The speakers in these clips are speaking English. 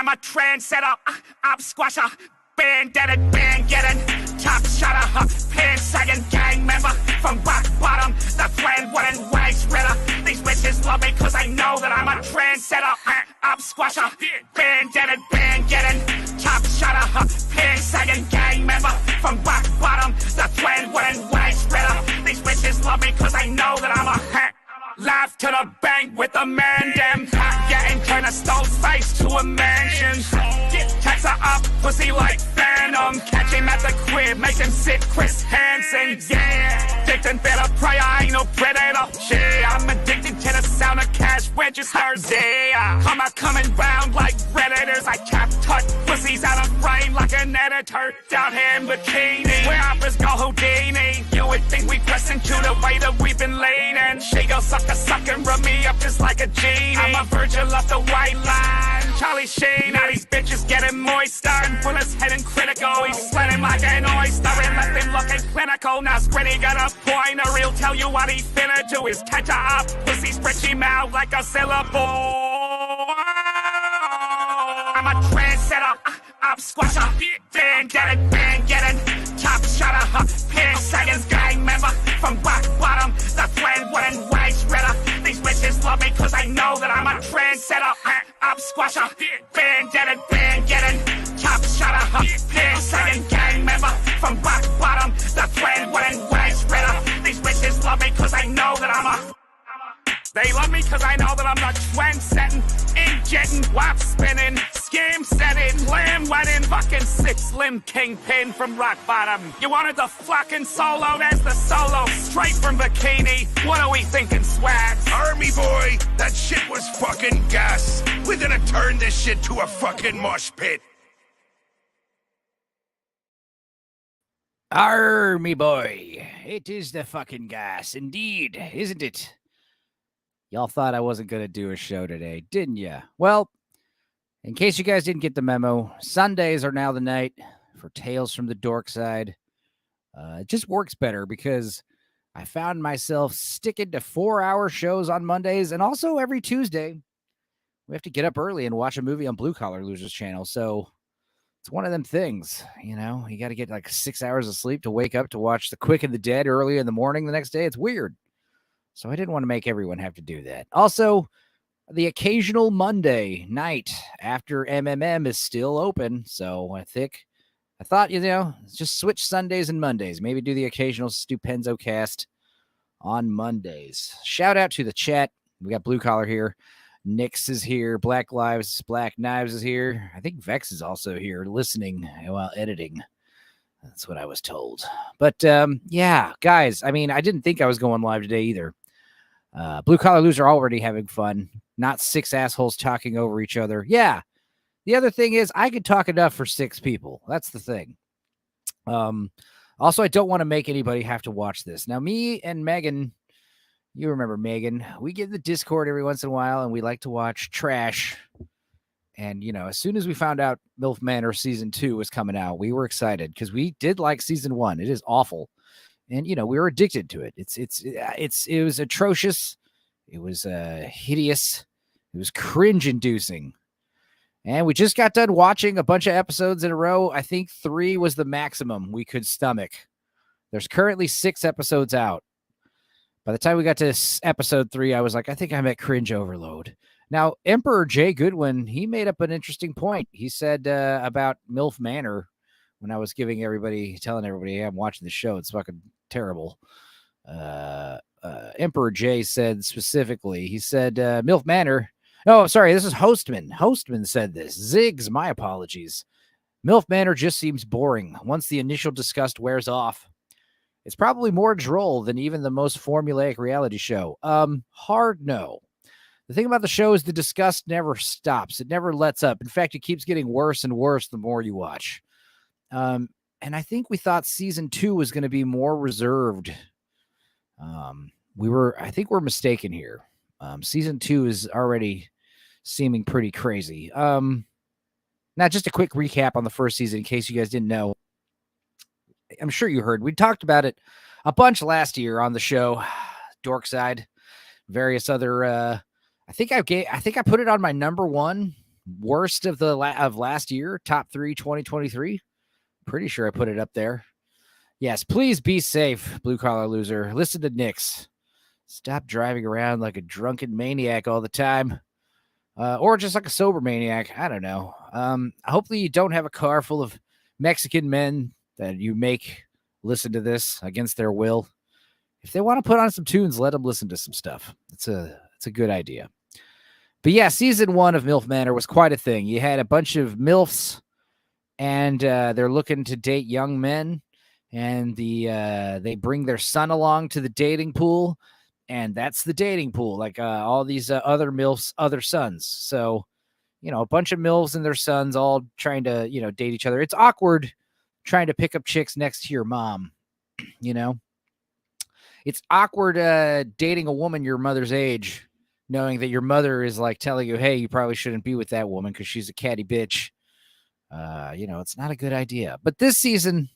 I'm a trendsetter, up squasher, band-deaded, band-getting, top shotter, pan-sagging gang member, from rock bottom, the thread-winning waist ritter. These bitches love me cause they know that I'm a trendsetter, up squasher, band-deaded, band-getting, top shotter, pan-sagging gang member, from rock bottom, the thread-winning waist ritter. These bitches love me cause they know that I'm a live to the bank with a man, damn hot, yeah, and turn a stone face to a mansion. Get taxa up, pussy like Phantom. Catch him at the crib, make him sit Chris Hansen, yeah. Addicted better prey, I ain't no predator. Yeah, I'm addicted to the sound of cash registers, yeah. I'm a coming round like predators. I cap cut pussies out of frame like an editor. Down here in bikini, where operas go Houdini. You would think we press into the way that we've been leaning. She go sucking, rub me up just like a genie. I'm a Virgil off the white line, Charlie Sheen. Now these bitches getting moister and bullets heading critical. He's sweating like an oyster and left him looking clinical. Now Squiddy got a pointer, he'll tell you what he finna do is catch her up. Pussy stretch him out like a syllable. I'm a trendsetter, up squasher, band-getting, top shotter, pan-sagging gang member, from rock bottom, the thread-winning waist ritter. These bitches love me cause they know that I'm a trendsetter, up squasher, band-getting, top shotter, pan-sagging gang member, from rock bottom, the thread-winning waist ritter. These bitches love me cause they know that I'm a... They love me cause I know that I'm the trend-setting, ink-jetting, wop-spinning, scheme-setting, lamb-wetting, fucking six-limb kingpin from rock bottom. You wanted the fucking solo, there's the solo, straight from bikini. What are we thinking, swags? Army boy, that shit was fucking gas. We're gonna turn this shit to a fucking mosh pit. Army boy, it is the fucking gas, indeed, isn't it? Y'all thought I wasn't going to do a show today, didn't ya? Well, in case you guys didn't get the memo, Sundays are now the night for Tales from the Dork Side. It just works better because I found myself sticking to 4-hour shows on Mondays, and also every Tuesday, we have to get up early and watch a movie on Blue Collar Losers channel. So it's one of them things, you know, you got to get like 6 hours of sleep to wake up to watch The Quick and the Dead early in the morning the next day. It's weird. So I didn't want to make everyone have to do that. Also, the occasional Monday night after MMM is still open. So I thought, you know, just switch Sundays and Mondays. Maybe do the occasional Stupenzocast on Mondays. Shout out to the chat. We got Blue Collar here. Nix is here. Black Lives, Black Knives is here. I think Vex is also here listening while editing. That's what I was told. But yeah, guys, I mean, I didn't think I was going live today either. Blue Collar Loser already having fun. Not 6 assholes talking over each other. Yeah. The other thing is I could talk enough for 6 people. That's the thing. Also, I don't want to make anybody have to watch this. Now, me and Megan, you remember Megan, we get in the Discord every once in a while and we like to watch trash. And, you know, as soon as we found out Milf Manor season 2 was coming out, we were excited because we did like season 1. It is awful. And, you know, we were addicted to it. It was atrocious. It was hideous. It was cringe inducing. And we just got done watching a bunch of episodes in a row. I think 3 was the maximum we could stomach. There's currently 6 episodes out. By the time we got to episode 3, I was like, I think I'm at cringe overload. Now, Emperor Jay Goodwin, he made up an interesting point. He said about Milf Manor when I was telling everybody, hey, I'm watching the show. It's fucking terrible. Emperor Jay said specifically, he said, Milf Manor. Oh, sorry, this is Hostman. Hostman said this. Ziggs, my apologies. Milf Manor just seems boring once the initial disgust wears off. It's probably more droll than even the most formulaic reality show. Hard no. The thing about the show is the disgust never stops. It never lets up. In fact, it keeps getting worse and worse the more you watch. And I think we thought season 2 was going to be more reserved. I think we're mistaken here. Season 2 is already seeming pretty crazy. Now, just a quick recap on the first season, in case you guys didn't know. I'm sure you heard. We talked about it a bunch last year on the show. Dorkside, various other. I think I put it on my number 1 worst of the of last year, top 3 2023. Pretty sure I put it up there. Yes, please be safe, blue collar loser. Listen to Nix. Stop driving around like a drunken maniac all the time. Or just like a sober maniac. I don't know. Hopefully you don't have a car full of Mexican men that you make listen to this against their will. If they want to put on some tunes, let them listen to some stuff. It's a good idea. But yeah, season 1 of Milf Manor was quite a thing. You had a bunch of MILFs, and they're looking to date young men, and they bring their son along to the dating pool, and that's the dating pool, like all these other MILFs, other sons. So, a bunch of MILFs and their sons all trying to, date each other. It's awkward trying to pick up chicks next to your mom, It's awkward dating a woman your mother's age, knowing that your mother is like telling you, hey, you probably shouldn't be with that woman because she's a catty bitch. It's not a good idea. But this season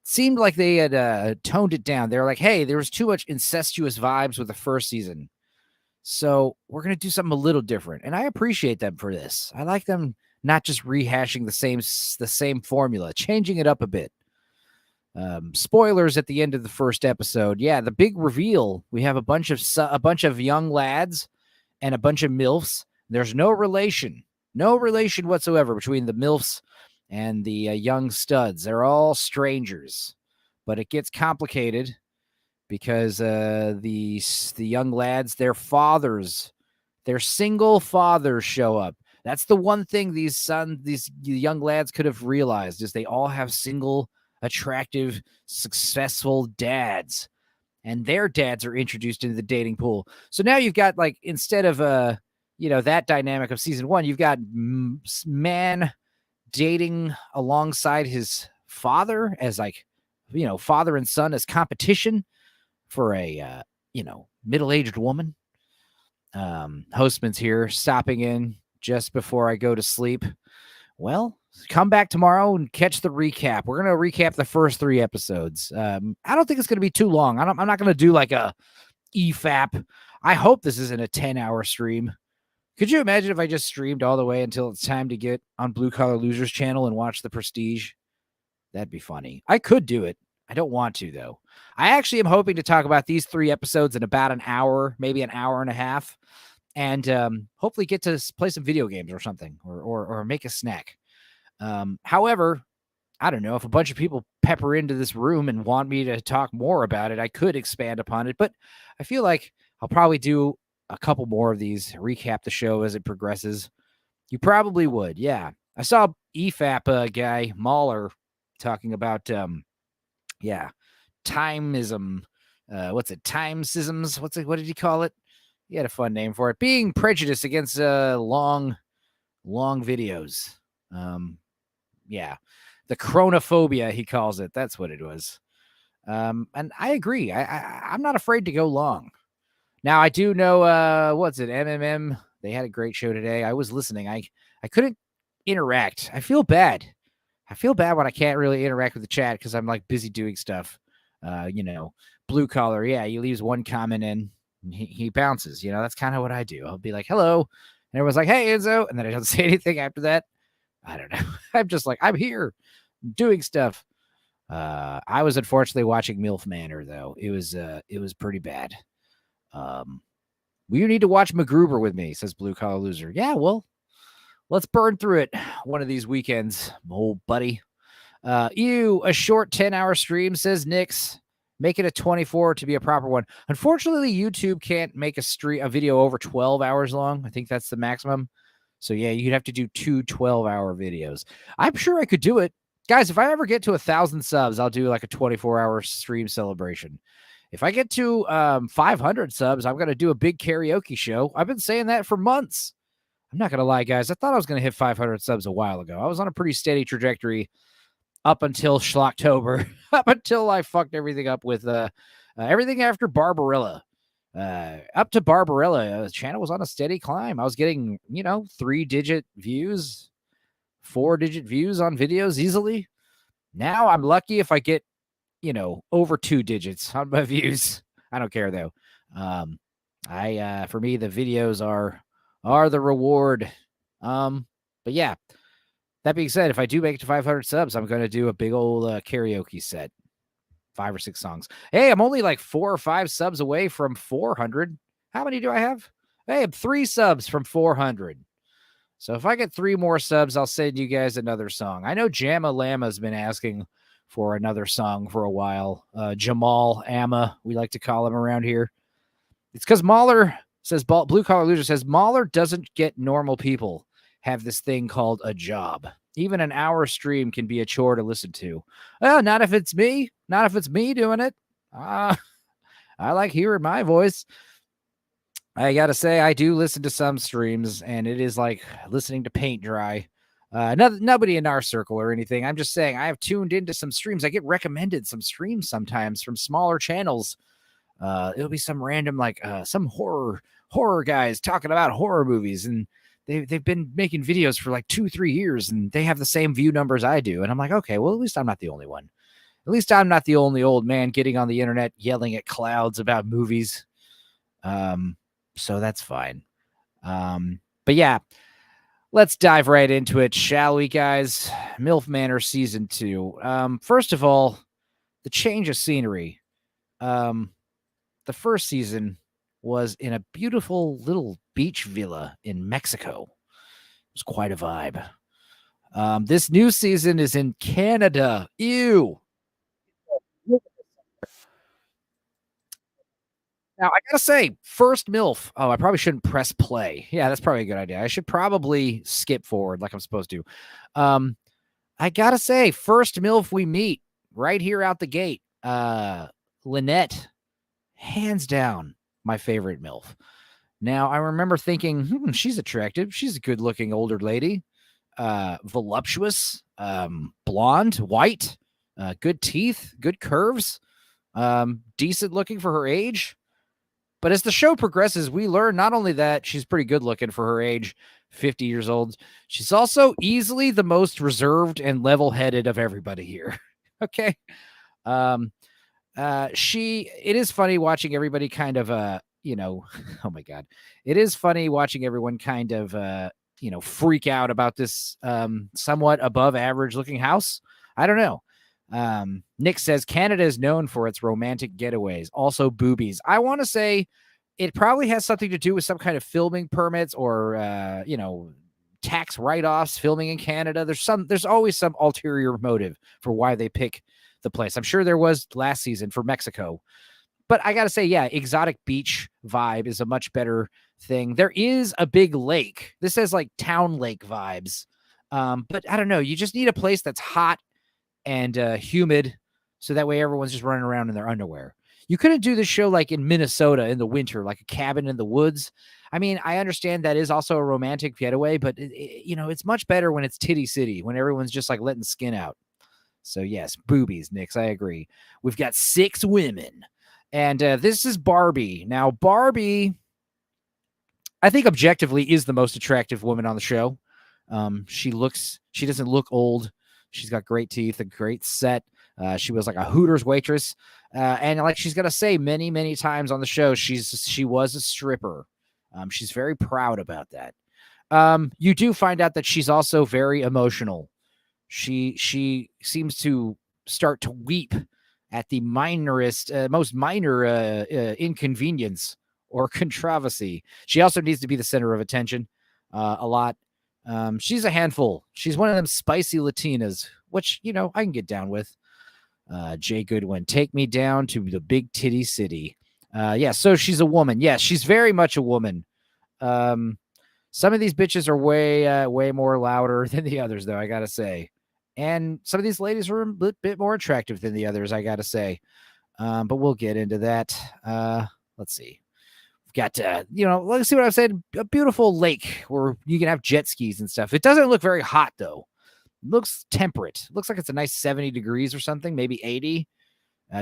seemed like they had toned it down. They're like, hey, there was too much incestuous vibes with the first season. So we're going to do something a little different. And I appreciate them for this. I like them not just rehashing the same formula, changing it up a bit. Spoilers at the end of the first episode. Yeah, the big reveal. We have a bunch of young lads and a bunch of MILFs. There's no relation whatsoever between the MILFs and the young studs. They're all strangers, but it gets complicated because the young lads, their single fathers show up. That's the one thing these young lads could have realized is they all have single, attractive, successful dads, and their dads are introduced into the dating pool. So now you've got, like, instead of that dynamic of season 1, you've got man dating alongside his father as, like, father and son as competition for a middle-aged woman. Hostman's here, stopping in just before I go to sleep. Well, come back tomorrow and catch the recap. We're going to recap the first 3 episodes. I don't think it's going to be too long. I'm not going to do like a EFAP. I hope this isn't a 10-hour stream. Could you imagine if I just streamed all the way until it's time to get on Blue Collar Losers channel and watch the Prestige? That'd be funny. I could do it. I don't want to, though. I actually am hoping to talk about these 3 episodes in about an hour, maybe an hour and a half, and hopefully get to play some video games or something, or make a snack. However, I don't know, if a bunch of people pepper into this room and want me to talk more about it, I could expand upon it, but I feel like I'll probably do a couple more of these, recap the show as it progresses. You probably would. Yeah. I saw EFAP guy Mahler talking about, timeism. What's it? Timesisms. What did he call it? He had a fun name for it. Being prejudiced against long videos. The chronophobia, he calls it. That's what it was. And I agree. I'm not afraid to go long. Now, I do know, what's it? MMM. They had a great show today. I was listening. I couldn't interact. I feel bad. When I can't really interact with the chat because I'm like busy doing stuff. Blue collar. Yeah, he leaves one comment in. He bounces. That's kind of what I do. I'll be like, hello. And everyone's like, hey, Enzo. And then I don't say anything after that. I don't know. I'm just like, I'm here doing stuff. I was unfortunately watching Milf Manor, though. It was pretty bad. You need to watch MacGruber with me, says Blue Collar Loser. Yeah, well, let's burn through it one of these weekends, old buddy. A short 10-hour stream, says Nix. Make it a 24 to be a proper one. Unfortunately, YouTube can't make a video over 12 hours long. I think that's the maximum. So yeah, you'd have to do 2 12-hour videos. I'm sure I could do it. Guys, if I ever get to 1,000 subs, I'll do like a 24-hour stream celebration. If I get to 500 subs, I'm going to do a big karaoke show. I've been saying that for months. I'm not going to lie, guys. I thought I was going to hit 500 subs a while ago. I was on a pretty steady trajectory up until Schlocktober, up until I fucked everything up with everything after Barbarella. Up to Barbarella, the channel was on a steady climb. I was getting, 3-digit views, 4-digit views on videos easily. Now I'm lucky if I get, over 2 digits on my views. I don't care though. For me, the videos are the reward. But yeah, that being said, if I do make it to 500 subs, I'm going to do a big old karaoke set, 5 or 6 songs. Hey, I'm only like 4 or 5 subs away from 400. How many do I have? Hey, I'm 3 subs from 400. So if I get 3 more subs, I'll send you guys another song. I know Jamma Lama's been asking for another song for a while. Jamal Amma, we like to call him around here. It's because Mahler says, Blue Collar Loser says, Mahler doesn't get normal people have this thing called a job. Even an hour stream can be a chore to listen to. Well, not if it's me. Not if it's me doing it. I like hearing my voice. I got to say, I do listen to some streams, and it is like listening to paint dry. Nobody in our circle or anything. I'm just saying I have tuned into some streams. I get recommended some streams sometimes from smaller channels. It'll be some random, like some horror guys talking about horror movies, and they've been making videos for like 2-3 years, and they have the same view numbers I do. And I'm like, okay, well, at least I'm not the only one. At least I'm not the only old man getting on the internet yelling at clouds about movies. So that's fine. But yeah, let's dive right into it, shall we, guys? Milf Manor Season 2. First of all, the change of scenery. The first season was in a beautiful little beach villa in Mexico. It was quite a vibe. This new season is in Canada. Ew. Now, I gotta say, first MILF. Oh, I probably shouldn't press play. Yeah, that's probably a good idea. I should probably skip forward like I'm supposed to. I gotta say, first MILF we meet right here out the gate. Lynette, hands down, my favorite MILF. Now, I remember thinking, she's attractive. She's a good-looking older lady. Voluptuous, blonde, white, good teeth, good curves, decent looking for her age. But as the show progresses, we learn not only that she's pretty good looking for her age, 50 years old, she's also easily the most reserved and level-headed of everybody here. Okay. It is funny watching everybody kind of, oh my God. It is funny watching everyone kind of, freak out about this somewhat above average looking house. I don't know. Nick says Canada is known for its romantic getaways, also boobies. I want to say it probably has something to do with some kind of filming permits or, tax write-offs filming in Canada. There's always some ulterior motive for why they pick the place. I'm sure there was last season for Mexico, but I got to say, yeah, exotic beach vibe is a much better thing. There is a big lake. This has like town lake vibes. But I don't know. You just need a place that's hot and humid, so that way everyone's just running around in their underwear. You couldn't do this show like in Minnesota in the winter, like a cabin in the woods. I mean, I understand that is also a romantic getaway, but it's much better when it's Titty City, when everyone's just like letting skin out. So yes, boobies, Nix, I agree. We've got 6 women, and this is Barbie. Now, Barbie, I think objectively is the most attractive woman on the show. She doesn't look old. She's got great teeth, a great set. She was like a Hooters waitress. And like she's going to say many, many times on the show, she was a stripper. She's very proud about that. You do find out that she's also very emotional. She seems to start to weep at the most minor inconvenience or controversy. She also needs to be the center of attention a lot. She's a handful. She's one of them spicy Latinas, which, I can get down with. Jay Goodwin, take me down to the big titty city. Yeah, so she's a woman. Yes, she's very much a woman. Some of these bitches are way more louder than the others, though, I gotta say. And some of these ladies are a bit more attractive than the others, I gotta say. But we'll get into that. Let's see. Got let's see what I've said. A beautiful lake where you can have jet skis and stuff. It doesn't look very hot though. It looks temperate. It looks like it's a nice 70 degrees or something, maybe 80.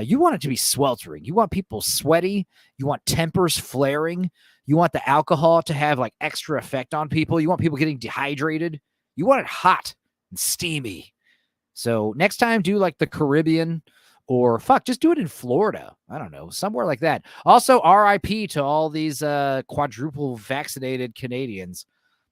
You want it to be sweltering. You want people sweaty. You want tempers flaring. You want the alcohol to have like extra effect on people. You want people getting dehydrated. You want it hot and steamy. So next time, do like the Caribbean. Or just do it in Florida. I don't know, somewhere like that. Also, RIP to all these quadruple vaccinated Canadians.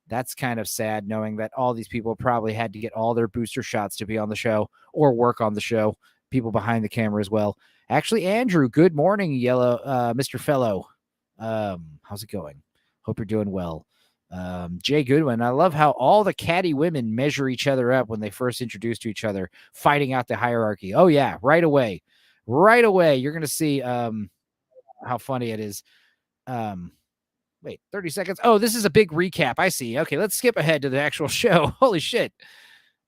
That's kind of sad, knowing that all these people probably had to get all their booster shots to be on the show or work on the show. People behind the camera as well. Actually, Andrew, good morning, Mr. Fellow. How's it going? Hope you're doing well. Jay Goodwin, I love how all the catty women measure each other up when they first introduce to each other, fighting out the hierarchy. Oh yeah, right away. You're gonna see how funny it is. Wait, 30 seconds. Oh, this is a big recap. I see. Okay, let's skip ahead to the actual show. Holy shit.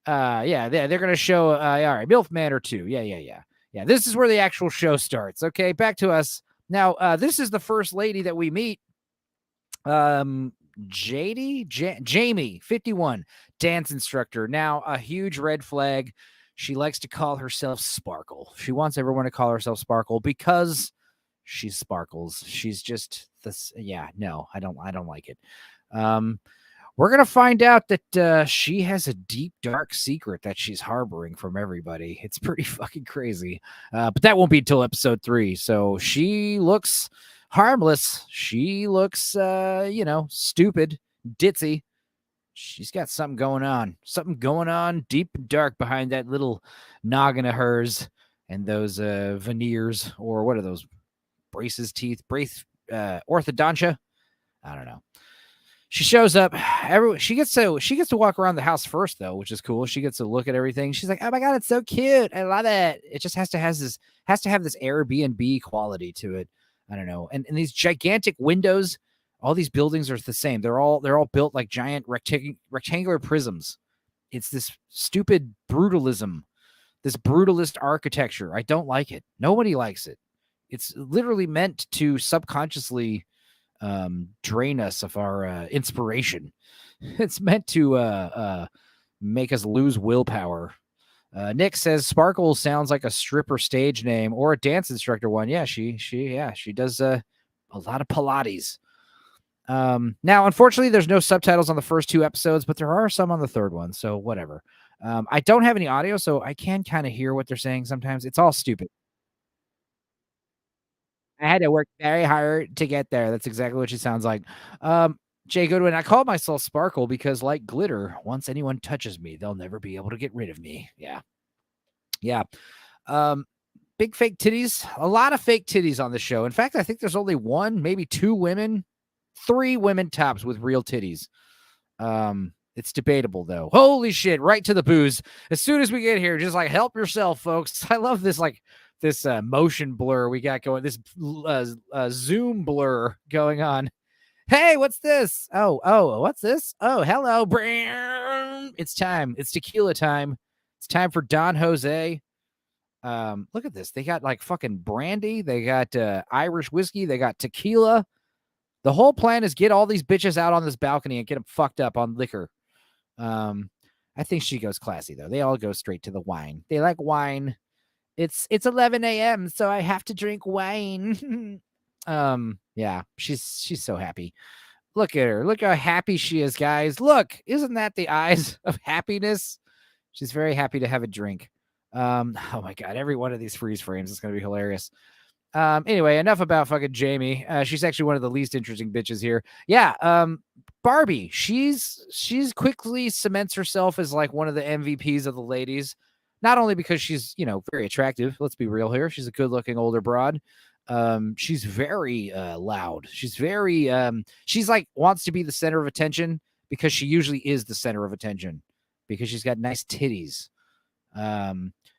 Yeah, they're gonna show all right, Milf Manor 2. Yeah. This is where the actual show starts. Okay, back to us. Now, this is the first lady that we meet. Jamie, 51, dance instructor. Now, a huge red flag. She likes to call herself Sparkle. She wants everyone to call herself Sparkle because she sparkles. She's just this. Yeah, no, I don't like it. We're gonna find out that she has a deep, dark secret that she's harboring from everybody. It's pretty fucking crazy. But that won't be until episode 3. So she looks harmless. She looks, stupid, ditzy. She's got something going on deep and dark behind that little noggin of hers and those veneers, or what are those? Braces, teeth, orthodontia. I don't know. She shows up. She gets to walk around the house first, though, which is cool. She gets to look at everything. She's like, "Oh my god, it's so cute! I love it." It just has to have this Airbnb quality to it. I don't know. And these gigantic windows. All these buildings are the same. They're all built like giant rectangular prisms. It's this stupid brutalism, this brutalist architecture. I don't like it. Nobody likes it. It's literally meant to subconsciously drain us of our inspiration. It's meant to make us lose willpower. Nick says Sparkle sounds like a stripper stage name or a dance instructor one. Yeah, she does a lot of Pilates. Now, unfortunately, there's no subtitles on the first 2 episodes, but there are some on the third one. So whatever. I don't have any audio, so I can kind of hear what they're saying sometimes. It's all stupid. I had to work very hard to get there. That's exactly what she sounds like. Jay Goodwin, I call myself Sparkle because, like glitter, once anyone touches me, they'll never be able to get rid of me. Yeah. Big fake titties. A lot of fake titties on the show. In fact, I think there's only 1, maybe 2 women, 3 women tops with real titties. It's debatable, though. Holy shit, right to the booze. As soon as we get here, just like, help yourself, folks. I love this, this motion blur we got going, this zoom blur going on. Hey, what's this? Oh, what's this? Oh, hello. It's time. It's tequila time. It's time for Don Jose. Look at this. They got like fucking brandy. They got Irish whiskey. They got tequila. The whole plan is get all these bitches out on this balcony and get them fucked up on liquor. I think she goes classy, though. They all go straight to the wine. They like wine. It's 11 a.m., so I have to drink wine. Yeah, she's so happy. Look at her. Look how happy she is, guys. Look, isn't that the eyes of happiness? She's very happy to have a drink. Oh my god, every one of these freeze frames is going to be hilarious. Anyway, enough about fucking Jamie. She's actually one of the least interesting bitches here. Yeah, Barbie. She's quickly cements herself as like one of the MVPs of the ladies. Not only because she's, very attractive. Let's be real here. She's a good-looking older broad. She's very loud. She's very she's like wants to be the center of attention because she usually is the center of attention because she's got nice titties.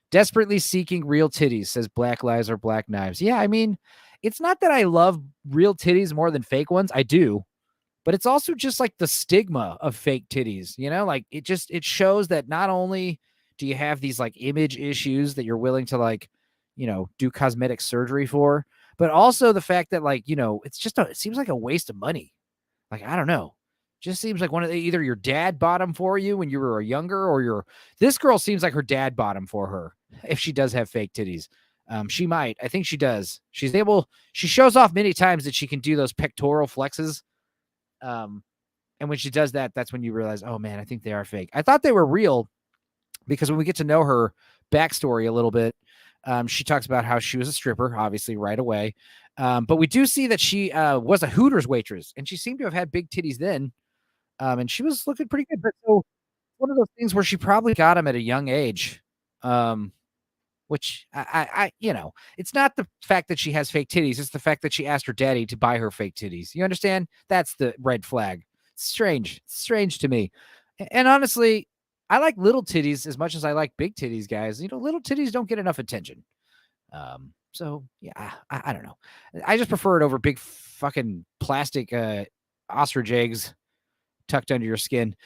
Desperately seeking real titties, says Black Lives Are Black Knives. Yeah, I mean, it's not that I love real titties more than fake ones. I do. But it's also just like the stigma of fake titties, like it shows that not only do you have these like image issues that you're willing to like, do cosmetic surgery for, but also the fact that like, it seems like a waste of money. Like, I don't know. Just seems like either your dad bought them for you when you were younger or this girl seems like her dad bought them for her. If she does have fake titties, she might, I think she does. She shows off many times that she can do those pectoral flexes. And when she does that, that's when you realize, oh man, I think they are fake. I thought they were real because when we get to know her backstory a little bit, she talks about how she was a stripper, obviously right away. But we do see that she was a Hooters waitress and she seemed to have had big titties then. And she was looking pretty good. But so one of those things where she probably got him at a young age. Which it's not the fact that she has fake titties. It's the fact that she asked her daddy to buy her fake titties. You understand? That's the red flag. It's strange to me. And honestly, I like little titties as much as I like big titties, guys. Little titties don't get enough attention. So yeah, I don't know. I just prefer it over big fucking plastic ostrich eggs tucked under your skin.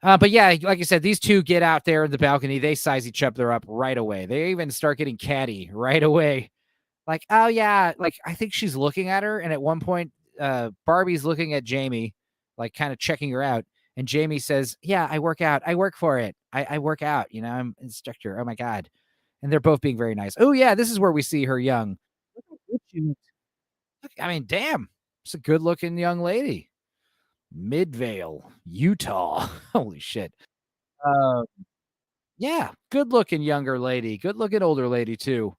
But yeah, like you said, these two get out there in the balcony. They size each other up right away. They even start getting catty right away. Like, oh yeah, like I think she's looking at her, and at one point, Barbie's looking at Jamie, like kind of checking her out, and Jamie says, "Yeah, I work out. I work for it. I work out. I'm an instructor. Oh my god." And they're both being very nice. Oh yeah, this is where we see her young. I mean, damn, it's a good-looking young lady. Midvale, Utah. Holy shit. Yeah, good-looking younger lady, good-looking older lady too.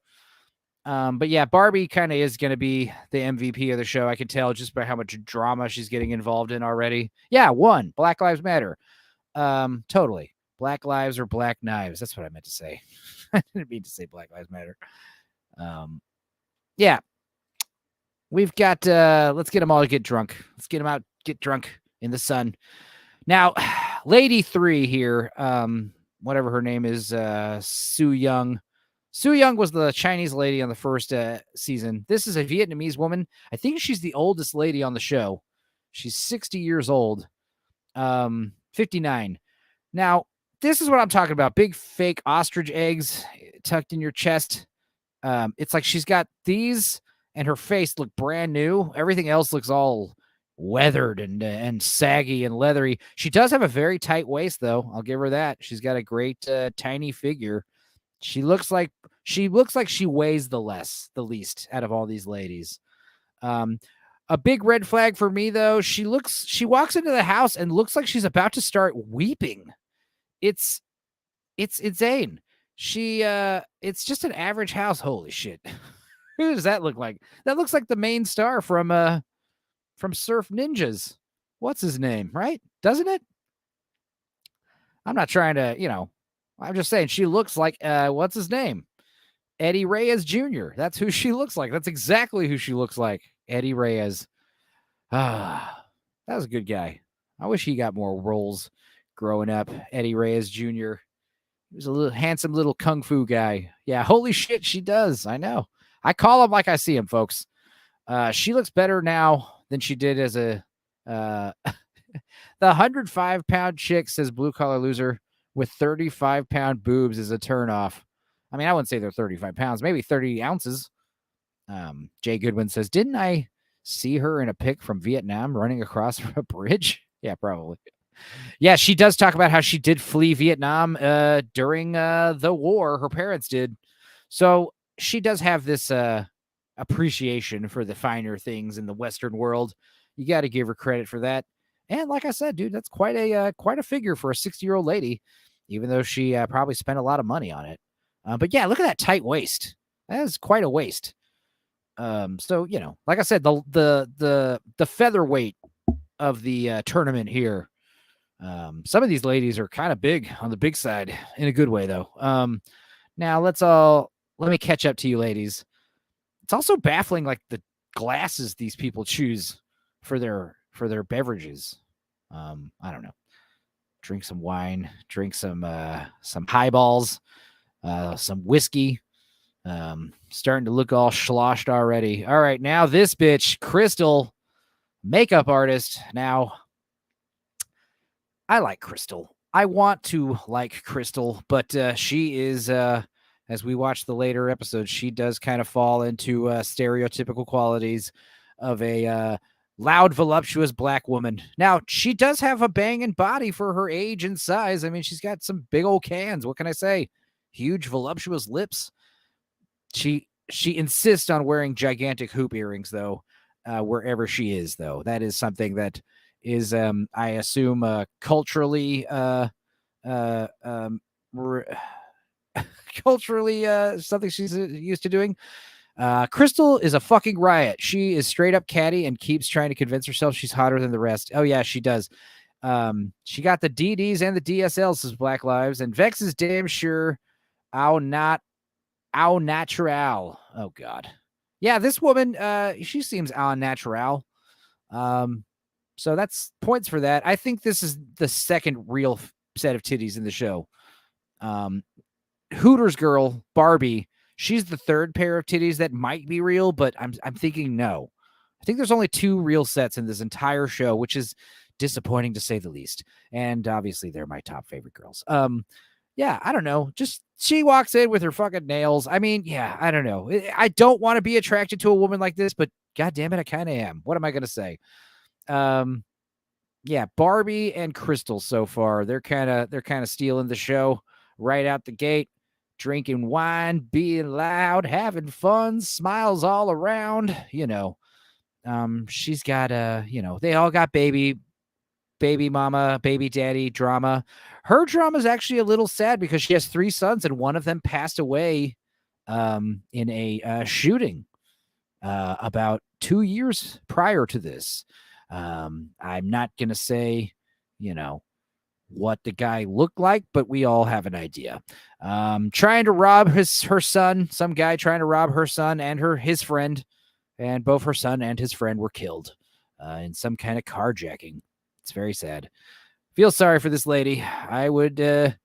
But yeah, Barbie kind of is going to be the MVP of the show. I can tell just by how much drama she's getting involved in already. Yeah, one, Black Lives Matter. Totally. Black lives or black knives. That's what I meant to say. I didn't mean to say Black Lives Matter. Yeah. We've got let's get them all to get drunk. Let's get them out, get drunk in the sun. Now, Lady 3 here, whatever her name is, Su Young. Su Young was the Chinese lady on the first season. This is a Vietnamese woman. I think she's the oldest lady on the show. She's 60 years old, 59. Now, this is what I'm talking about. Big fake ostrich eggs tucked in your chest. It's like she's got these and her face look brand new. Everything else looks all weathered and saggy and leathery. She does have a very tight waist, though. I'll give her that. She's got a great tiny figure. She looks like she weighs the least out of all these ladies. A big red flag for me, though. She walks into the house and looks like she's about to start weeping. It's insane. It's just an average house. Holy shit. Who does that look like? That looks like the main star from Surf Ninjas. What's his name, right? Doesn't it? I'm not trying to, I'm just saying she looks like, what's his name? Eddie Reyes Jr. That's who she looks like. That's exactly who she looks like. Eddie Reyes. That was a good guy. I wish he got more roles growing up. Eddie Reyes Jr. He was a little handsome little kung fu guy. Yeah, holy shit, she does. I know. I call him like I see him, folks. She looks better now than she did as a the 105-pound chick, says Blue Collar Loser, with 35-pound boobs is a turnoff. I mean, I wouldn't say they're 35 pounds, maybe 30 ounces. Jay Goodwin says, didn't I see her in a pic from Vietnam running across a bridge? Yeah, probably. Yeah, she does talk about how she did flee Vietnam during the war. Her parents did. So she does have this appreciation for the finer things in the Western world. You got to give her credit for that. And like I said, dude, that's quite a figure for a 60-year-old lady, even though she probably spent a lot of money on it. But yeah, look at that tight waist. That is quite a waist. So like I said, the featherweight of the tournament here. Some of these ladies are kind of big on the big side in a good way, though. Now let me catch up to you, ladies. It's also baffling, like the glasses these people choose for their beverages. I don't know. Drink some wine, drink some highballs, some whiskey. Starting to look all sloshed already. All right, now this bitch, Crystal, makeup artist. Now, I like Crystal. I want to like Crystal, but she is, as we watch the later episodes, she does kind of fall into stereotypical qualities of a loud, voluptuous black woman. Now, she does have a banging body for her age and size. I mean, she's got some big old cans. What can I say? Huge, voluptuous lips. She insists on wearing gigantic hoop earrings, though, wherever she is, though. That is something that is, I assume, culturally, something she's used to doing. Crystal is a fucking riot. She is straight up catty and keeps trying to convince herself she's hotter than the rest. Oh yeah, she does. She got the DDs and the DSLs as Black Lives, and Vex is damn sure au natural. Oh God. Yeah, this woman, she seems au natural. So that's points for that. I think this is the second real set of titties in the show. Hooters girl, Barbie, she's the third pair of titties that might be real, but I'm thinking no. I think there's only 2 real sets in this entire show, which is disappointing to say the least. And obviously they're my top favorite girls. Yeah, I don't know. Just she walks in with her fucking nails. I mean, yeah, I don't know. I don't want to be attracted to a woman like this, but God damn it, I kind of am. What am I going to say? Yeah, Barbie and Crystal so far. They're kind of stealing the show right out the gate. Drinking wine, being loud, having fun, smiles all around, she's got they all got baby mama, baby daddy drama. Her drama is actually a little sad because she has 3 sons and one of them passed away in a shooting about 2 years prior to this. I'm not going to say, what the guy looked like, but we all have an idea. Trying to rob her son, some guy trying to rob her son and his friend, and both her son and his friend were killed in some kind of carjacking. It's very sad. Feel sorry for this lady. I would I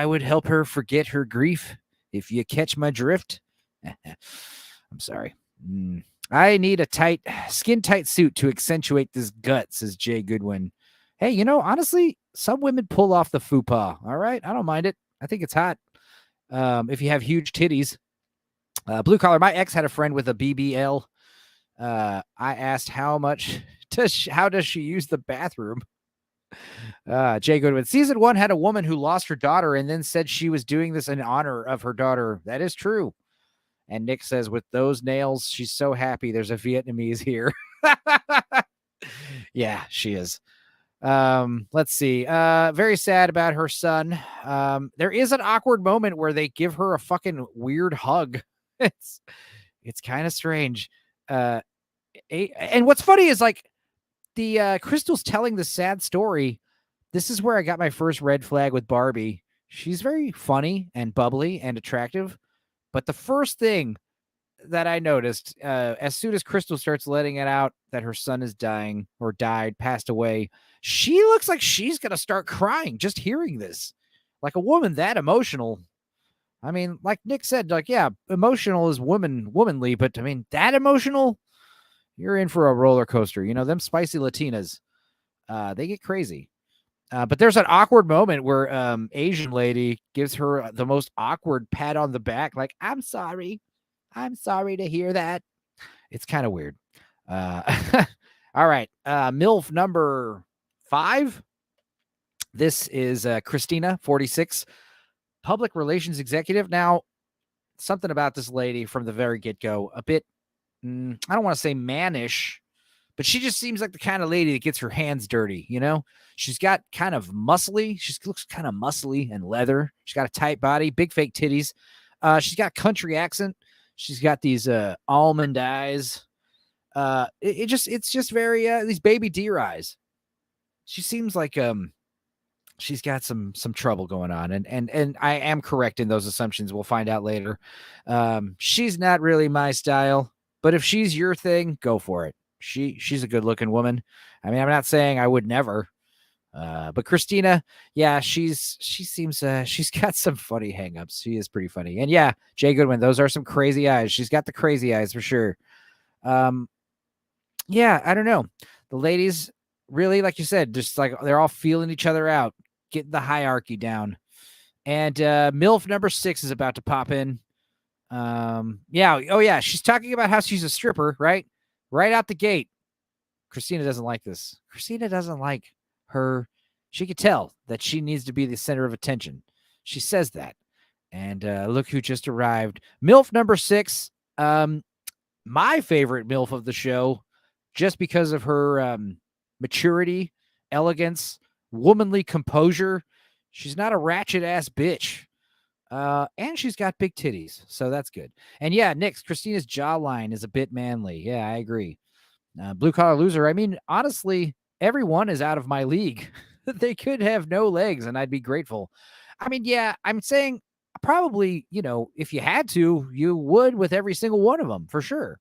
would help her forget her grief if you catch my drift. I'm sorry. I need a skin tight suit to accentuate this gut, says Jay Goodwin. Hey, honestly, some women pull off the fupa. All right. I don't mind it. I think it's hot. If you have huge titties. Blue collar. My ex had a friend with a BBL. I asked how does she use the bathroom? Jay Goodwin. Season 1 had a woman who lost her daughter and then said she was doing this in honor of her daughter. That is true. And Nick says, with those nails, she's so happy there's a Vietnamese here. Yeah, she is. Let's see. Very sad about her son. There is an awkward moment where they give her a fucking weird hug. It's kind of strange. And what's funny is like the Crystal's telling the sad story. This is where I got my first red flag with Barbie. She's very funny and bubbly and attractive. But the first thing that I noticed, as soon as Crystal starts letting it out that her son is dying or died, passed away, she looks like she's going to start crying just hearing this. Like a woman that emotional. I mean, like Nick said, like, yeah, emotional is womanly, but I mean, that emotional, you're in for a roller coaster. Them spicy Latinas, they get crazy. But there's an awkward moment where Asian lady gives her the most awkward pat on the back. Like, I'm sorry to hear that. It's kind of weird. All right. Milf number 5. This is Christina, 46, public relations executive. Now, something about this lady from the very get-go, a bit, I don't want to say mannish, but she just seems like the kind of lady that gets her hands dirty, She's got kind of muscly. She looks kind of muscly and leather. She's got a tight body, big fake titties. She's got a country accent. She's got these almond eyes. It's just very these baby deer eyes. She seems like she's got some trouble going on, and I am correct in those assumptions. We'll find out later. She's not really my style, but if she's your thing, go for it. She's a good looking woman. I mean, I'm not saying I would never. But Christina, yeah, she seems she's got some funny hangups. She is pretty funny. And yeah, Jay Goodwin, those are some crazy eyes. She's got the crazy eyes for sure. Yeah, I don't know. The ladies really, like you said, just like they're all feeling each other out, getting the hierarchy down. And Milf number 6 is about to pop in. Yeah, oh yeah, she's talking about how she's a stripper, right? Right out the gate. Christina doesn't like this. Christina doesn't like her. She could tell that she needs to be the center of attention. She says that. And look who just arrived. Milf number 6. My favorite Milf of the show, just because of her maturity, elegance, womanly composure. She's not a ratchet ass bitch. And she's got big titties, so that's good. And yeah, Nick's Christina's jawline is a bit manly. Yeah, I agree. Blue collar loser. I mean, honestly, everyone is out of my league. They could have no legs and I'd be grateful. I mean, yeah, I'm saying probably, if you had to, you would with every single one of them for sure.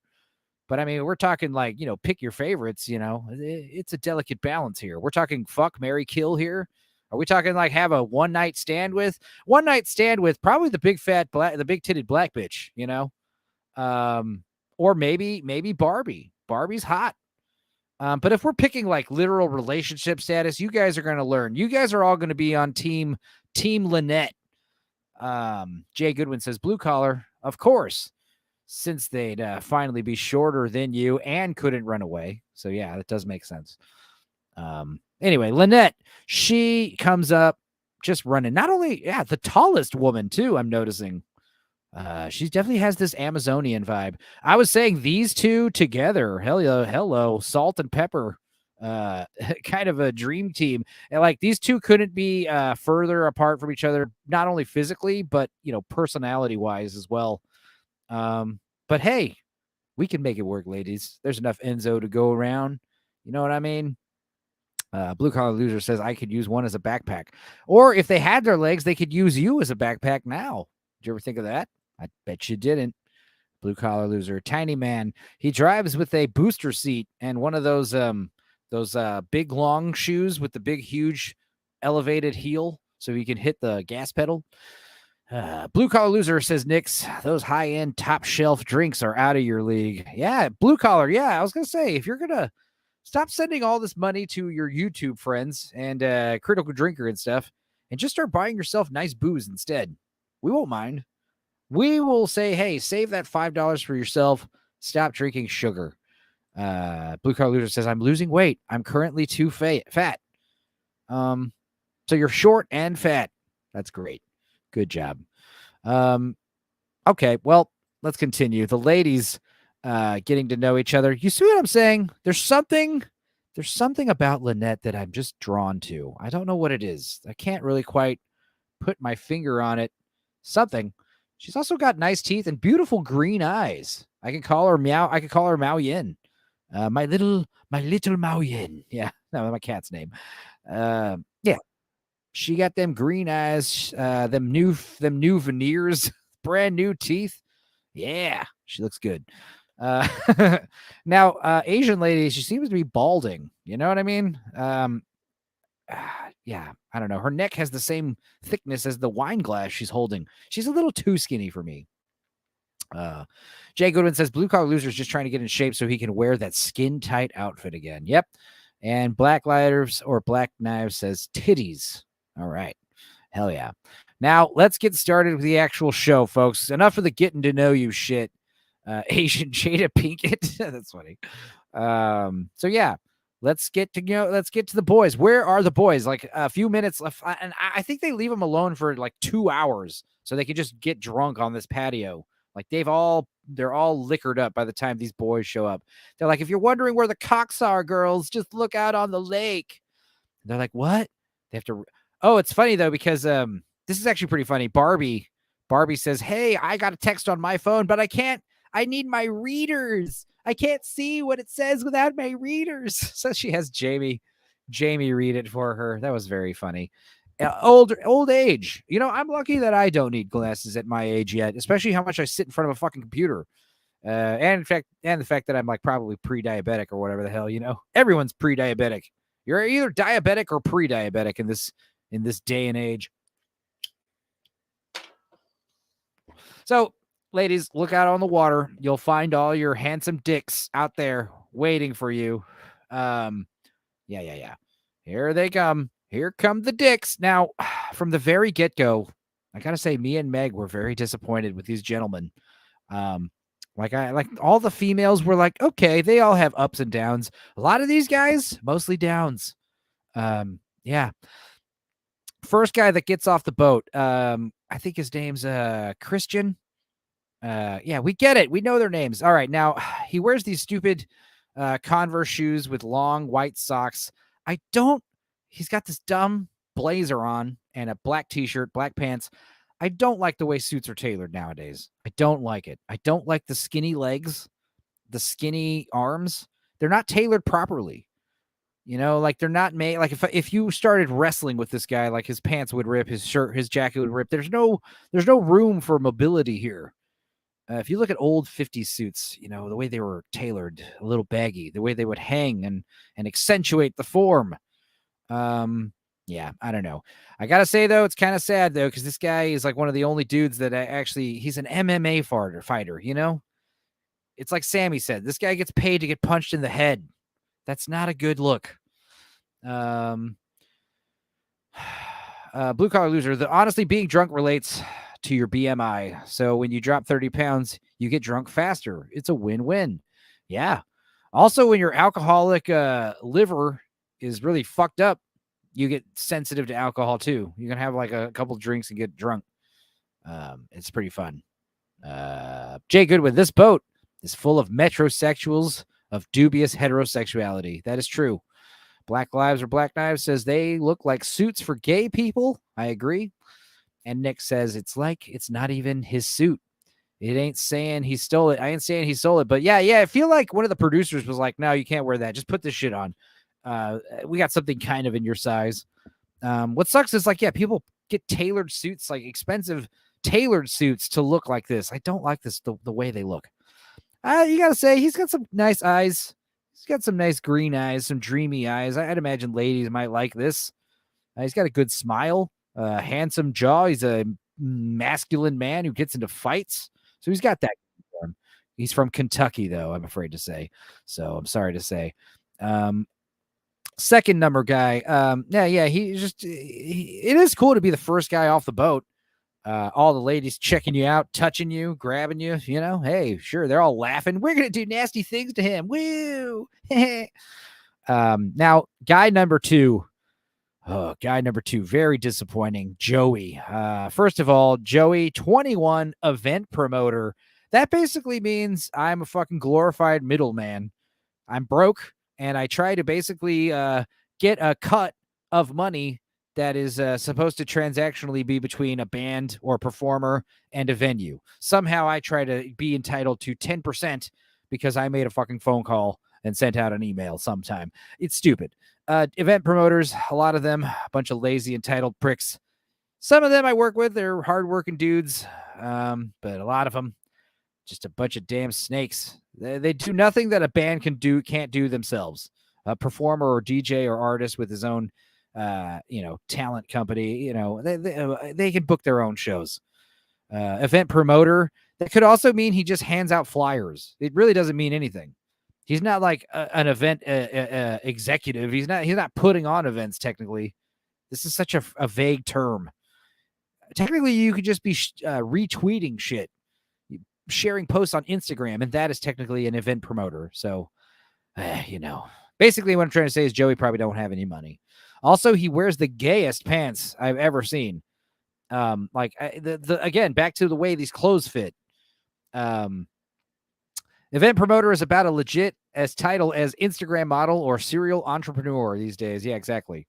But I mean, we're talking like, pick your favorites, it's a delicate balance here. We're talking fuck, marry, kill here. Are we talking like have a one night stand with probably the big titted black bitch, or maybe Barbie. Barbie's hot. But if we're picking like literal relationship status, you guys are going to learn. You guys are all going to be on team Lynette. Jay Goodwin says blue collar, of course, since they'd finally be shorter than you and couldn't run away. So yeah, that does make sense. Anyway, Lynette, she comes up just running. Not only, the tallest woman too, I'm noticing. She definitely has this Amazonian vibe. I was saying these two together, hello, salt and pepper, kind of a dream team. And like these two couldn't be further apart from each other, not only physically, but personality wise as well. But hey, we can make it work, ladies. There's enough Enzo to go around. You know what I mean? Blue Collar Loser says I could use one as a backpack. Or if they had their legs, they could use you as a backpack now. Did you ever think of that? I bet you didn't. Blue Collar Loser. Tiny man. He drives with a booster seat and one of those big long shoes with the big huge elevated heel so he can hit the gas pedal. Blue Collar Loser says, Nix, those high-end top shelf drinks are out of your league. Yeah, Blue Collar. Yeah, I was going to say, if you're going to stop sending all this money to your YouTube friends and Critical Drinker and stuff and just start buying yourself nice booze instead. We won't mind. We will say, hey, save that $5 for yourself. Stop drinking sugar. Blue Collar Loser says, I'm losing weight. I'm currently too fat. So you're short and fat. That's great. Good job. Okay, well, let's continue. The ladies getting to know each other. You see what I'm saying? There's something about Lynette that I'm just drawn to. I don't know what it is. I can't really quite put my finger on it. Something. She's also got nice teeth and beautiful green eyes. I can call her Meow. I could call her Mao Yin. My little Mao Yin. Yeah, that's my cat's name. Yeah. She got them green eyes, them new veneers, brand new teeth. Yeah, she looks good. Now, Asian lady, she seems to be balding. You know what I mean? Yeah, I don't know. Her neck has the same thickness as the wine glass she's holding. She's a little too skinny for me. Jay Goodwin says Blue Collar Loser is just trying to get in shape so he can wear that skin tight outfit again. Yep. And Black Lighters or Black Knives says titties. All right. Hell yeah. Now let's get started with the actual show, folks. Enough of the getting to know you shit. Asian Jada Pinkett. That's funny. So yeah, let's get to the boys. Where are the boys? Like a few minutes left. And I think they leave them alone for like 2 hours so they can just get drunk on this patio. Like they're all liquored up by the time these boys show up. They're like, if you're wondering where the cocks are, girls, just look out on the lake. And they're like, what? They have to. Oh, it's funny though, because this is actually pretty funny. Barbie says, hey, I got a text on my phone, but I need my readers. I can't see what it says without my readers. So she has Jamie read it for her. That was very funny. Old age. I'm lucky that I don't need glasses at my age yet, especially how much I sit in front of a fucking computer. And the fact that I'm like probably pre-diabetic or whatever the hell, everyone's pre-diabetic. You're either diabetic or pre-diabetic in this day and age. So, ladies, look out on the water. You'll find all your handsome dicks out there waiting for you. Yeah. Here they come. Here come the dicks. Now, from the very get-go, I gotta say, me and Meg were very disappointed with these gentlemen. Like all the females were like, okay, they all have ups and downs. A lot of these guys, mostly downs. Yeah. First guy that gets off the boat, I think his name's Christian. Yeah, we get it. We know their names. All right, now he wears these stupid Converse shoes with long white socks. He's got this dumb blazer on and a black t-shirt, black pants. I don't like the way suits are tailored nowadays. I don't like it. I don't like the skinny legs, the skinny arms. They're not tailored properly. You know, like they're not made. Like if you started wrestling with this guy, like his pants would rip, his shirt, his jacket would rip. There's no room for mobility here. If you look at old 50s suits, you know, the way they were tailored, a little baggy, the way they would hang and accentuate the form. Yeah, I don't know. I gotta say though, it's kind of sad though, because this guy is like one of the only dudes that he's an MMA fighter, you know? It's like Sammy said, this guy gets paid to get punched in the head. That's not a good look. Blue collar loser. Honestly, being drunk relates to your BMI. So when you drop 30 pounds, you get drunk faster. It's a win-win. Yeah. Also, when your alcoholic liver is really fucked up, you get sensitive to alcohol too. You can have like a couple drinks and get drunk. It's pretty fun. Jay Goodwin, this boat is full of metrosexuals of dubious heterosexuality. That is true. Black Lives or Black Knives says they look like suits for gay people. I agree. And Nick says it's like it's not even his suit. It ain't saying he stole it. I ain't saying he stole it. But yeah, I feel like one of the producers was like, no, you can't wear that. Just put this shit on. We got something kind of in your size. What sucks is like, yeah, people get tailored suits, like expensive tailored suits to look like this. I don't like this, the way they look. You got to say, he's got some nice eyes. He's got some nice green eyes, some dreamy eyes. I'd imagine ladies might like this. He's got a good smile, handsome jaw. He's a masculine man who gets into fights. So he's got that. He's from Kentucky, though, I'm afraid to say. So I'm sorry to say. Second number guy. It is cool to be the first guy off the boat. All the ladies checking you out, touching you, grabbing you, you know, hey, sure. They're all laughing. We're going to do nasty things to him. Woo. Now guy number two, very disappointing. Joey. First of all, Joey, 21, event promoter. That basically means I'm a fucking glorified middleman. I'm broke and I try to basically, get a cut of money that is supposed to transactionally be between a band or performer and a venue. Somehow I try to be entitled to 10% because I made a fucking phone call and sent out an email sometime. It's stupid. Event promoters, a lot of them, a bunch of lazy, entitled pricks. Some of them I work with, they're hardworking dudes, but a lot of them, just a bunch of damn snakes. They do nothing that a band can't do themselves. A performer or DJ or artist with his own talent company, they can book their own shows. Event promoter, that could also mean he just hands out flyers. It really doesn't mean anything. He's not like an event executive. He's not putting on events. Technically, this is such a vague term. Technically, you could just be retweeting shit, sharing posts on Instagram, and that is technically an event promoter. So, basically what I'm trying to say is Joey probably don't have any money. Also, he wears the gayest pants I've ever seen. Again, back to the way these clothes fit. Event promoter is about a legit as title as Instagram model or serial entrepreneur these days. Yeah, exactly.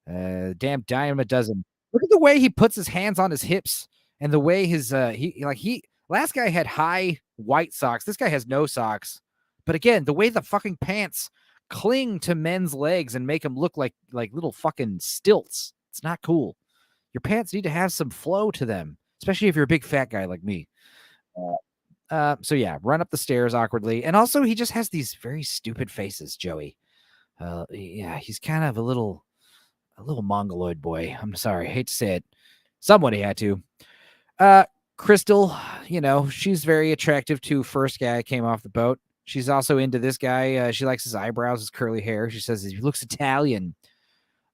Damn dime a dozen. Look at the way he puts his hands on his hips and the way his last guy had high white socks. This guy has no socks. But again, the way the fucking pants cling to men's legs and make them look like little fucking stilts. It's not cool. Your pants need to have some flow to them, especially if you're a big fat guy like me. So yeah, run up the stairs awkwardly. And also he just has these very stupid faces, Joey. He's kind of a little mongoloid boy. I'm sorry. I hate to say it. Somebody had to. Crystal, she's very attractive to first guy came off the boat. She's also into this guy. She likes his eyebrows, his curly hair. She says he looks Italian.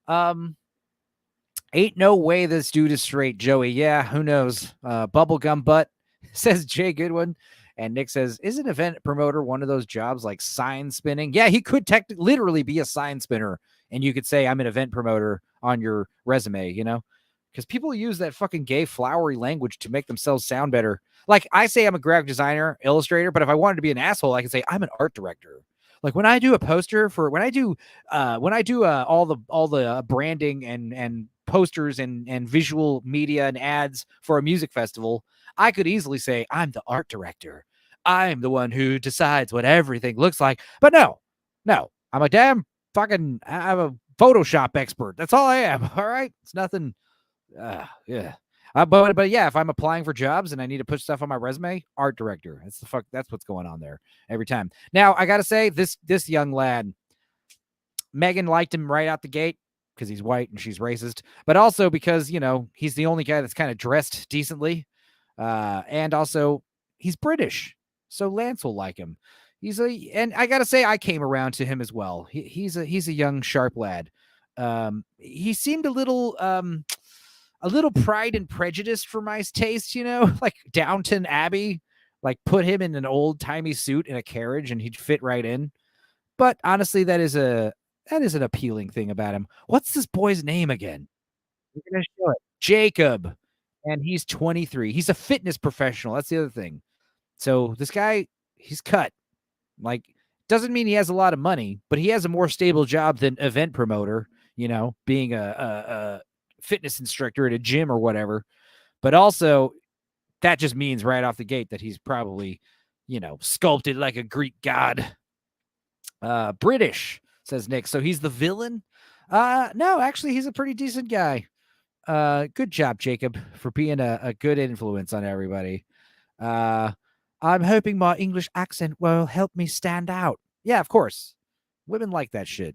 Ain't no way this dude is straight, Joey. Yeah, who knows? Bubblegum butt, says Jay Goodwin. And Nick says, isn't event promoter one of those jobs like sign spinning? Yeah, he could literally be a sign spinner. And you could say, I'm an event promoter on your resume, because people use that fucking gay flowery language to make themselves sound better. Like I say, I'm a graphic designer, illustrator, but if I wanted to be an asshole, I can say I'm an art director. Like when I do a poster when I do all the branding and posters and visual media and ads for a music festival, I could easily say I'm the art director. I'm the one who decides what everything looks like. But no, I'm a damn I'm a Photoshop expert. That's all I am. All right. It's nothing. Yeah. But yeah, if I'm applying for jobs and I need to put stuff on my resume, art director. That's what's going on there every time. Now I gotta say, this young lad, Megan liked him right out the gate because he's white and she's racist, but also because, he's the only guy that's kind of dressed decently. And also he's British. So Lance will like him. And I gotta say, I came around to him as well. He's a young, sharp lad. He seemed a little Pride and Prejudice for my taste, like Downton Abbey, like put him in an old timey suit in a carriage and he'd fit right in. But honestly, that is an appealing thing about him. What's this boy's name again? We're gonna show it. Jacob. And he's 23. He's a fitness professional. That's the other thing. So this guy, he's cut. Like, doesn't mean he has a lot of money, but he has a more stable job than event promoter, being a fitness instructor at a gym or whatever. But also, that just means right off the gate that he's probably, sculpted like a Greek god. British, says Nick. So he's the villain? No, actually, he's a pretty decent guy. Good job, Jacob, for being a good influence on everybody. I'm hoping my English accent will help me stand out. Yeah, of course. Women like that shit.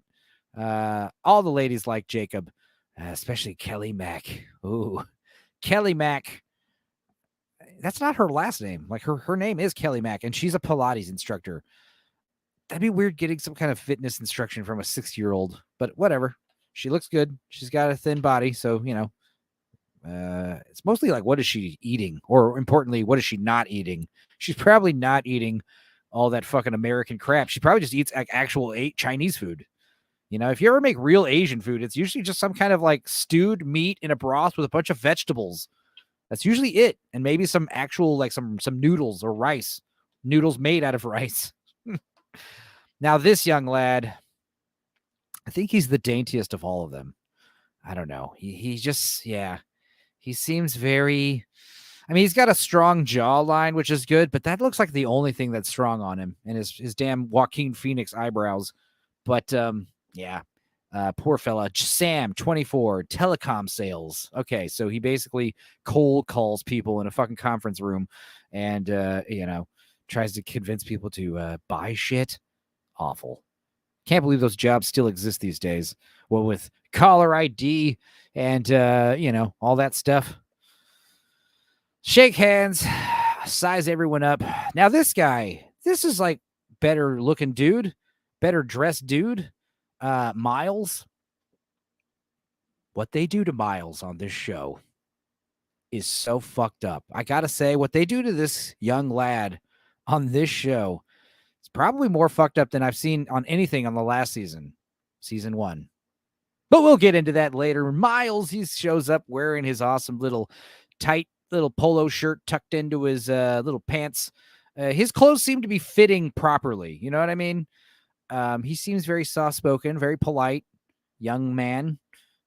All the ladies like Jacob, especially Kelly Mack. Ooh, Kelly Mack. That's not her last name. Like her name is Kelly Mack, and she's a Pilates instructor. That'd be weird getting some kind of fitness instruction from a 60-year-old, but whatever. She looks good. She's got a thin body, so it's mostly like, what is she eating? Or importantly, what is she not eating? She's probably not eating all that fucking American crap. She probably just eats like actual Chinese food. If you ever make real Asian food, it's usually just some kind of like stewed meat in a broth with a bunch of vegetables. That's usually it. And maybe some actual, like some noodles or rice. Noodles made out of rice. Now, this young lad, I think he's the daintiest of all of them. I don't know. He just, yeah. He seems very, he's got a strong jawline, which is good, but that looks like the only thing that's strong on him, and his damn Joaquin Phoenix eyebrows. But, yeah, poor fella. Sam, 24, telecom sales. Okay, so he basically cold calls people in a fucking conference room and, tries to convince people to buy shit. Awful. Can't believe those jobs still exist these days. Well, with caller ID and, all that stuff. Shake hands, size everyone up. Now, this guy, this is like better looking dude, better dressed dude. Miles. What they do to Miles on this show is so fucked up. I gotta say, what they do to this young lad on this show is probably more fucked up than I've seen on anything on the last season 1. But we'll get into that later. Miles, he shows up wearing his awesome little tight little polo shirt tucked into his little pants. His clothes seem to be fitting properly. You know what I mean? He seems very soft-spoken, very polite young man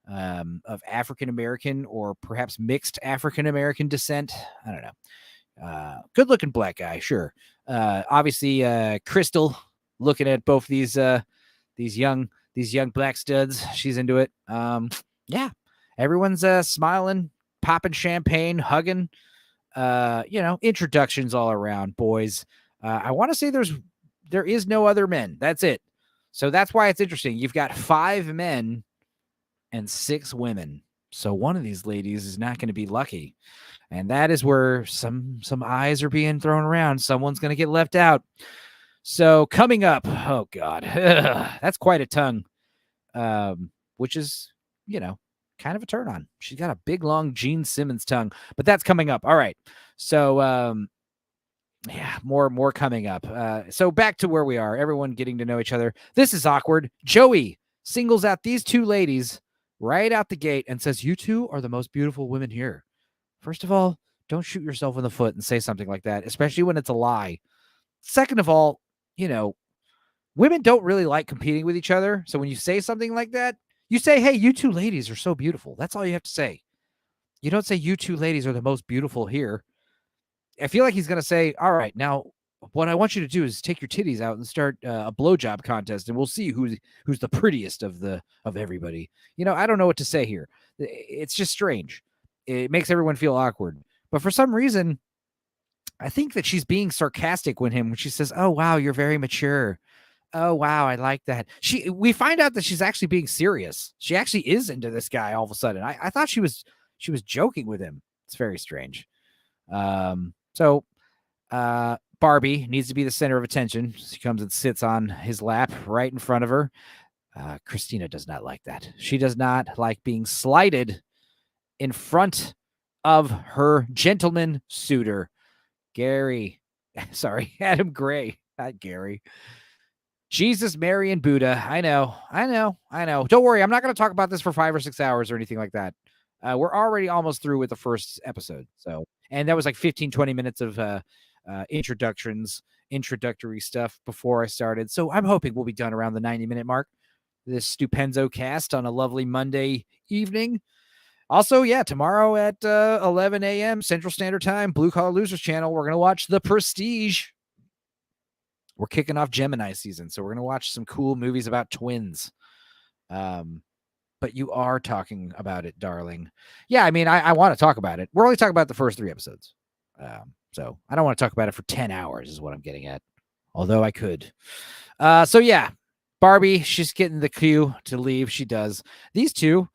of African-American or perhaps mixed African-American descent. I don't know. Good-looking black guy, sure. Obviously, Crystal looking at both these young black studs. She's into it. Yeah, everyone's smiling, popping champagne, hugging. Introductions all around, boys. I want to say there is no other men. That's it. So that's why it's interesting. You've got 5 men and 6 women. So one of these ladies is not going to be lucky. And that is where some eyes are being thrown around. Someone's going to get left out. So coming up, oh God, that's quite a tongue, which is, kind of a turn on. She's got a big, long Gene Simmons tongue, but that's coming up. All right. So, yeah, more coming up. So back to where we are, everyone getting to know each other. This is awkward. Joey singles out these 2 ladies right out the gate and says, "You 2 are the most beautiful women here." First of all, don't shoot yourself in the foot and say something like that, especially when it's a lie. Second of all, women don't really like competing with each other. So when you say something like that, you say, "Hey, you 2 ladies are so beautiful." That's all you have to say. You don't say, "You 2 ladies are the most beautiful here." I feel like he's going to say, "All right, now what I want you to do is take your titties out and start a blowjob contest, and we'll see who's the prettiest of everybody. I don't know what to say here. It's just strange. It makes everyone feel awkward. But for some reason, I think that she's being sarcastic when she says, "Oh wow, you're very mature. Oh wow, I like that." We find out that she's actually being serious. She actually is into this guy all of a sudden. I thought she was joking with him. It's very strange. So Barbie needs to be the center of attention. She comes and sits on his lap right in front of her. Christina does not like that. She does not like being slighted in front of her gentleman suitor, Adam Gray, not Gary. Jesus, Mary, and Buddha. I know. Don't worry. I'm not going to talk about this for 5 or 6 hours or anything like that. We're already almost through with the first episode. And that was like 15, 20 minutes of introductory stuff before I started. So I'm hoping we'll be done around the 90-minute mark. This Stupenzocast on a lovely Monday evening. Also, tomorrow at 11 a.m. Central Standard Time, Blue Collar Losers channel, we're going to watch The Prestige. We're kicking off Gemini season, so we're going to watch some cool movies about twins. But you are talking about it, darling. Yeah, I mean, I want to talk about it. We're only talking about the first 3 episodes. So I don't want to talk about it for 10 hours is what I'm getting at. Although I could. Barbie, she's getting the cue to leave. She does. These two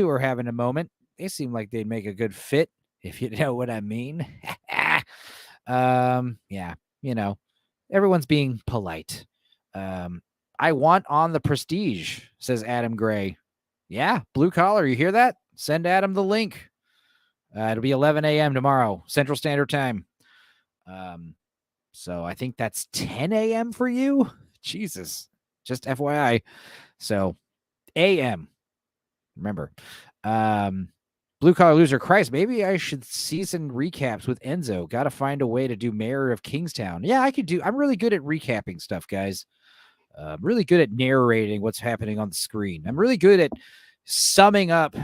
are having a moment. They seem like they'd make a good fit, if you know what I mean. Everyone's being polite. I want on the Prestige, says Adam Gray. Yeah, Blue Collar, you hear that? Send Adam the link. It'll be 11 a.m. tomorrow, Central Standard Time. So I think that's 10 a.m. for you. Jesus, just FYI. So a.m. Remember, Blue Collar Loser. Christ, maybe I should season recaps with Enzo. Got to find a way to do Mayor of Kingstown. Yeah, I'm really good at recapping stuff, guys. I'm really good at narrating what's happening on the screen. I'm really good at summing up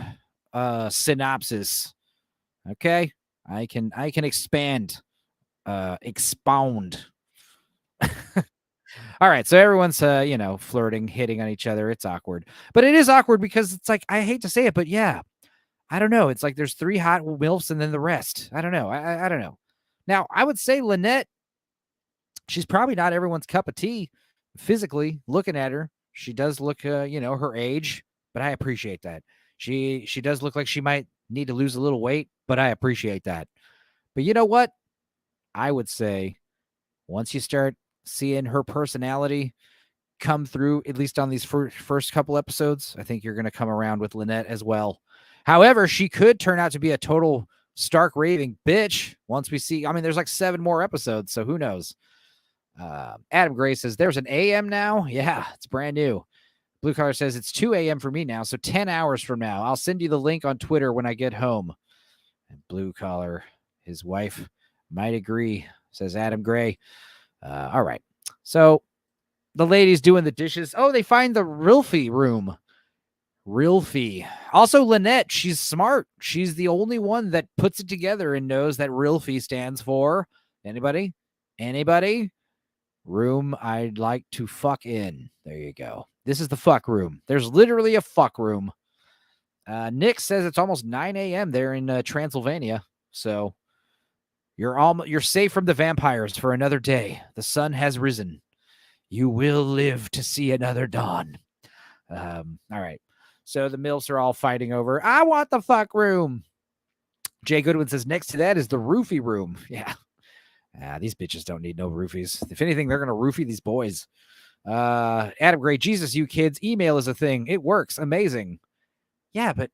synopsis. Okay, I can expound. All right, so everyone's flirting, hitting on each other. It's awkward, but it is awkward because it's like, I hate to say it, but yeah, I don't know. It's like there's 3 hot milfs and then the rest. I don't know. I don't know. Now I would say Lynette, she's probably not everyone's cup of tea. Physically, looking at her, she does look, her age, but I appreciate that. She does look like she might need to lose a little weight, but I appreciate that. But you know what? I would say once you start seeing her personality come through, at least on these first couple episodes, I think you're going to come around with Lynette as well. However, she could turn out to be a total stark raving bitch once we see. I mean, there's like 7 more episodes, so who knows? Adam Gray says there's an AM now. Yeah, it's brand new. Blue Collar says it's 2 a.m. for me now, so 10 hours from now. I'll send you the link on Twitter when I get home. And Blue Collar, his wife, might agree, says Adam Gray. All right. So the ladies doing the dishes. Oh, they find the Rilfie room. Rilfie. Also, Lynette, she's smart. She's the only one that puts it together and knows that Rilfie stands for anybody? Room I'd like to fuck in. There you go. This is the fuck room. There's literally a fuck room. Nick says it's almost 9 a.m. there in Transylvania. So you're safe from the vampires for another day. The sun has risen. You will live to see another dawn. All right. So the MILFs are all fighting over, I want the fuck room. Jay Goodwin says next to that is the roofie room. Yeah. These bitches don't need no roofies. If anything, they're going to roofie these boys. Adam Gray, Jesus, you kids, email is a thing. It works. Amazing. Yeah, but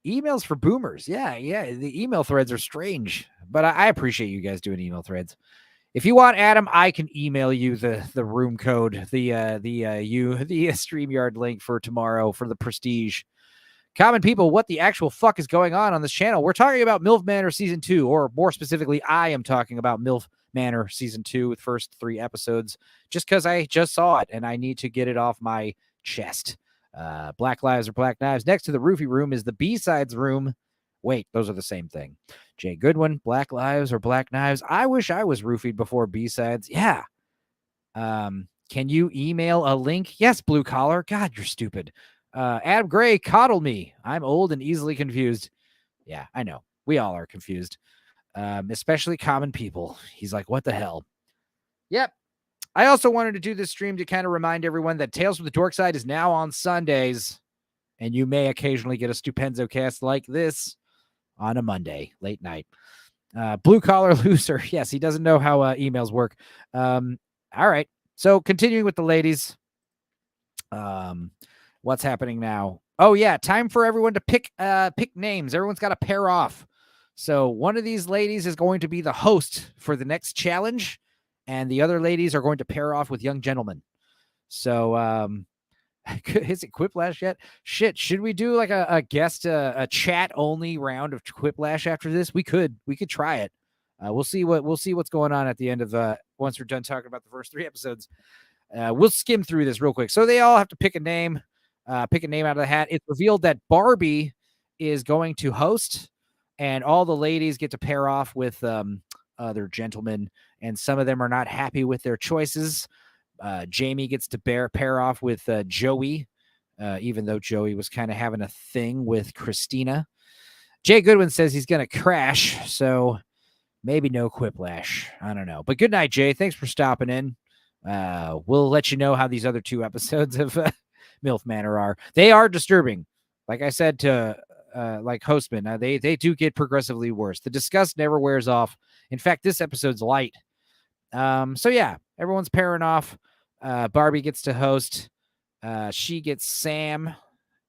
emails for boomers. Yeah. The email threads are strange, but I appreciate you guys doing email threads. If you want, Adam, I can email you the room code, the StreamYard link for tomorrow for the Prestige. Common people, what the actual fuck is going on this channel? We're talking about Milf Manor Season 2, or more specifically, I am talking about Milf Manor Season 2 with first 3 episodes, just because I just saw it, and I need to get it off my chest. Black Lives or Black Knives. Next to the roofie room is the B-Sides room. Wait, those are the same thing. Jay Goodwin, Black Lives or Black Knives. I wish I was roofied before B-sides. Yeah. Can you email a link? Yes, Blue Collar. God, you're stupid. Adam Gray, coddle me. I'm old and easily confused. Yeah, I know. We all are confused. Especially common people. He's like, what the hell? Yep. I also wanted to do this stream to kind of remind everyone that Tales from the Dork Side is now on Sundays, and you may occasionally get a Stupenzocast like this on a Monday, late night. Blue Collar Loser. Yes, he doesn't know how emails work. All right. So continuing with the ladies. What's happening now? Oh, yeah. Time for everyone to pick names. Everyone's got to pair off. So one of these ladies is going to be the host for the next challenge, and the other ladies are going to pair off with young gentlemen. So, is it Quiplash yet? Shit, should we do like a guest, a chat only round of Quiplash after this? We could try it. We'll see what's going on at the end of once we're done talking about the first 3 episodes. We'll skim through this real quick. So they all have to pick a name out of the hat. It's revealed that Barbie is going to host, and all the ladies get to pair off with other gentlemen, and some of them are not happy with their choices. Jamie gets to pair off with Joey, even though Joey was kind of having a thing with Christina. Jay Goodwin says he's going to crash, so maybe no Quiplash. I don't know. But good night, Jay. Thanks for stopping in. We'll let you know how these other 2 episodes of Milf Manor are. They are disturbing. Like I said to like Hostman, they do get progressively worse. The disgust never wears off. In fact, this episode's light. So yeah, everyone's pairing off. Barbie gets to host. She gets Sam,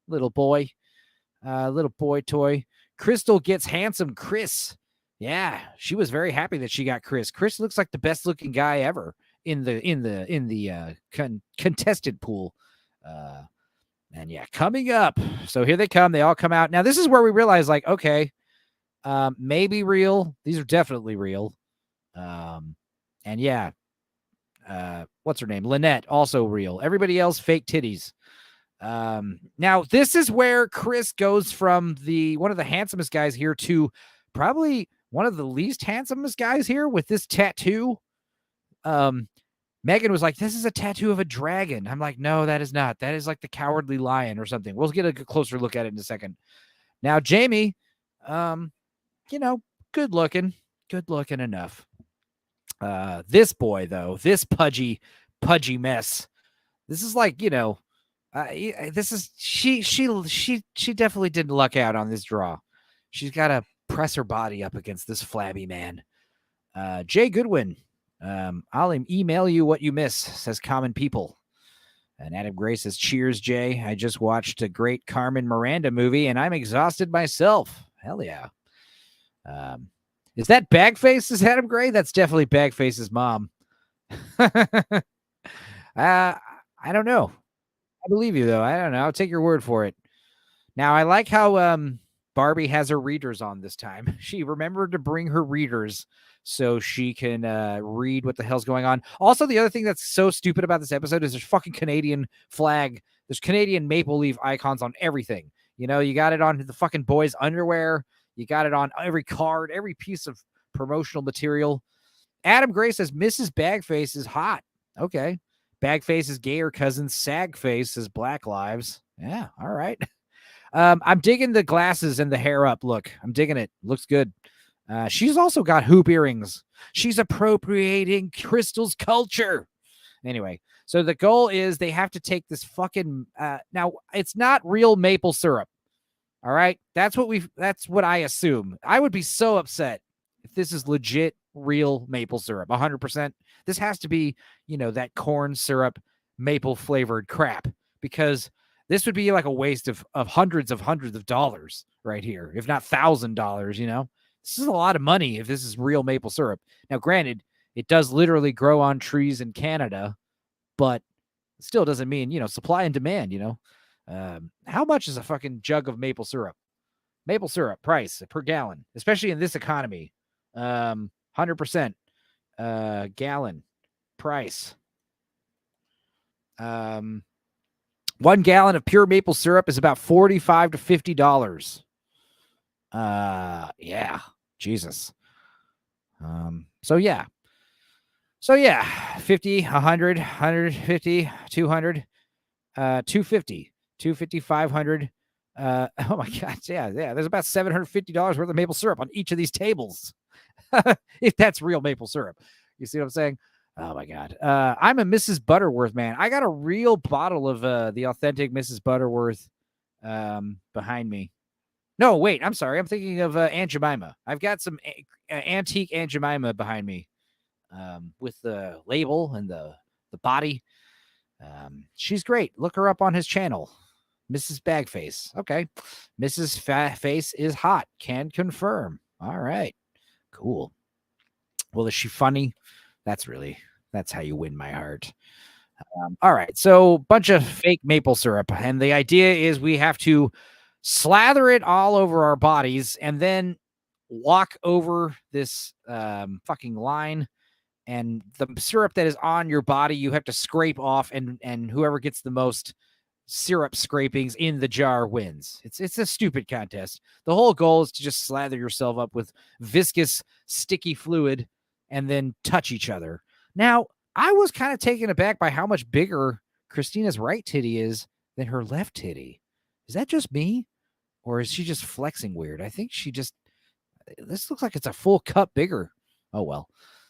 little boy toy. Crystal gets handsome Chris. Yeah, she was very happy that she got Chris. Chris looks like the best looking guy ever in the contested pool. And yeah, coming up. So here they come. They all come out. Now this is where we realize, like, okay, maybe real. These are definitely real. And yeah, what's her name? Lynette, also real. Everybody else, fake titties. Now this is where Chris goes from one of the handsomest guys here to probably one of the least handsomest guys here with this tattoo. Megan was like, this is a tattoo of a dragon. I'm like, no, that is not. That is like the Cowardly Lion or something. We'll get a closer look at it in a second. Now, Jamie, good looking enough. This boy, though, this pudgy mess. This is like, this is she definitely didn't luck out on this draw. She's got to press her body up against this flabby man. Jay Goodwin. I'll email you what you miss, says Common People. And Adam Gray says, cheers, Jay. I just watched a great Carmen Miranda movie, and I'm exhausted myself. Hell yeah. Is that Bagface, says Adam Gray? That's definitely Bagface's mom. I don't know. I believe you, though. I don't know. I'll take your word for it. Now, I like how Barbie has her readers on this time. She remembered to bring her readers so she can read what the hell's going on. Also, the other thing that's so stupid about this episode is there's fucking Canadian flag. There's Canadian maple leaf icons on everything. You got it on the fucking boys' underwear. You got it on every card, every piece of promotional material. Adam Gray says Mrs. Bagface is hot. Okay. Bagface's gayer cousin Sagface says Black Lives. Yeah, all right. I'm digging the glasses and the hair up look. I'm digging it. Looks good. She's also got hoop earrings. She's appropriating Crystal's culture. Anyway, so the goal is they have to take this fucking now it's not real maple syrup. All right. That's what I assume. I would be so upset if this is legit real maple syrup. 100%. This has to be, that corn syrup maple flavored crap, because this would be like a waste of hundreds of dollars right here, if not $1,000, This is a lot of money if this is real maple syrup. Now, granted, it does literally grow on trees in Canada, but it still doesn't mean, supply and demand, How much is a fucking jug of maple syrup? Maple syrup price per gallon, especially in this economy. 100% gallon price. 1 gallon of pure maple syrup is about $45 to $50. Yeah. Jesus. So yeah. 50, 100, 150, 200, 250, 250, 500. Oh my God. Yeah. There's about $750 worth of maple syrup on each of these tables. If that's real maple syrup. You see what I'm saying? Oh my God. I'm a Mrs. Butterworth man. I got a real bottle of the authentic Mrs. Butterworth behind me. No, wait, I'm sorry. I'm thinking of Aunt Jemima. I've got some antique Aunt Jemima behind me with the label and the body. She's great. Look her up on his channel. Mrs. Bagface. Okay. Mrs. Face is hot. Can confirm. All right. Cool. Well, is she funny? That's how you win my heart. All right. So bunch of fake maple syrup. And the idea is we have to slather it all over our bodies and then walk over this fucking line, and the syrup that is on your body you have to scrape off, and whoever gets the most syrup scrapings in the jar wins. It's a stupid contest. The whole goal is to just slather yourself up with viscous sticky fluid and then touch each other. Now, I was kind of taken aback by how much bigger Christina's right titty is than her left titty. Is that just me? Or is she just flexing weird? I think this looks like it's a full cup bigger. Oh, well.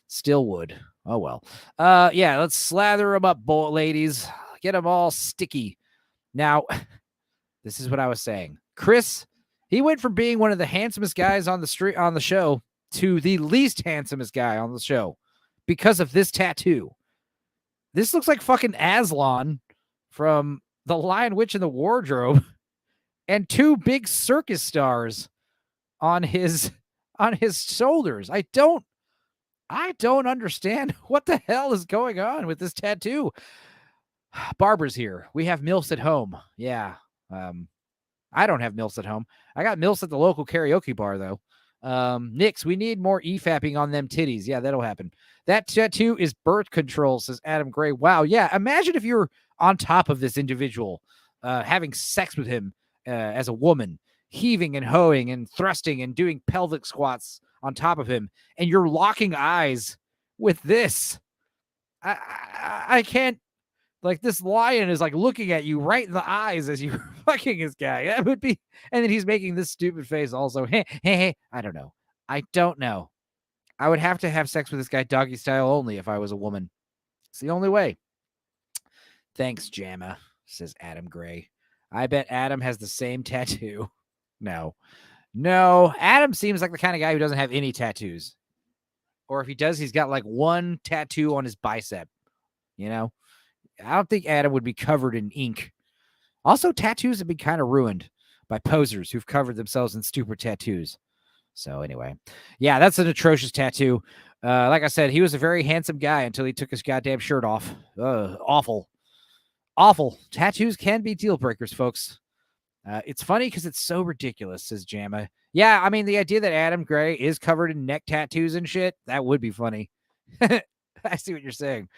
Still would. Oh, well. Yeah, let's slather them up, ladies. Get them all sticky. Now, this is what I was saying. Chris, he went from being one of the handsomest guys on the show to the least handsomest guy on the show because of this tattoo. This looks like fucking Aslan from The Lion, Witch, and the Wardrobe. And two big circus stars on his shoulders. I don't understand what the hell is going on with this tattoo. Barbara's here. We have Milfs at home. Yeah. I don't have Milfs at home. I got Milfs at the local karaoke bar, though. Nix, we need more e-fapping on them titties. Yeah, that'll happen. That tattoo is birth control, says Adam Gray. Wow. Yeah. Imagine if you're on top of this individual, having sex with him as a woman, heaving and hoeing and thrusting and doing pelvic squats on top of him, and you're locking eyes with this. I can't, like, this lion is like looking at you right in the eyes as you're fucking this guy. That would be, and then he's making this stupid face also. Hey, I don't know. I would have to have sex with this guy doggy style only if I was a woman. It's the only way. Thanks, Jamma, says Adam Gray. I bet Adam has the same tattoo. No, Adam seems like the kind of guy who doesn't have any tattoos. Or if he does, he's got like one tattoo on his bicep. You know, I don't think Adam would be covered in ink. Also, tattoos have been kind of ruined by posers who've covered themselves in stupid tattoos. So anyway, yeah, that's an atrocious tattoo. Like I said, he was a very handsome guy until he took his goddamn shirt off. Awful. Tattoos can be deal breakers, folks. It's funny because it's so ridiculous, says Jamma. Yeah, I mean, the idea that Adam Gray is covered in neck tattoos and shit, that would be funny. I see what you're saying.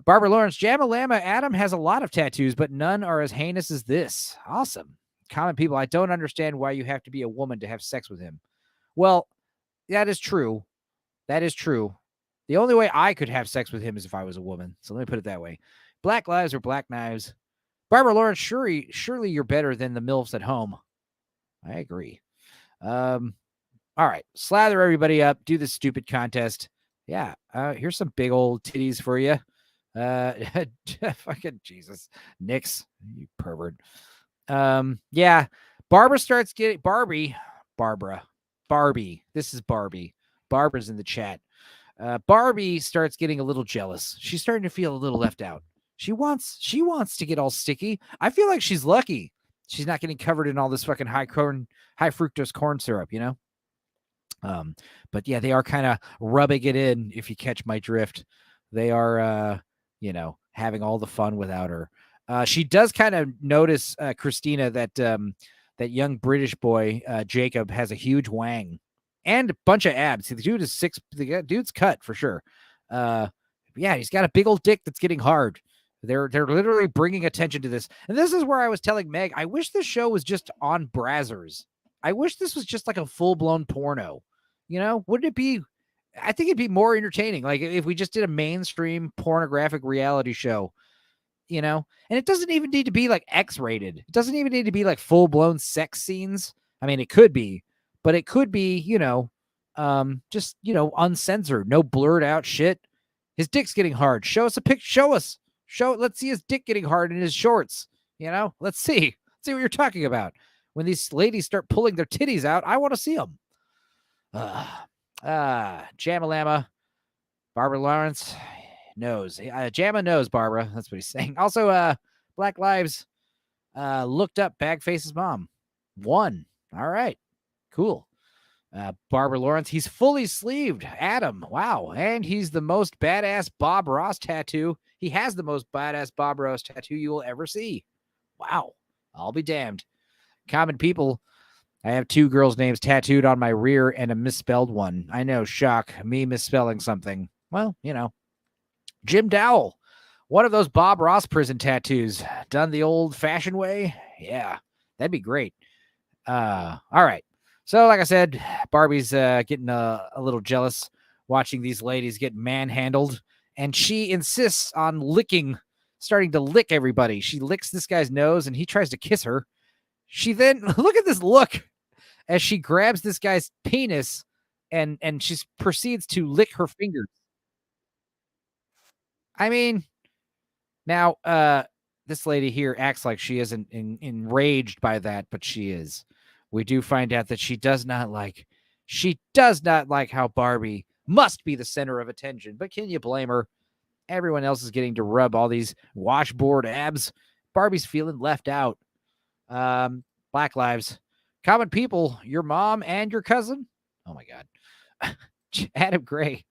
Barbara Lawrence, Jamma Llama, Adam has a lot of tattoos, but none are as heinous as this. Awesome. Common people, I don't understand why you have to be a woman to have sex with him. Well, that is true. The only way I could have sex with him is if I was a woman. So let me put it that way. Black lives are black knives. Barbara Lawrence, surely you're better than the MILFs at home. I agree. All right. Slather everybody up. Do this stupid contest. Yeah. Here's some big old titties for you. Fucking Jesus. Nix, you pervert. Yeah. Barbara starts getting Barbie. This is Barbie. Barbara's in the chat. Barbie starts getting a little jealous. She's starting to feel a little left out. She wants to get all sticky. I feel like she's lucky she's not getting covered in all this fucking high fructose corn syrup, you know? But yeah, they are kind of rubbing it in, if you catch my drift. They are, having all the fun without her. She does kind of notice, Christina, that that young British boy, Jacob, has a huge wang and a bunch of abs. The dude's cut for sure. Yeah, he's got a big old dick that's getting hard. They're literally bringing attention to this. And this is where I was telling Meg, I wish this show was just on Brazzers. I wish this was just like a full-blown porno. Wouldn't it be? I think it'd be more entertaining. Like if we just did a mainstream pornographic reality show, and it doesn't even need to be like X-rated. It doesn't even need to be like full-blown sex scenes. I mean, it could be, but it could be, just, uncensored, no blurred out shit. His dick's getting hard. Show us a picture. Let's see his dick getting hard in his shorts. Let's see what you're talking about. When these ladies start pulling their titties out, I want to see them. Jamalama, Barbara Lawrence knows. Jamma knows Barbara. That's what he's saying. Also, Black Lives looked up Bagface's mom. Won. All right. Cool. Barbara Lawrence, he's fully sleeved. Adam, wow. And he's the most badass Bob Ross tattoo. He has the most badass Bob Ross tattoo you will ever see. Wow. I'll be damned. Common people, I have 2 girls' names tattooed on my rear and a misspelled one. I know, shock. Me misspelling something. Well, Jim Dowell, one of those Bob Ross prison tattoos. Done the old-fashioned way? Yeah, that'd be great. All right. So, like I said, Barbie's getting a little jealous watching these ladies get manhandled, and she insists on starting to lick everybody. She licks this guy's nose, and he tries to kiss her. She then, look at this look, as she grabs this guy's penis, and she proceeds to lick her fingers. I mean, now, this lady here acts like she isn't enraged by that, but she is. We do find out that she does not like how Barbie must be the center of attention. But can you blame her? Everyone else is getting to rub all these washboard abs. Barbie's feeling left out. Black Lives. Common people, your mom and your cousin. Oh, my God. Adam Gray.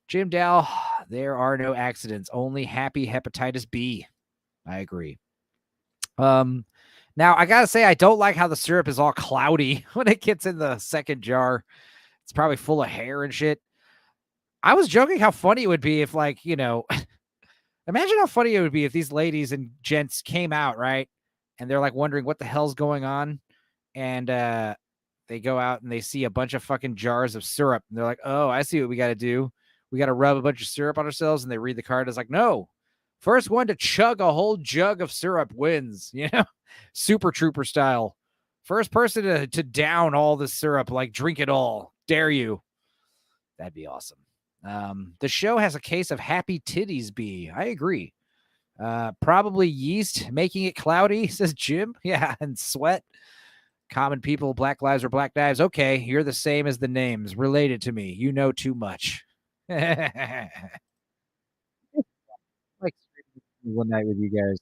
Jim Dow, there are no accidents, only happy hepatitis B. I agree. Now, I got to say, I don't like how the syrup is all cloudy when it gets in the second jar. It's probably full of hair and shit. I was joking how funny it would be if, imagine how funny it would be if these ladies and gents came out, right? And they're wondering what the hell's going on. And they go out and they see a bunch of fucking jars of syrup. And they're like, oh, I see what we got to do. We got to rub a bunch of syrup on ourselves. And they read the card. It's like, no, first one to chug a whole jug of syrup wins, Super Trooper style. First person to down all the syrup, drink it all. Dare you. That'd be awesome. The show has a case of happy titties B. I agree. Probably yeast making it cloudy, says Jim. Yeah, and sweat. Common people, Black Lives or Black Knives. Okay, you're the same as the names. Related to me. You know too much. One night with you guys.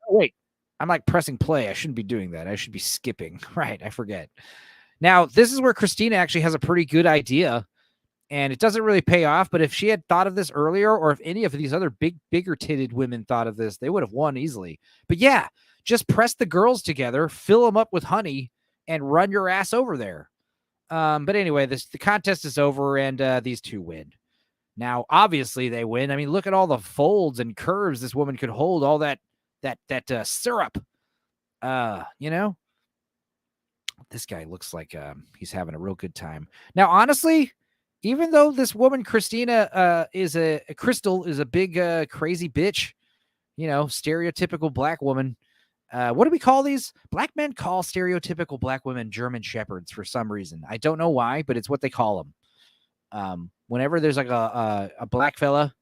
Oh, wait. I'm pressing play. I shouldn't be doing that. I should be skipping. Right. I forget. Now, this is where Christina actually has a pretty good idea, and it doesn't really pay off. But if she had thought of this earlier, or if any of these other bigger titted women thought of this, they would have won easily. But yeah, just press the girls together, fill them up with honey, and run your ass over there. But anyway, the contest is over, and these two win. Now, obviously, they win. I mean, look at all the folds and curves this woman could hold. All that syrup. This guy looks like he's having a real good time. Now, honestly, even though this woman Christina Crystal is a big crazy bitch, stereotypical black woman. What do we call these? Black men call stereotypical black women German shepherds for some reason. I don't know why, but it's what they call them. Whenever there's a black fella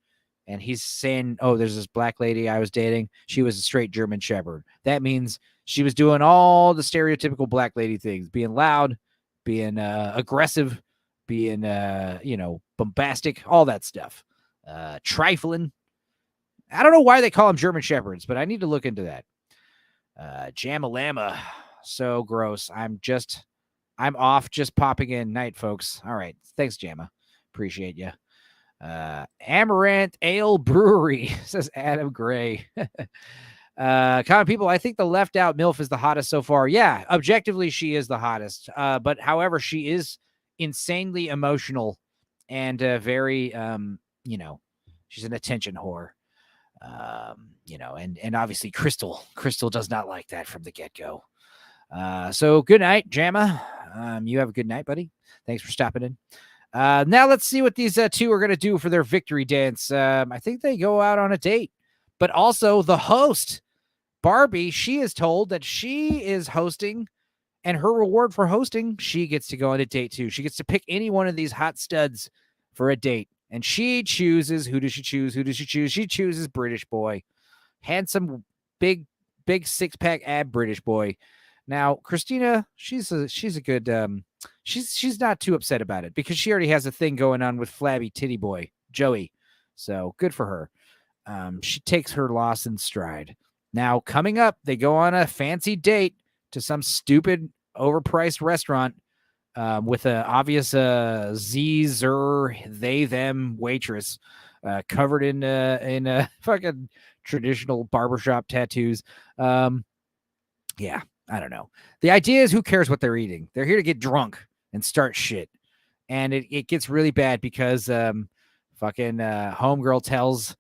and he's saying, oh, there's this black lady I was dating, she was a straight German shepherd. That means she was doing all the stereotypical black lady things, being loud, being aggressive, being, bombastic, all that stuff. Trifling. I don't know why they call them German shepherds, but I need to look into that. Jamalama. So gross. I'm off just popping in. Night, folks. All right. Thanks, Jamma. Appreciate you. Amaranth Ale Brewery, says Adam Gray. Common people, I think the left out MILF is the hottest so far. Yeah, objectively, she is the hottest. But however, she is insanely emotional and very, she's an attention whore. And obviously Crystal does not like that from the get-go. So good night, Jamma. You have a good night, buddy. Thanks for stopping in. Now let's see what these two are going to do for their victory dance. I think they go out on a date, but also the host, Barbie, she is told that she is hosting, and her reward for hosting, she gets to go on a date too. She gets to pick any one of these hot studs for a date, and she chooses. Who does she choose? Who does she choose? She chooses British boy, handsome, big 6-pack ab British boy. Now, Christina, she's a good she's not too upset about it because she already has a thing going on with flabby titty boy Joey. So good for her. She takes her loss in stride. Now, coming up, they go on a fancy date to some stupid overpriced restaurant with an obvious they them waitress covered in fucking traditional barbershop tattoos. Yeah, I don't know. The idea is, who cares what they're eating? They're here to get drunk and start shit. And it gets really bad because homegirl tells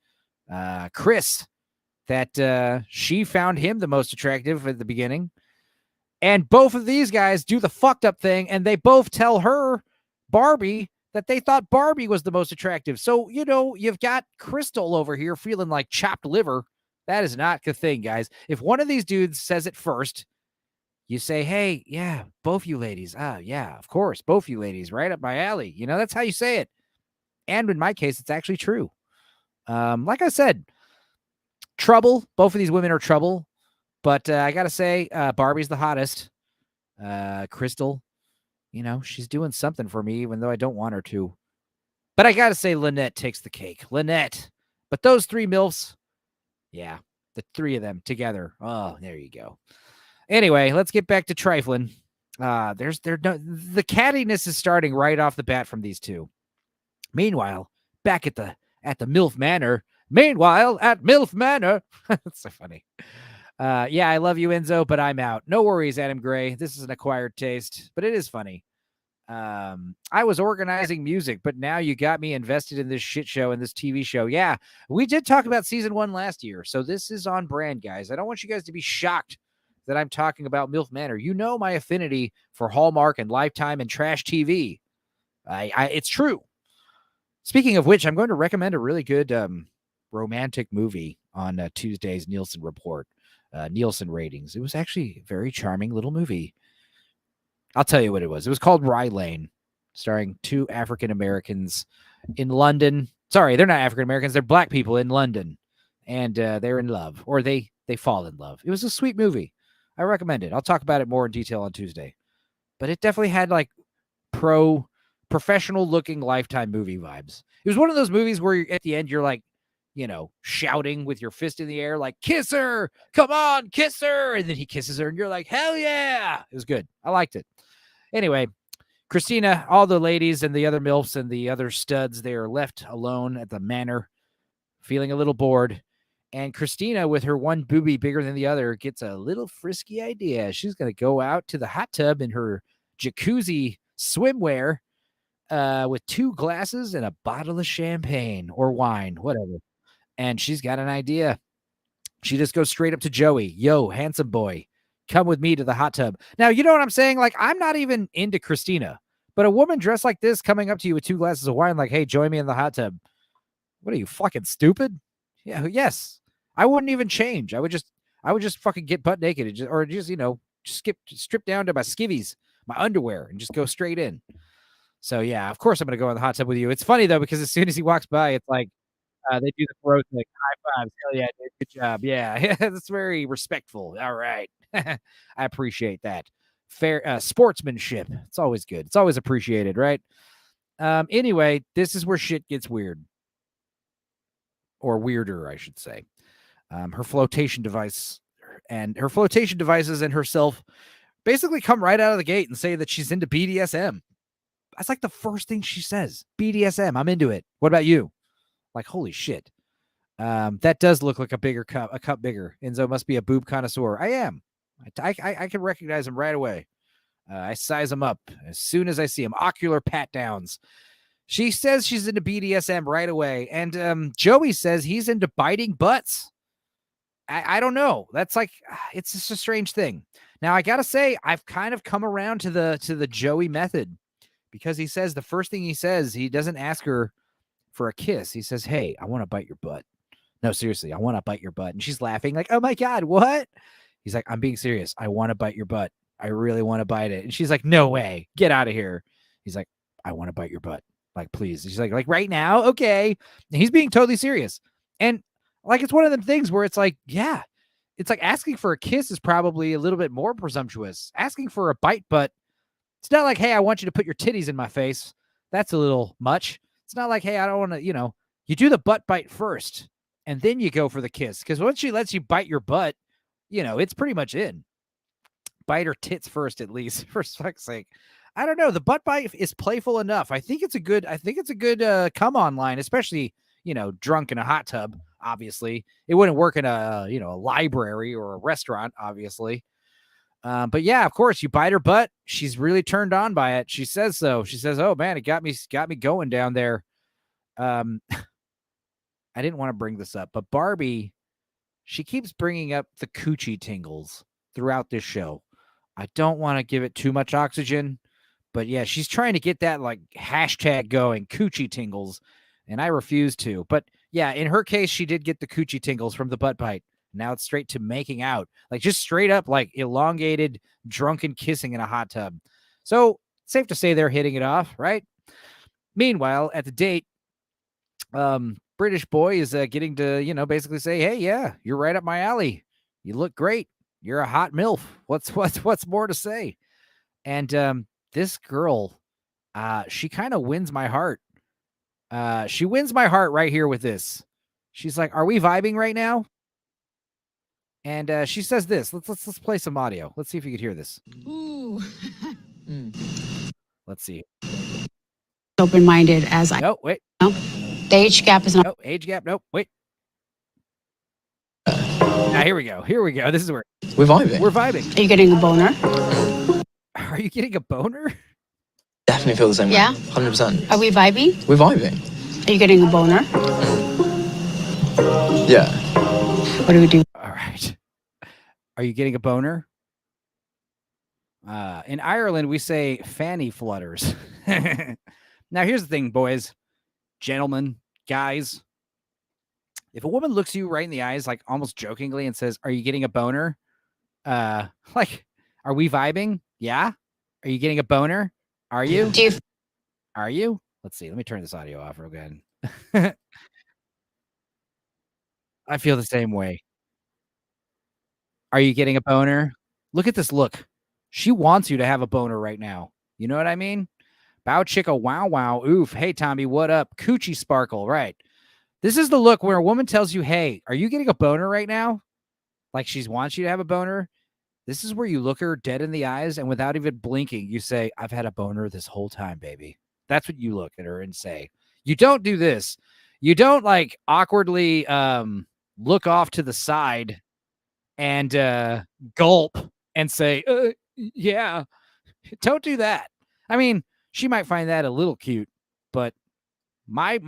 Chris that she found him the most attractive at the beginning. And both of these guys do the fucked up thing, and they both tell her, Barbie, that they thought Barbie was the most attractive. So, you've got Crystal over here feeling like chopped liver. That is not the thing, guys. If one of these dudes says it first, you say, hey, yeah, both you ladies. Yeah, of course, both you ladies, right up my alley. That's how you say it. And in my case, it's actually true. Like I said, trouble. Both of these women are trouble. But I got to say, Barbie's the hottest. Crystal, she's doing something for me, even though I don't want her to. But I got to say, Lynette takes the cake. Lynette. But those three MILFs, yeah, the three of them together. Oh, there you go. Anyway, let's get back to trifling. The cattiness is starting right off the bat from these two. Meanwhile, back at the Milf Manor. Meanwhile, at Milf Manor. That's so funny. Yeah, I love you, Enzo, but I'm out. No worries, Adam Gray. This is an acquired taste, but it is funny. I was organizing music, but now you got me invested in this shit show and this TV show. Yeah, we did talk about season 1 last year, so this is on brand, guys. I don't want you guys to be shocked that I'm talking about Milf Manor. You know my affinity for Hallmark and Lifetime and trash TV. It's true. Speaking of which, I'm going to recommend a really good romantic movie on Tuesday's Nielsen report. Nielsen ratings. It was actually a very charming little movie. I'll tell you what it was. It was called Rye Lane, starring 2 African Americans in London. Sorry, they're not African Americans. They're black people in London, and they're in love, or they fall in love. It was a sweet movie. I recommend it. I'll talk about it more in detail on Tuesday. But it definitely had like professional looking Lifetime movie vibes. It was one of those movies where at the end you're like, shouting with your fist in the air, like, kiss her, come on, kiss her. And then he kisses her and you're like, hell yeah. It was good. I liked it. Anyway, Christina, all the ladies and the other MILFs and the other studs, they are left alone at the manor, feeling a little bored. And Christina, with her one boobie bigger than the other, gets a little frisky idea. She's going to go out to the hot tub in her jacuzzi swimwear with 2 glasses and a bottle of champagne or wine, whatever. And she's got an idea. She just goes straight up to Joey. Yo, handsome boy, come with me to the hot tub. Now, you know what I'm saying? Like, I'm not even into Christina, but a woman dressed like this coming up to you with 2 glasses of wine, like, hey, join me in the hot tub. What are you, fucking stupid? Yeah, yes. I wouldn't even change. I would just fucking get butt naked or strip down to my skivvies, my underwear, and just go straight in. So yeah, of course I'm gonna go in the hot tub with you. It's funny though, because as soon as he walks by, it's like they do the bro thing, high fives. Hell yeah, dude, good job. Yeah, that's very respectful. All right, I appreciate that. Fair sportsmanship. It's always good. It's always appreciated, right? Anyway, this is where shit gets weird, or weirder, I should say. Her flotation devices and herself basically come right out of the gate and say that she's into BDSM. That's like the first thing she says. BDSM, I'm into it. What about you? Like, holy shit. That does look like a cup bigger. Enzo must be a boob connoisseur. I am. I can recognize him right away. I size him up as soon as I see him. Ocular pat downs. She says she's into BDSM right away. And Joey says he's into biting butts. I don't know. That's like, it's just a strange thing. Now I gotta say, I've kind of come around to the Joey method, because he says the first thing he says, he doesn't ask her for a kiss. He says, "Hey, I want to bite your butt." No, seriously, I want to bite your butt. And she's laughing like, "Oh my God, what?" He's like, "I'm being serious. I want to bite your butt. I really want to bite it." And she's like, "No way. Get out of here." He's like, "I want to bite your butt. Like, please." She's like right now? Okay. And he's being totally serious. And like, it's one of them things where it's like, yeah, it's like asking for a kiss is probably a little bit more presumptuous. Asking for a bite butt, it's not like, "Hey, I want you to put your titties in my face." That's a little much. It's not like, "Hey, I don't want to," you do the butt bite first and then you go for the kiss. Because once she lets you bite your butt, it's pretty much in. Bite her tits first, at least, for fuck's sake. I don't know. The butt bite is playful enough. I think it's a good come on line, especially, drunk in a hot tub, obviously. It wouldn't work in a library or a restaurant, obviously. But yeah, of course, you bite her butt. She's really turned on by it. She says so. She says, "Oh man, it got me going down there." I didn't want to bring this up, but Barbie, she keeps bringing up the coochie tingles throughout this show. I don't want to give it too much oxygen, but yeah, she's trying to get that like hashtag going, coochie tingles, and I refuse to. But yeah, in her case, she did get the coochie tingles from the butt bite. Now it's straight to making out, like just straight up like elongated, drunken kissing in a hot tub. So safe to say they're hitting it off, right? Meanwhile, at the date, British boy is getting to, basically say, "Hey, yeah, you're right up my alley. You look great. You're a hot MILF. What's more to say?" And this girl, she kind of wins my heart. She wins my heart right here with this. She's like, "Are we vibing right now?" And she says this. Let's play some audio. Let's see if you could hear this. Ooh. Let's see. Open-minded as I. No, wait. No. The age gap is not. No, age gap. Nope. Wait. Now here we go. Here we go. This is where we're vibing. We're vibing. Are you getting a boner? Are you getting a boner? Definitely feel the same way. Yeah? 100%. Are we vibing? We're vibing. Are you getting a boner? Yeah. What do we do? All right. Are you getting a boner? In Ireland, we say fanny flutters. Now, here's the thing, boys, gentlemen, guys. If a woman looks you right in the eyes, like almost jokingly, and says, "Are you getting a boner?" Like, are we vibing? Yeah. Are you getting a boner? Are you? Are you? Let's see. Let me turn this audio off real good. I feel the same way. Are you getting a boner? Look at this look. She wants you to have a boner right now. You know what I mean? Bow chicka wow wow. Oof. Hey, Tommy, what up? Coochie sparkle. Right. This is the look where a woman tells you, "Hey, are you getting a boner right now?" Like she wants you to have a boner. This is where you look her dead in the eyes and without even blinking, you say, "I've had a boner this whole time, baby." That's what you look at her and say. You don't do this. You don't like awkwardly look off to the side and gulp and say, "Yeah." Don't do that. I mean, she might find that a little cute, but my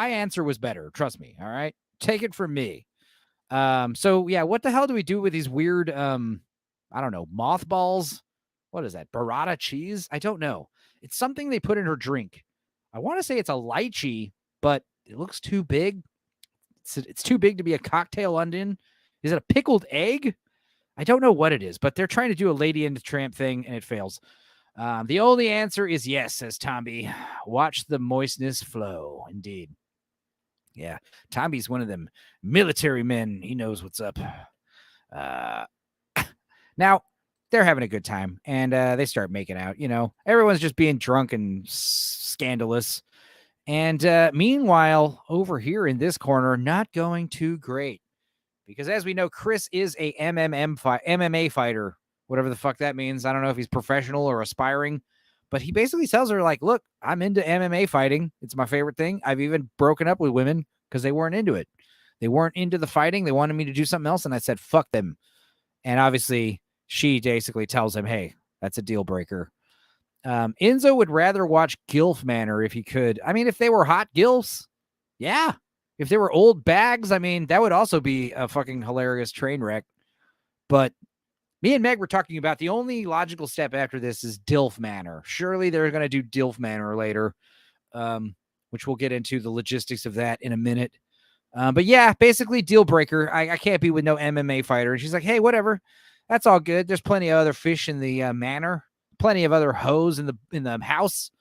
answer was better. Trust me. All right. Take it from me. So yeah, what the hell do we do with these weird, I don't know, mothballs? What is that? Burrata cheese? I don't know. It's something they put in her drink. I want to say it's a lychee, but it looks too big. It's too big to be a cocktail onion. Is it a pickled egg? I don't know what it is, but they're trying to do a Lady and the Tramp thing, and it fails. The only answer is yes, says Tomby. Watch the moistness flow. Indeed. Yeah, Tommy's one of them military men. He knows what's up. Now, they're having a good time, and they start making out. Everyone's just being drunk and scandalous. And meanwhile, over here in this corner, not going too great. Because as we know, Chris is a MMA fighter, whatever the fuck that means. I don't know if he's professional or aspiring, but he basically tells her, like, "Look, I'm into MMA fighting. It's my favorite thing. I've even broken up with women because they weren't into it. They weren't into the fighting. They wanted me to do something else, and I said, fuck them." And obviously, she basically tells him, "Hey, that's a deal breaker." Enzo would rather watch Gilf Manor if he could. I mean, if they were hot gilfs, yeah. If they were old bags, I mean, that would also be a fucking hilarious train wreck. But Me and Meg were talking about the only logical step after this is DILF Manor. Surely they're going to do DILF Manor later, which we'll get into the logistics of that in a minute. But yeah, basically deal breaker. I can't be with no MMA fighter. And she's like, hey, whatever. That's all good. There's plenty of other fish in the manor. Plenty of other hoes in the house.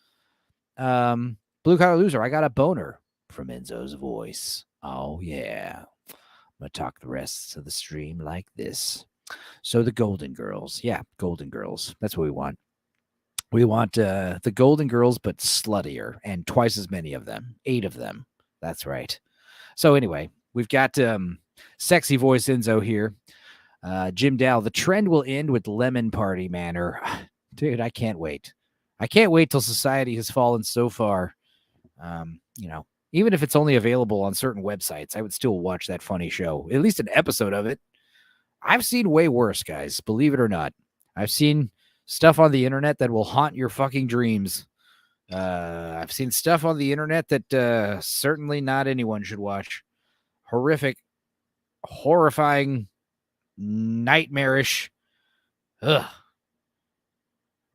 Blue collar loser. I got a boner from Enzo's voice. Oh yeah. I'm going to talk the rest of the stream like this. So the Golden Girls. Yeah, Golden Girls. That's what we want. We want the Golden Girls, but sluttier, and twice as many of them. 8 of them. That's right. So anyway, we've got sexy voice Enzo here. Jim Dow, the trend will end with Lemon Party Manor. Dude, I can't wait. I can't wait till society has fallen so far. Even if it's only available on certain websites, I would still watch that funny show. At least an episode of it. I've seen way worse, guys. Believe it or not. I've seen stuff on the internet that will haunt your fucking dreams. I've seen stuff on the internet that certainly not anyone should watch. Horrific, horrifying, nightmarish. Ugh.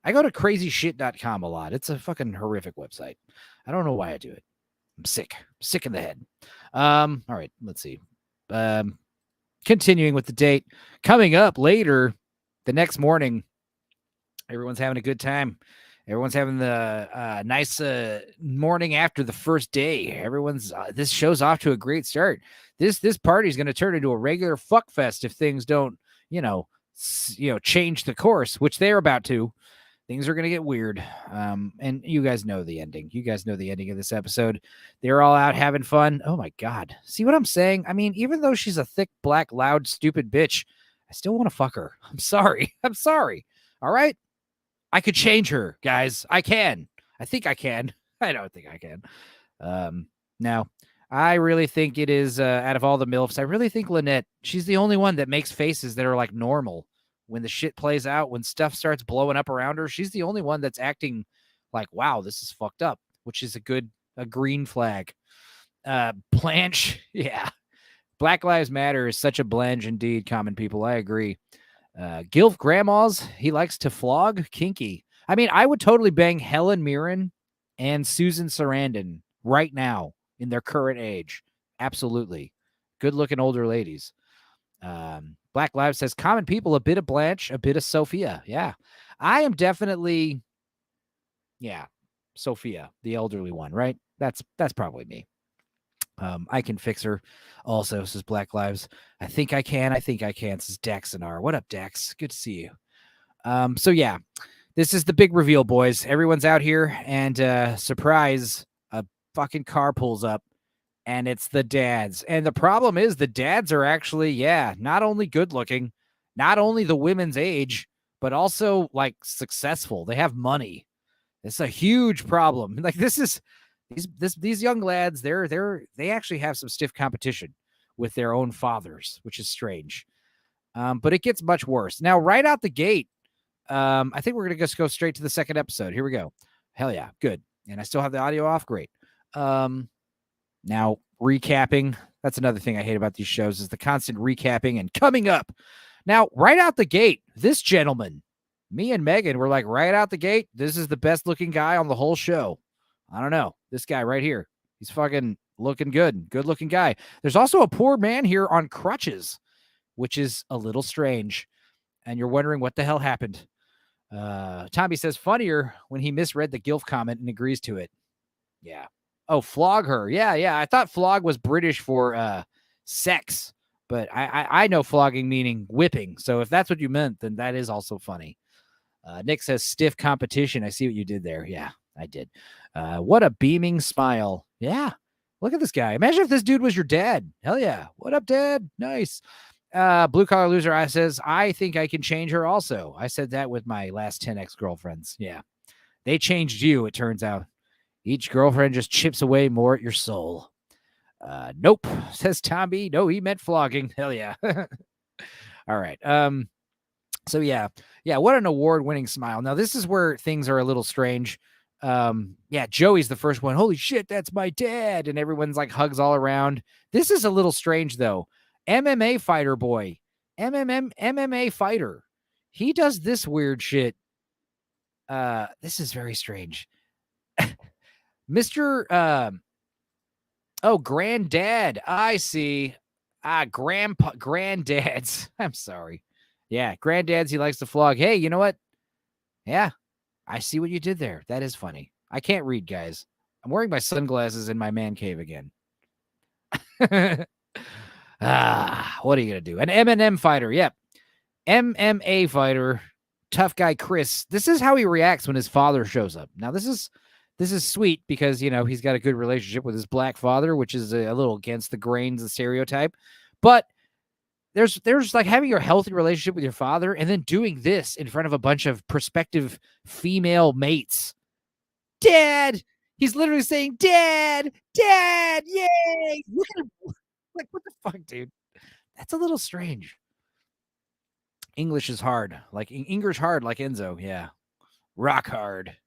I go to crazyshit.com a lot. It's a fucking horrific website. I don't know why I do it. I'm sick. Sick in the head. All right, let's see. Continuing with the date. Coming up later, the next morning, everyone's having a good time. Everyone's having the nice morning after the first day. Everyone's this show's off to a great start. This party is going to turn into a regular fuck fest if things don't, change the course, which they're about to. Things are going to get weird. And you guys know the ending. You guys know the ending of this episode. They're all out having fun. Oh my God. See what I'm saying? I mean, even though she's a thick, black, loud, stupid bitch, I still want to fuck her. I'm sorry. I'm sorry. All right. I could change her, guys. I can. I think I can. I don't think I can. Now, I really think it is, out of all the MILFs, I really think Lynette, she's the only one that makes faces that are like normal. When the shit plays out, when stuff starts blowing up around her, she's the only one that's acting like, wow, this is fucked up, which is a green flag. Blanche, yeah. Black Lives Matter is such a blanche indeed, common people. I agree. Gilf Grandmas, he likes to flog, kinky. I mean, I would totally bang Helen Mirren and Susan Sarandon right now in their current age. Absolutely. Good looking older ladies. Black Lives says common people, a bit of Blanche, a bit of Sophia. Yeah. I am definitely, Sophia, the elderly one, right? That's probably me. I can fix her also, says Black Lives. I think I can, says Daxinar. What up, Dax? Good to see you. So yeah, this is the big reveal, boys. Everyone's out here and surprise, a fucking car pulls up. And it's the dads. And the problem is the dads are actually, not only good looking, not only the women's age, but also like successful. They have money. It's a huge problem. Like these young lads, they actually have some stiff competition with their own fathers, which is strange. But it gets much worse. Now, right out the gate, I think we're going to just go straight to the second episode. Here we go. Hell yeah. Good. And I still have the audio off. Great. Now, recapping, that's another thing I hate about these shows is the constant recapping and coming up. Now, right out the gate, this gentleman, me and Megan were like, right out the gate, this is the best looking guy on the whole show. I don't know. This guy right here, he's fucking looking good. Good looking guy. There's also a poor man here on crutches, which is a little strange. And you're wondering what the hell happened. Tommy says funnier when he misread the Gilf comment and agrees to it. Yeah. Oh, flog her. Yeah. I thought flog was British for sex, but I know flogging meaning whipping. So if that's what you meant, then that is also funny. Nick says stiff competition. I see what you did there. Yeah, I did. What a beaming smile. Yeah. Look at this guy. Imagine if this dude was your dad. Hell yeah. What up, Dad? Nice. Blue collar loser. I says, I think I can change her also. I said that with my last 10 ex-girlfriends. Yeah. They changed you, it turns out. Each girlfriend just chips away more at your soul. Nope, says Tommy. No, he meant flogging. Hell yeah. All right. So yeah, what an award-winning smile. Now, this is where things are a little strange. Joey's the first one. Holy shit, that's my dad. And everyone's like hugs all around. This is a little strange, though. MMA fighter boy. MMA fighter. he does this weird shit. This is very strange. Mr. Granddad. I see. Granddads. I'm sorry. Yeah, granddads he likes to flog. Hey, you know what? Yeah, I see what you did there. That is funny. I can't read, guys. I'm wearing my sunglasses in my man cave again. What are you going to do? An M&M fighter. Yep. MMA fighter. Tough guy Chris. This is how he reacts when his father shows up. Now, this is sweet because, he's got a good relationship with his black father, which is a little against the grains and stereotype. But there's like having a healthy relationship with your father and then doing this in front of a bunch of prospective female mates. Dad! He's literally saying, Dad! Dad! Yay! Look at him. Like, what the fuck, dude? That's a little strange. English is hard. Like English hard, like Enzo. Yeah. Rock hard.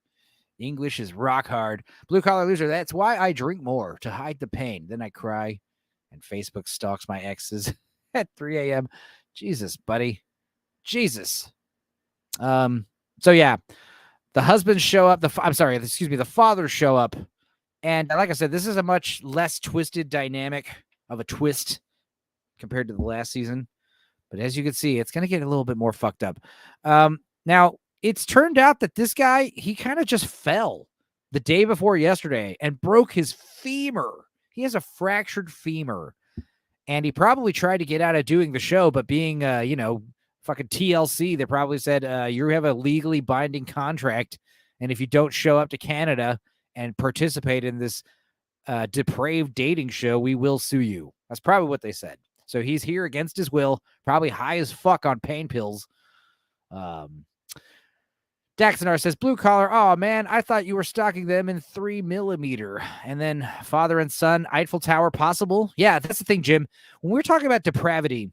English is rock hard. Blue collar loser. That's why I drink more, to hide the pain. Then I cry and Facebook stalks my exes at 3 a.m. Jesus, buddy. Jesus. So yeah, the husbands show up. The fathers show up. And like I said, this is a much less twisted dynamic of a twist compared to the last season. But as you can see, it's going to get a little bit more fucked up. Now, it's turned out that this guy, he kind of just fell the day before yesterday and broke his femur. He has a fractured femur. And he probably tried to get out of doing the show, but being, fucking TLC, they probably said, you have a legally binding contract. And if you don't show up to Canada and participate in this depraved dating show, we will sue you. That's probably what they said. So he's here against his will, probably high as fuck on pain pills. Daxonar says, blue collar, oh man, I thought you were stalking them in 3mm. And then father and son, Eiffel Tower possible. Yeah, that's the thing, Jim. When we're talking about depravity,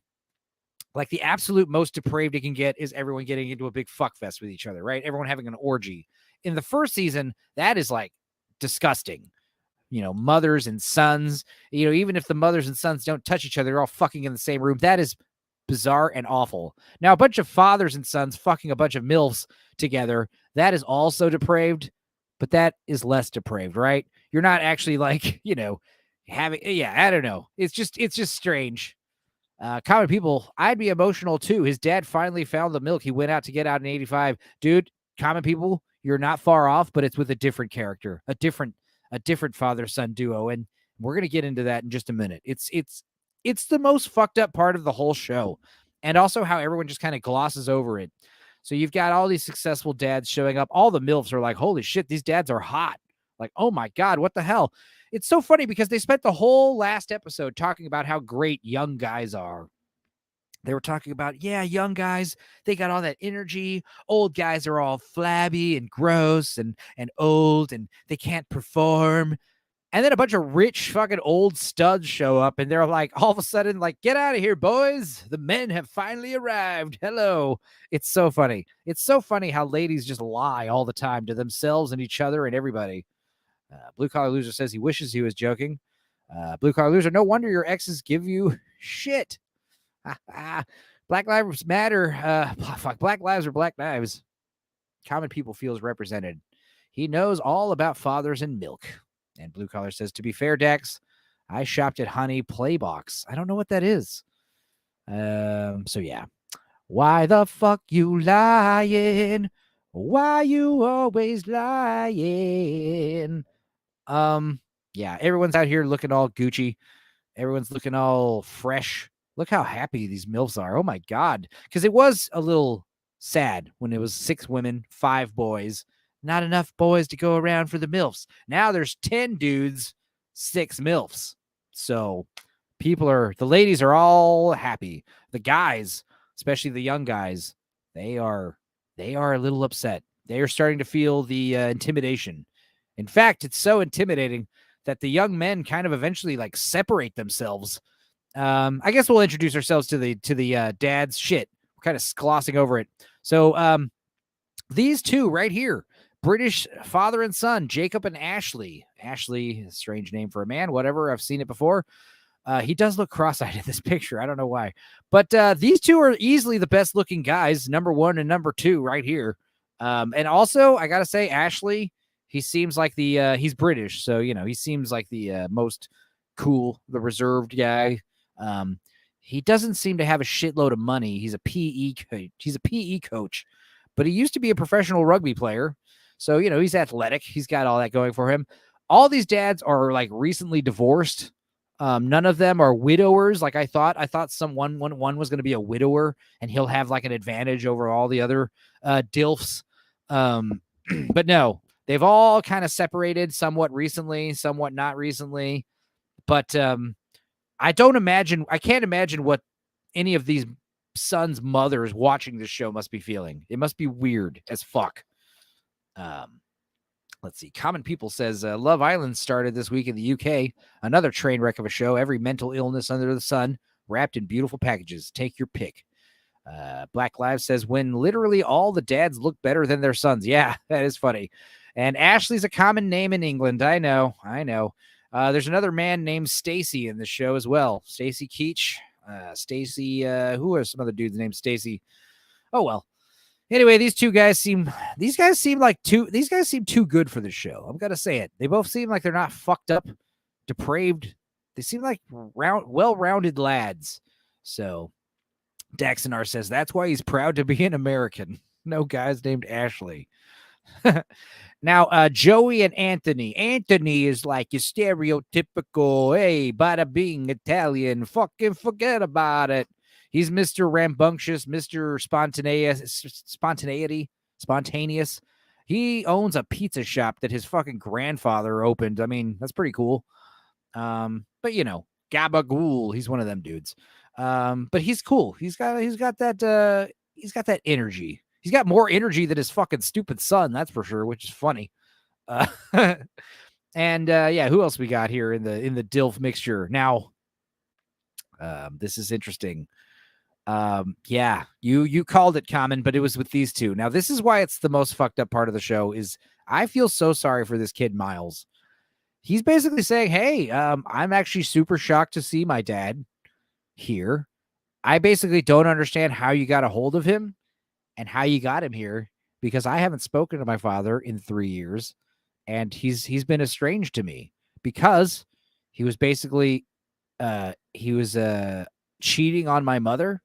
like the absolute most depraved it can get is everyone getting into a big fuck fest with each other, right? Everyone having an orgy. In the first season, that is like disgusting. Mothers and sons, even if the mothers and sons don't touch each other, they're all fucking in the same room. That is bizarre and awful. Now, a bunch of fathers and sons fucking a bunch of MILFs together, that is also depraved, but that is less depraved, right? You're not actually like, I don't know. It's just strange. Common people, I'd be emotional too. His dad finally found the milk he went out to get out in 85. Dude, common people, you're not far off, but it's with a different character, a different father-son duo. And we're going to get into that in just a minute. It's the most fucked up part of the whole show. And also how everyone just kind of glosses over it. So you've got all these successful dads showing up. All the MILFs are like, holy shit, these dads are hot. Like, oh my God, what the hell? It's so funny because they spent the whole last episode talking about how great young guys are. They were talking about, young guys, they got all that energy. Old guys are all flabby and gross and old and they can't perform. And then a bunch of rich fucking old studs show up and they're like, all of a sudden, like, get out of here, boys. The men have finally arrived. Hello. It's so funny. It's so funny how ladies just lie all the time to themselves and each other and everybody. Blue Collar Loser says he wishes he was joking. Blue Collar Loser, no wonder your exes give you shit. Black Lives Matter. Black lives are black knives. Common people feels represented. He knows all about fathers and milk. And Blue Collar says, to be fair, Dax, I shopped at Honey Playbox. I don't know what that is. So yeah. Why the fuck you lying? Why you always lying? Yeah, everyone's out here looking all Gucci. Everyone's looking all fresh. Look how happy these MILFs are. Oh my God. Because it was a little sad when it was 6 women, 5 boys. Not enough boys to go around for the MILFs. Now there's 10 dudes, 6 MILFs. So the ladies are all happy. The guys, especially the young guys, they are a little upset. They are starting to feel the intimidation. In fact, it's so intimidating that the young men kind of eventually like separate themselves. I guess we'll introduce ourselves to the dads. Shit, we're kind of glossing over it. So these two right here, British father and son, Jacob and Ashley. Ashley, a strange name for a man, whatever. I've seen it before. He does look cross-eyed in this picture. I don't know why. But these two are easily the best looking guys, number 1 and number 2 right here. And also, I got to say, Ashley, he seems like he's British. So, he seems like the most cool, the reserved guy. He doesn't seem to have a shitload of money. He's a PE coach, but he used to be a professional rugby player. So, he's athletic. He's got all that going for him. All these dads are like recently divorced. None of them are widowers. Like I thought one was going to be a widower and he'll have like an advantage over all the other DILFs. But no, they've all kind of separated somewhat recently, somewhat not recently. But I can't imagine what any of these sons' mothers watching this show must be feeling. It must be weird as fuck. Let's see. Common People says Love Island started this week in the UK. Another train wreck of a show. Every mental illness under the sun wrapped in beautiful packages. Take your pick. Black Lives says when literally all the dads look better than their sons. Yeah, that is funny. And Ashley's a common name in England. I know. There's another man named Stacy in the show as well. Stacy Keach. Stacy. Who are some other dudes named Stacy? Oh well. Anyway, these guys seem too good for the show. I'm gonna say it. They both seem like they're not fucked up, depraved. They seem like well-rounded lads. So Daxonar says that's why he's proud to be an American. No guys named Ashley. Now, Joey and Anthony. Anthony is like your stereotypical, hey, bada bing Italian. Fucking forget about it. He's Mr. Rambunctious, Mr. Spontaneous. He owns a pizza shop that his fucking grandfather opened. I mean, that's pretty cool. But Gabagool, he's one of them dudes. But he's cool. He's got that energy. He's got more energy than his fucking stupid son, that's for sure, which is funny. And who else we got here in the DILF mixture? Now, this is interesting. You called it Common, but it was with these two. Now, this is why it's the most fucked up part of the show is I feel so sorry for this kid, Miles. He's basically saying, hey, I'm actually super shocked to see my dad here. I basically don't understand how you got a hold of him and how you got him here because I haven't spoken to my father in 3 years and he's been estranged to me because he was basically cheating on my mother,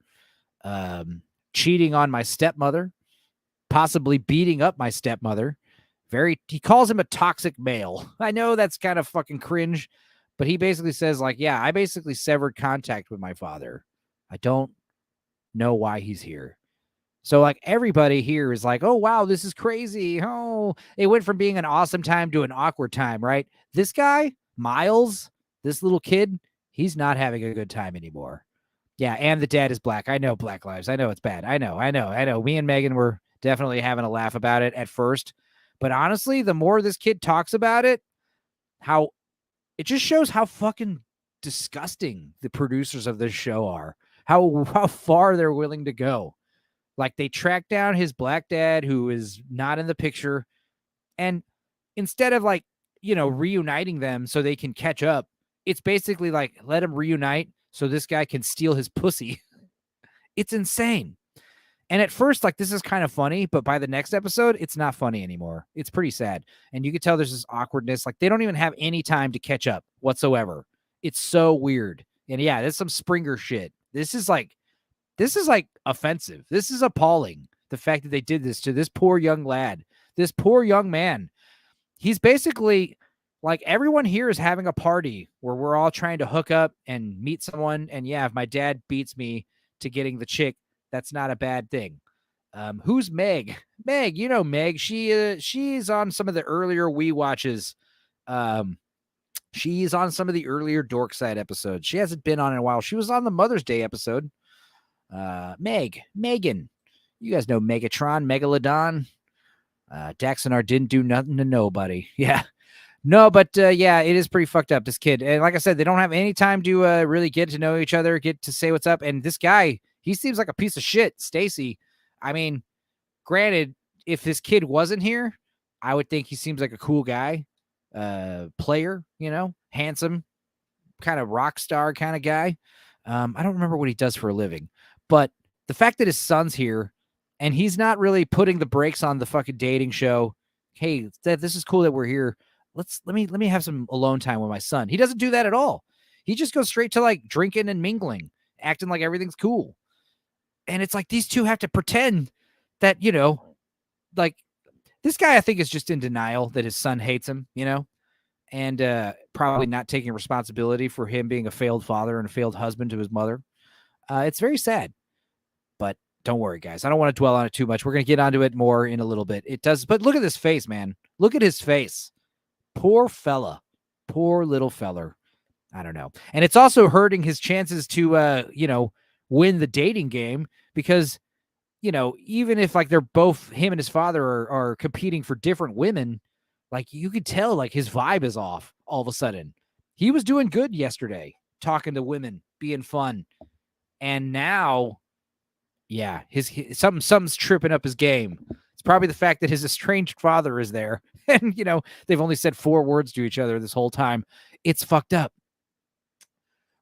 cheating on my stepmother, possibly beating up my stepmother. He calls him a toxic male. I know that's kind of fucking cringe, but he basically says like, yeah, I basically severed contact with my father. I don't know why he's here. So like everybody here is like, oh, wow, this is crazy. Oh, it went from being an awesome time to an awkward time, right? This guy, Miles, this little kid, he's not having a good time anymore. Yeah, and the dad is black. I know Black Lives. I know it's bad. I know. Me and Megan were definitely having a laugh about it at first. But honestly, the more this kid talks about it, how it just shows how fucking disgusting the producers of this show are. How far they're willing to go. Like they track down his black dad who is not in the picture. And instead of like, reuniting them so they can catch up, it's basically like, let them reunite so this guy can steal his pussy. It's insane. And at first, like, this is kind of funny, but by the next episode, it's not funny anymore. It's pretty sad. And you can tell there's this awkwardness. Like, they don't even have any time to catch up whatsoever. It's so weird. And yeah, there's some Springer shit. This is like offensive. This is appalling. The fact that they did this to this poor young lad, this poor young man. He's basically like everyone here is having a party where we're all trying to hook up and meet someone. And yeah, if my dad beats me to getting the chick, that's not a bad thing. Who's Meg? Meg, Meg. She's on some of the earlier We Watches. She's on some of the earlier Dorkside episodes. She hasn't been on in a while. She was on the Mother's Day episode. Megan. You guys know Megatron, Megalodon. Daxonar didn't do nothing to nobody. Yeah. No, but yeah, it is pretty fucked up, this kid. And like I said, they don't have any time to really get to know each other, get to say what's up. And this guy, he seems like a piece of shit, Stacy. I mean, granted, if this kid wasn't here, I would think he seems like a cool guy, player, handsome, kind of rock star kind of guy. I don't remember what he does for a living, but the fact that his son's here and he's not really putting the brakes on the fucking dating show. Hey, this is cool that we're here. Let me have some alone time with my son. He doesn't do that at all. He just goes straight to like drinking and mingling, acting like everything's cool. And it's like these two have to pretend that, like this guy, I think, is just in denial that his son hates him, and probably not taking responsibility for him being a failed father and a failed husband to his mother. It's very sad, but don't worry, guys. I don't want to dwell on it too much. We're going to get onto it more in a little bit. It does, but look at this face, man. Look at his face. Poor fella. Poor little feller. I don't know. And it's also hurting his chances to, win the dating game because, even if like they're both, him and his father are competing for different women, like you could tell like his vibe is off all of a sudden. He was doing good yesterday, talking to women, being fun. And now, yeah, something's tripping up his game. It's probably the fact that his estranged father is there. And, they've only said 4 words to each other this whole time. It's fucked up.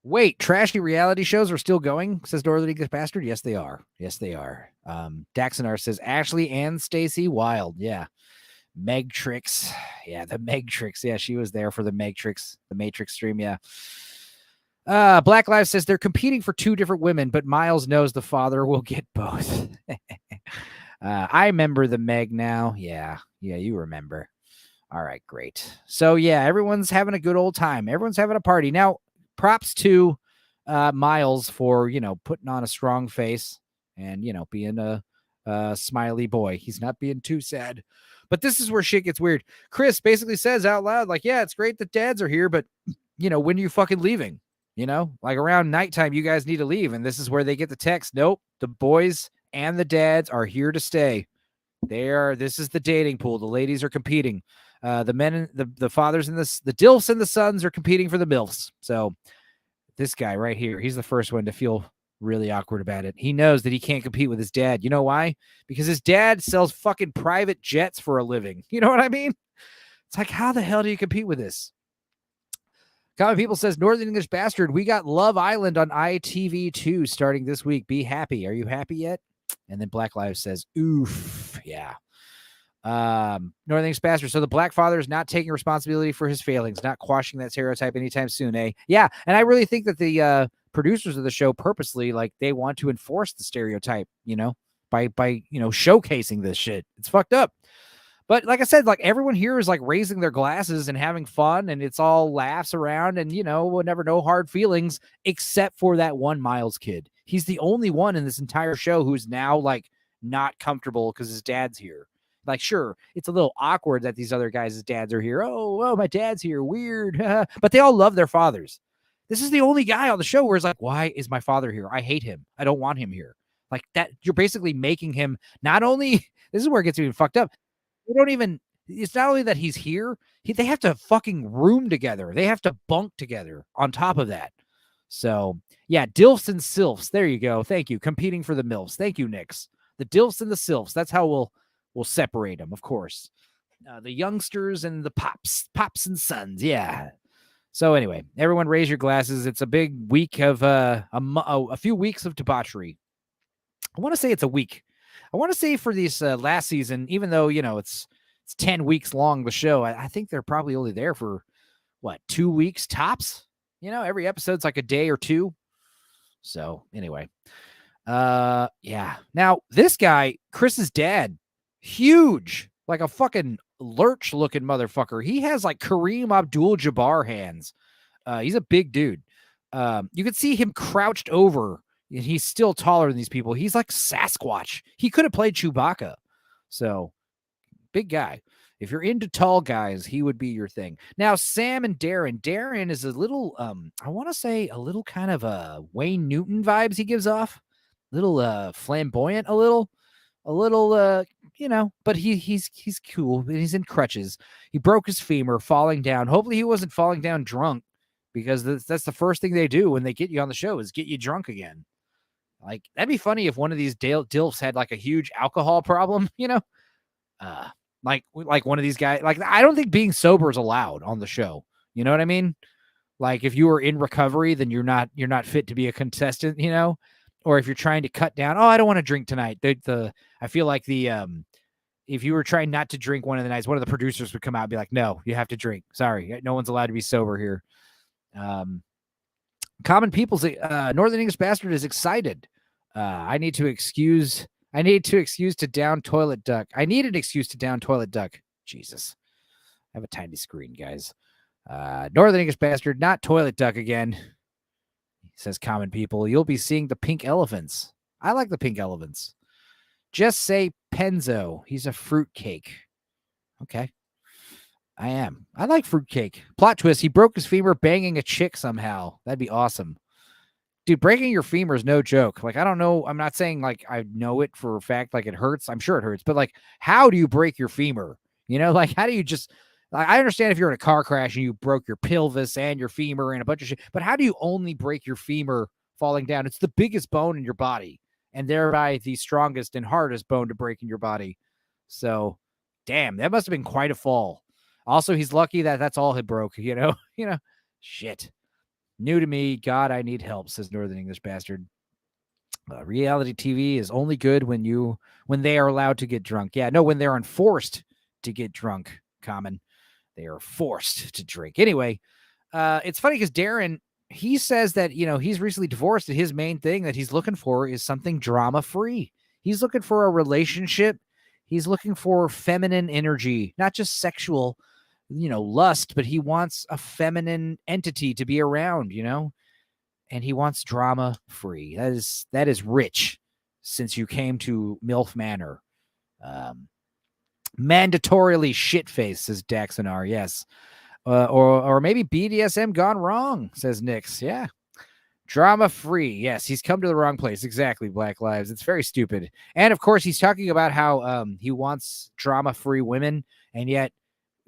Wait, trashy reality shows are still going, says Northern English Bastard. Yes, they are. Yes, they are. Daxonar says Ashley and Stacy Wild. Yeah. Megtrix. Yeah, the Megtrix. Yeah, she was there for the Matrix stream. Yeah. Black Lives says they're competing for 2 different women, but Miles knows the father will get both. I remember the Meg now. Yeah, you remember. All right, great. So, yeah, everyone's having a good old time. Everyone's having a party. Now, props to Miles for, putting on a strong face and, being a smiley boy. He's not being too sad. But this is where shit gets weird. Chris basically says out loud, like, yeah, it's great that dads are here, but, when are you fucking leaving? Like around nighttime, you guys need to leave. And this is where they get the text. Nope, the boys and the dads are here to stay. This is the dating pool. The ladies are competing. The men, the fathers and the DILFs and the sons are competing for the MILFs. So this guy right here, he's the first one to feel really awkward about it. He knows that he can't compete with his dad. You know why? Because his dad sells fucking private jets for a living. You know what I mean? It's like, how the hell do you compete with this? Common People says, Northern English Bastard, we got Love Island on ITV2 starting this week. Be happy. Are you happy yet? And then Black Lives says, oof. Yeah. Northern English Bastard. So the black father is not taking responsibility for his failings, not quashing that stereotype anytime soon, eh? Yeah. And I really think that the producers of the show purposely, like, they want to enforce the stereotype, by showcasing this shit. It's fucked up. But like I said, like everyone here is like raising their glasses and having fun, and it's all laughs around, and we'll never know hard feelings except for that one Miles kid. He's the only one in this entire show who's now like not comfortable because his dad's here. Like, sure, it's a little awkward that these other guys' dads are here. Oh, my dad's here. Weird. But they all love their fathers. This is the only guy on the show where it's like, why is my father here? I hate him. I don't want him here. Like that, you're basically making him not only, this is where it gets even fucked up. It's not only that he's here, they have to fucking room together. They have to bunk together on top of that. So, yeah, DILFs and SILFs. There you go. Thank you. Competing for the MILFs. Thank you, Nix. The DILFs and the SILFs. That's how we'll separate them, of course. The youngsters and the pops and sons. Yeah. So anyway, everyone raise your glasses. It's a big week of a few weeks of debauchery. I want to say it's a week. I want to say for this last season, even though, it's 10 weeks long, the show, I think they're probably only there for 2 weeks tops. Every episode's like a day or 2. So anyway, yeah. Now this guy, Chris's dad, huge, like a fucking lurch looking motherfucker. He has like Kareem Abdul-Jabbar hands. He's a big dude. You can see him crouched over, and he's still taller than these people. He's like Sasquatch. He could have played Chewbacca. So big guy. If you're into tall guys, he would be your thing. Now, Sam and Darren. Darren is a little, I want to say a little kind of Wayne Newton vibes he gives off. Little flamboyant, a little, but he's cool. He's in crutches. He broke his femur falling down. Hopefully he wasn't falling down drunk, because that's the first thing they do when they get you on the show is get you drunk again. Like, that'd be funny if one of these DILFs had like a huge alcohol problem, like one of these guys. Like, I don't think being sober is allowed on the show. You know what I mean? Like if you were in recovery, then you're not fit to be a contestant, you know? Or if you're trying to cut down, I don't want to drink tonight. I feel like if you were trying not to drink one of the nights, one of the producers would come out and be like, no, you have to drink. Sorry, no one's allowed to be sober here. Common People's Northern English Bastard is excited. I need an excuse to down toilet duck. I need an excuse to down toilet duck. Jesus. I have a tiny screen, guys. Northern English Bastard, not toilet duck again. He says, Common People, you'll be seeing the pink elephants. I like the pink elephants. Just say Penzo. He's a fruitcake. Okay. I am. I like fruitcake. Plot twist. He broke his femur banging a chick somehow. That'd be awesome. Dude, breaking your femur is no joke. Like, I don't know. I'm not saying like I know it for a fact. Like it hurts. I'm sure it hurts. But like, how do you break your femur? You know, like how do you just, like, I understand if you're in a car crash and you broke your pelvis and your femur and a bunch of shit, but how do you only break your femur falling down? It's the biggest bone in your body and thereby the strongest and hardest bone to break in your body. So, damn, that must have been quite a fall. Also, he's lucky that that's all he broke, you know? Shit. New to me. God, I need help, says Northern English Bastard. Reality TV is only good when they are allowed to get drunk. Yeah, no, when they're enforced to get drunk, Common. They are forced to drink. Anyway, it's funny because Darren, he says that, he's recently divorced and his main thing that he's looking for is something drama-free. He's looking for a relationship. He's looking for feminine energy, not just sexual, lust, but he wants a feminine entity to be around, and he wants drama free. That is rich since you came to Milf Manor. Mandatorily shit-faced, says Daxonar. Yes. Or maybe BDSM gone wrong, says Nix. Yeah. Drama free. Yes, he's come to the wrong place. Exactly, Black Lives. It's very stupid. And of course, he's talking about how he wants drama free women, and yet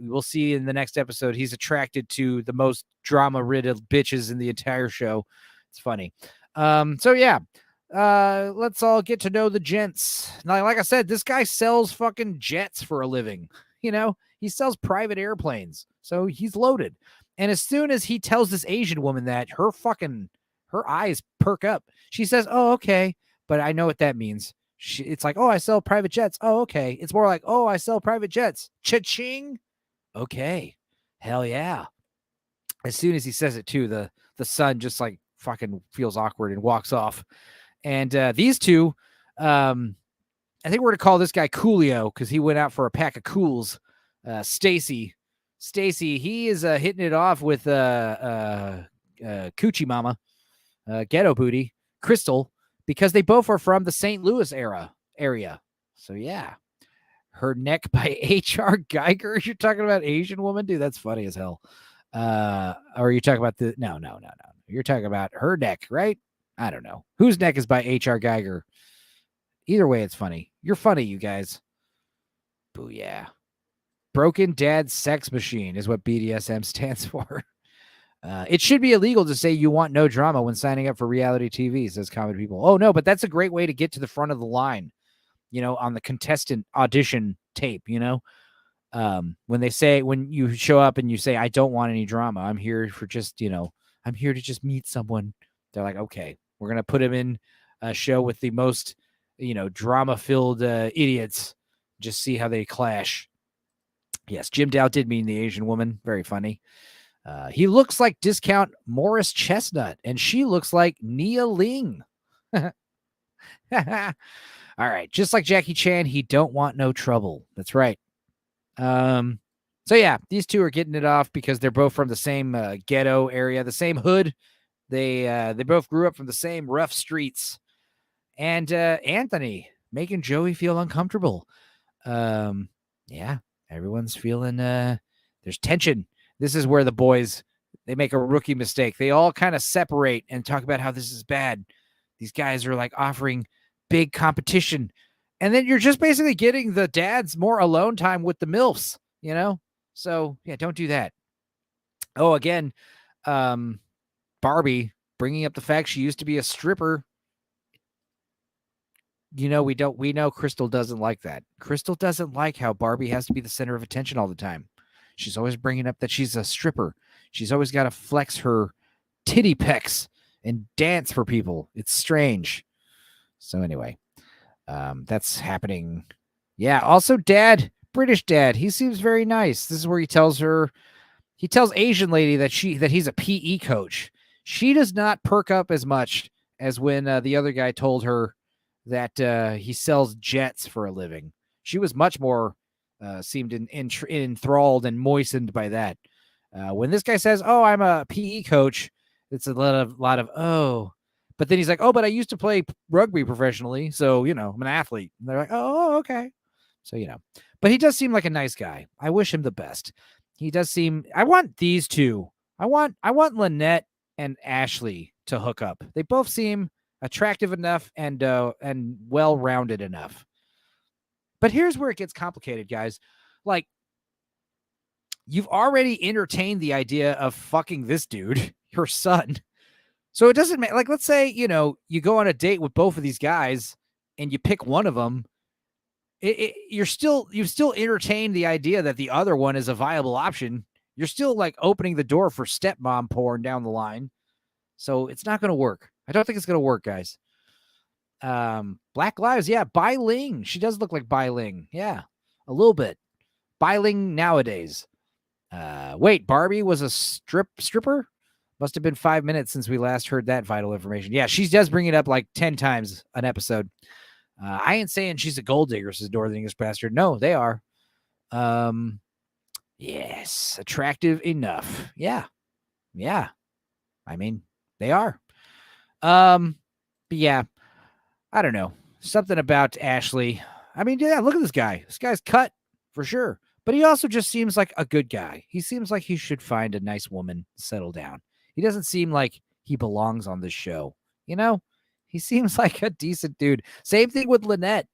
we'll see in the next episode he's attracted to the most drama riddled bitches in the entire show. It's funny. So yeah. Let's all get to know the gents. Now, like I said, this guy sells fucking jets for a living. He sells private airplanes. So he's loaded. And as soon as he tells this Asian woman that, her eyes perk up. She says, oh, okay. But I know what that means. It's like, oh, I sell private jets. Oh, okay. It's more like, oh, I sell private jets. Cha-ching. Okay. Hell yeah. As soon as he says it too, the son just like fucking feels awkward and walks off. And these two, I think we're going to call this guy Coolio because he went out for a pack of cools. Stacy, he is hitting it off with Coochie Mama, Ghetto Booty, Crystal, because they both are from the St. Louis area. So, yeah. Her neck by H.R. Geiger. You're talking about Asian woman? Dude, that's funny as hell. Or are you talking about No. You're talking about her neck, right? I don't know. Whose neck is by H.R. Geiger? Either way, it's funny. You're funny, you guys. Booyah. Broken Dad Sex Machine is what BDSM stands for. It should be illegal to say you want no drama when signing up for reality TV, says Common People. Oh, no, but that's a great way to get to the front of the line, on the contestant audition tape, when you show up and you say, I don't want any drama. I'm here for just, I'm here to just meet someone. They're like, okay, we're going to put him in a show with the most, drama-filled idiots. Just see how they clash. Yes, Jim Dow did mean the Asian woman. Very funny. He looks like discount Morris Chestnut, and she looks like Nia Ling. All right. Just like Jackie Chan, he don't want no trouble. That's right. So yeah, these two are getting it off because they're both from the same ghetto area, the same hood. They both grew up from the same rough streets. And Anthony making Joey feel uncomfortable. Yeah, everyone's feeling there's tension. This is where the boys, they make a rookie mistake. They all kind of separate and talk about how this is bad. These guys are like offering big competition. And then you're just basically getting the dads more alone time with the MILFs, So, yeah, don't do that. Oh, again, Barbie bringing up the fact she used to be a stripper. We know Crystal doesn't like that. Crystal doesn't like how Barbie has to be the center of attention all the time. She's always bringing up that she's a stripper. She's always got to flex her titty pecs and dance for people. It's strange. So anyway, that's happening. Yeah. Also, British dad, he seems very nice. This is where he tells Asian lady that he's a PE coach. She does not perk up as much as when the other guy told her that he sells jets for a living. She was much more seemed enthralled and moistened by that. When this guy says, "Oh, I'm a PE coach," it's a lot of oh. But then he's like, "Oh, but I used to play rugby professionally, so I'm an athlete." And they're like, "Oh, okay." So but he does seem like a nice guy. I wish him the best. He does seem. I want these two. I want Lynette and Ashley to hook up. They both seem attractive enough and well-rounded enough. But here's where it gets complicated, guys. Like, you've already entertained the idea of fucking this dude, your son. So it doesn't matter. Like, let's say, you go on a date with both of these guys and you pick one of them. You've still entertained the idea that the other one is a viable option. You're still like opening the door for stepmom porn down the line. So it's not going to work. I don't think it's going to work, guys. Black Lives. Yeah. Bai Ling. She does look like Bai Ling. Yeah. A little bit. Bai Ling nowadays. Wait, Barbie was a stripper? Must have been 5 minutes since we last heard that vital information. Yeah, she does bring it up like 10 times an episode. I ain't saying she's a gold digger, says Northern English Bastard. No, they are. Yes, attractive enough. Yeah. I mean, they are. But yeah, I don't know. Something about Ashley. I mean, yeah, look at this guy. This guy's cut for sure. But he also just seems like a good guy. He seems like he should find a nice woman, settle down. He doesn't seem like he belongs on this show. He seems like a decent dude. Same thing with Lynette.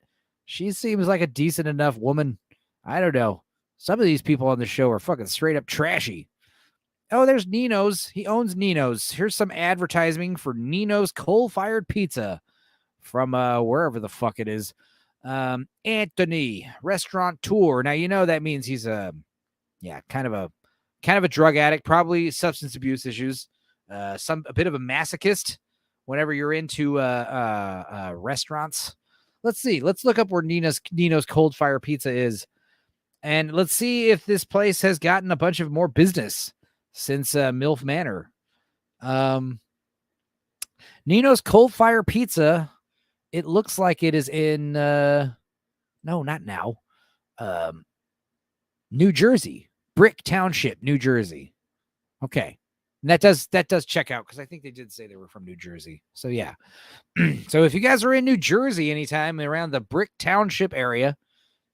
She seems like a decent enough woman. I don't know. Some of these people on the show are fucking straight up trashy. Oh, there's Nino's. He owns Nino's. Here's some advertising for Nino's coal-fired pizza from wherever the fuck it is. Anthony, restaurateur. Now, that means he's kind of a drug addict, probably substance abuse issues, a bit of a masochist whenever you're into restaurants. Let's see. Let's look up where Nino's cold fire pizza is. And let's see if this place has gotten a bunch of more business since Milf Manor. Nino's cold fire pizza. It looks like it is in no, not now. New Jersey, Brick Township, New Jersey. Okay. And that does check out because I think they did say they were from New Jersey. So yeah. So if you guys are in New Jersey anytime around the Brick Township area,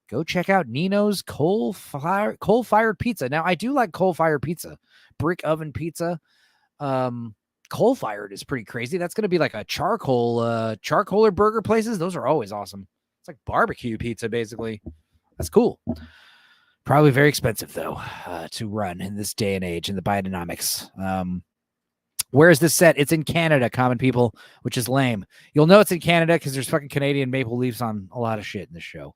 go check out Nino's coal-fired pizza. Now, I do like coal-fired pizza. Brick oven pizza. Coal-fired is pretty crazy. That's going to be like a charcoaler burger places. Those are always awesome. It's like barbecue pizza, basically. That's cool. Probably very expensive, though, to run in this day and age in the Bidenomics. Where is this set? It's in Canada, common people, which is lame. You'll know it's in Canada because there's fucking Canadian maple leaves on a lot of shit in this show.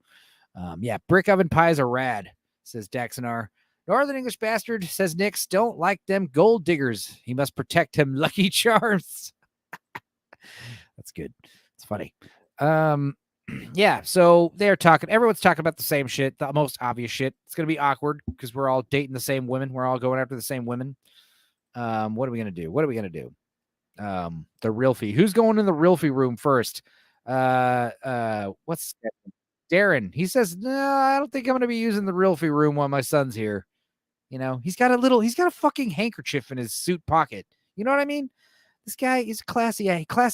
Yeah, brick oven pies are rad, says Daxonar. Northern English Bastard, says Nix, don't like them gold diggers. He must protect him Lucky Charms. That's good. It's funny. Yeah, so everyone's talking about the same shit, the most obvious shit. It's going to be awkward because we're all dating the same women. We're all going after the same women. What are we going to do? The Realfie. Who's going in the Realfie room first? What's Darren? He says, no, I don't think I'm going to be using the Realfie room while my son's here. He's got a fucking handkerchief in his suit pocket. You know what I mean? This guy is a classy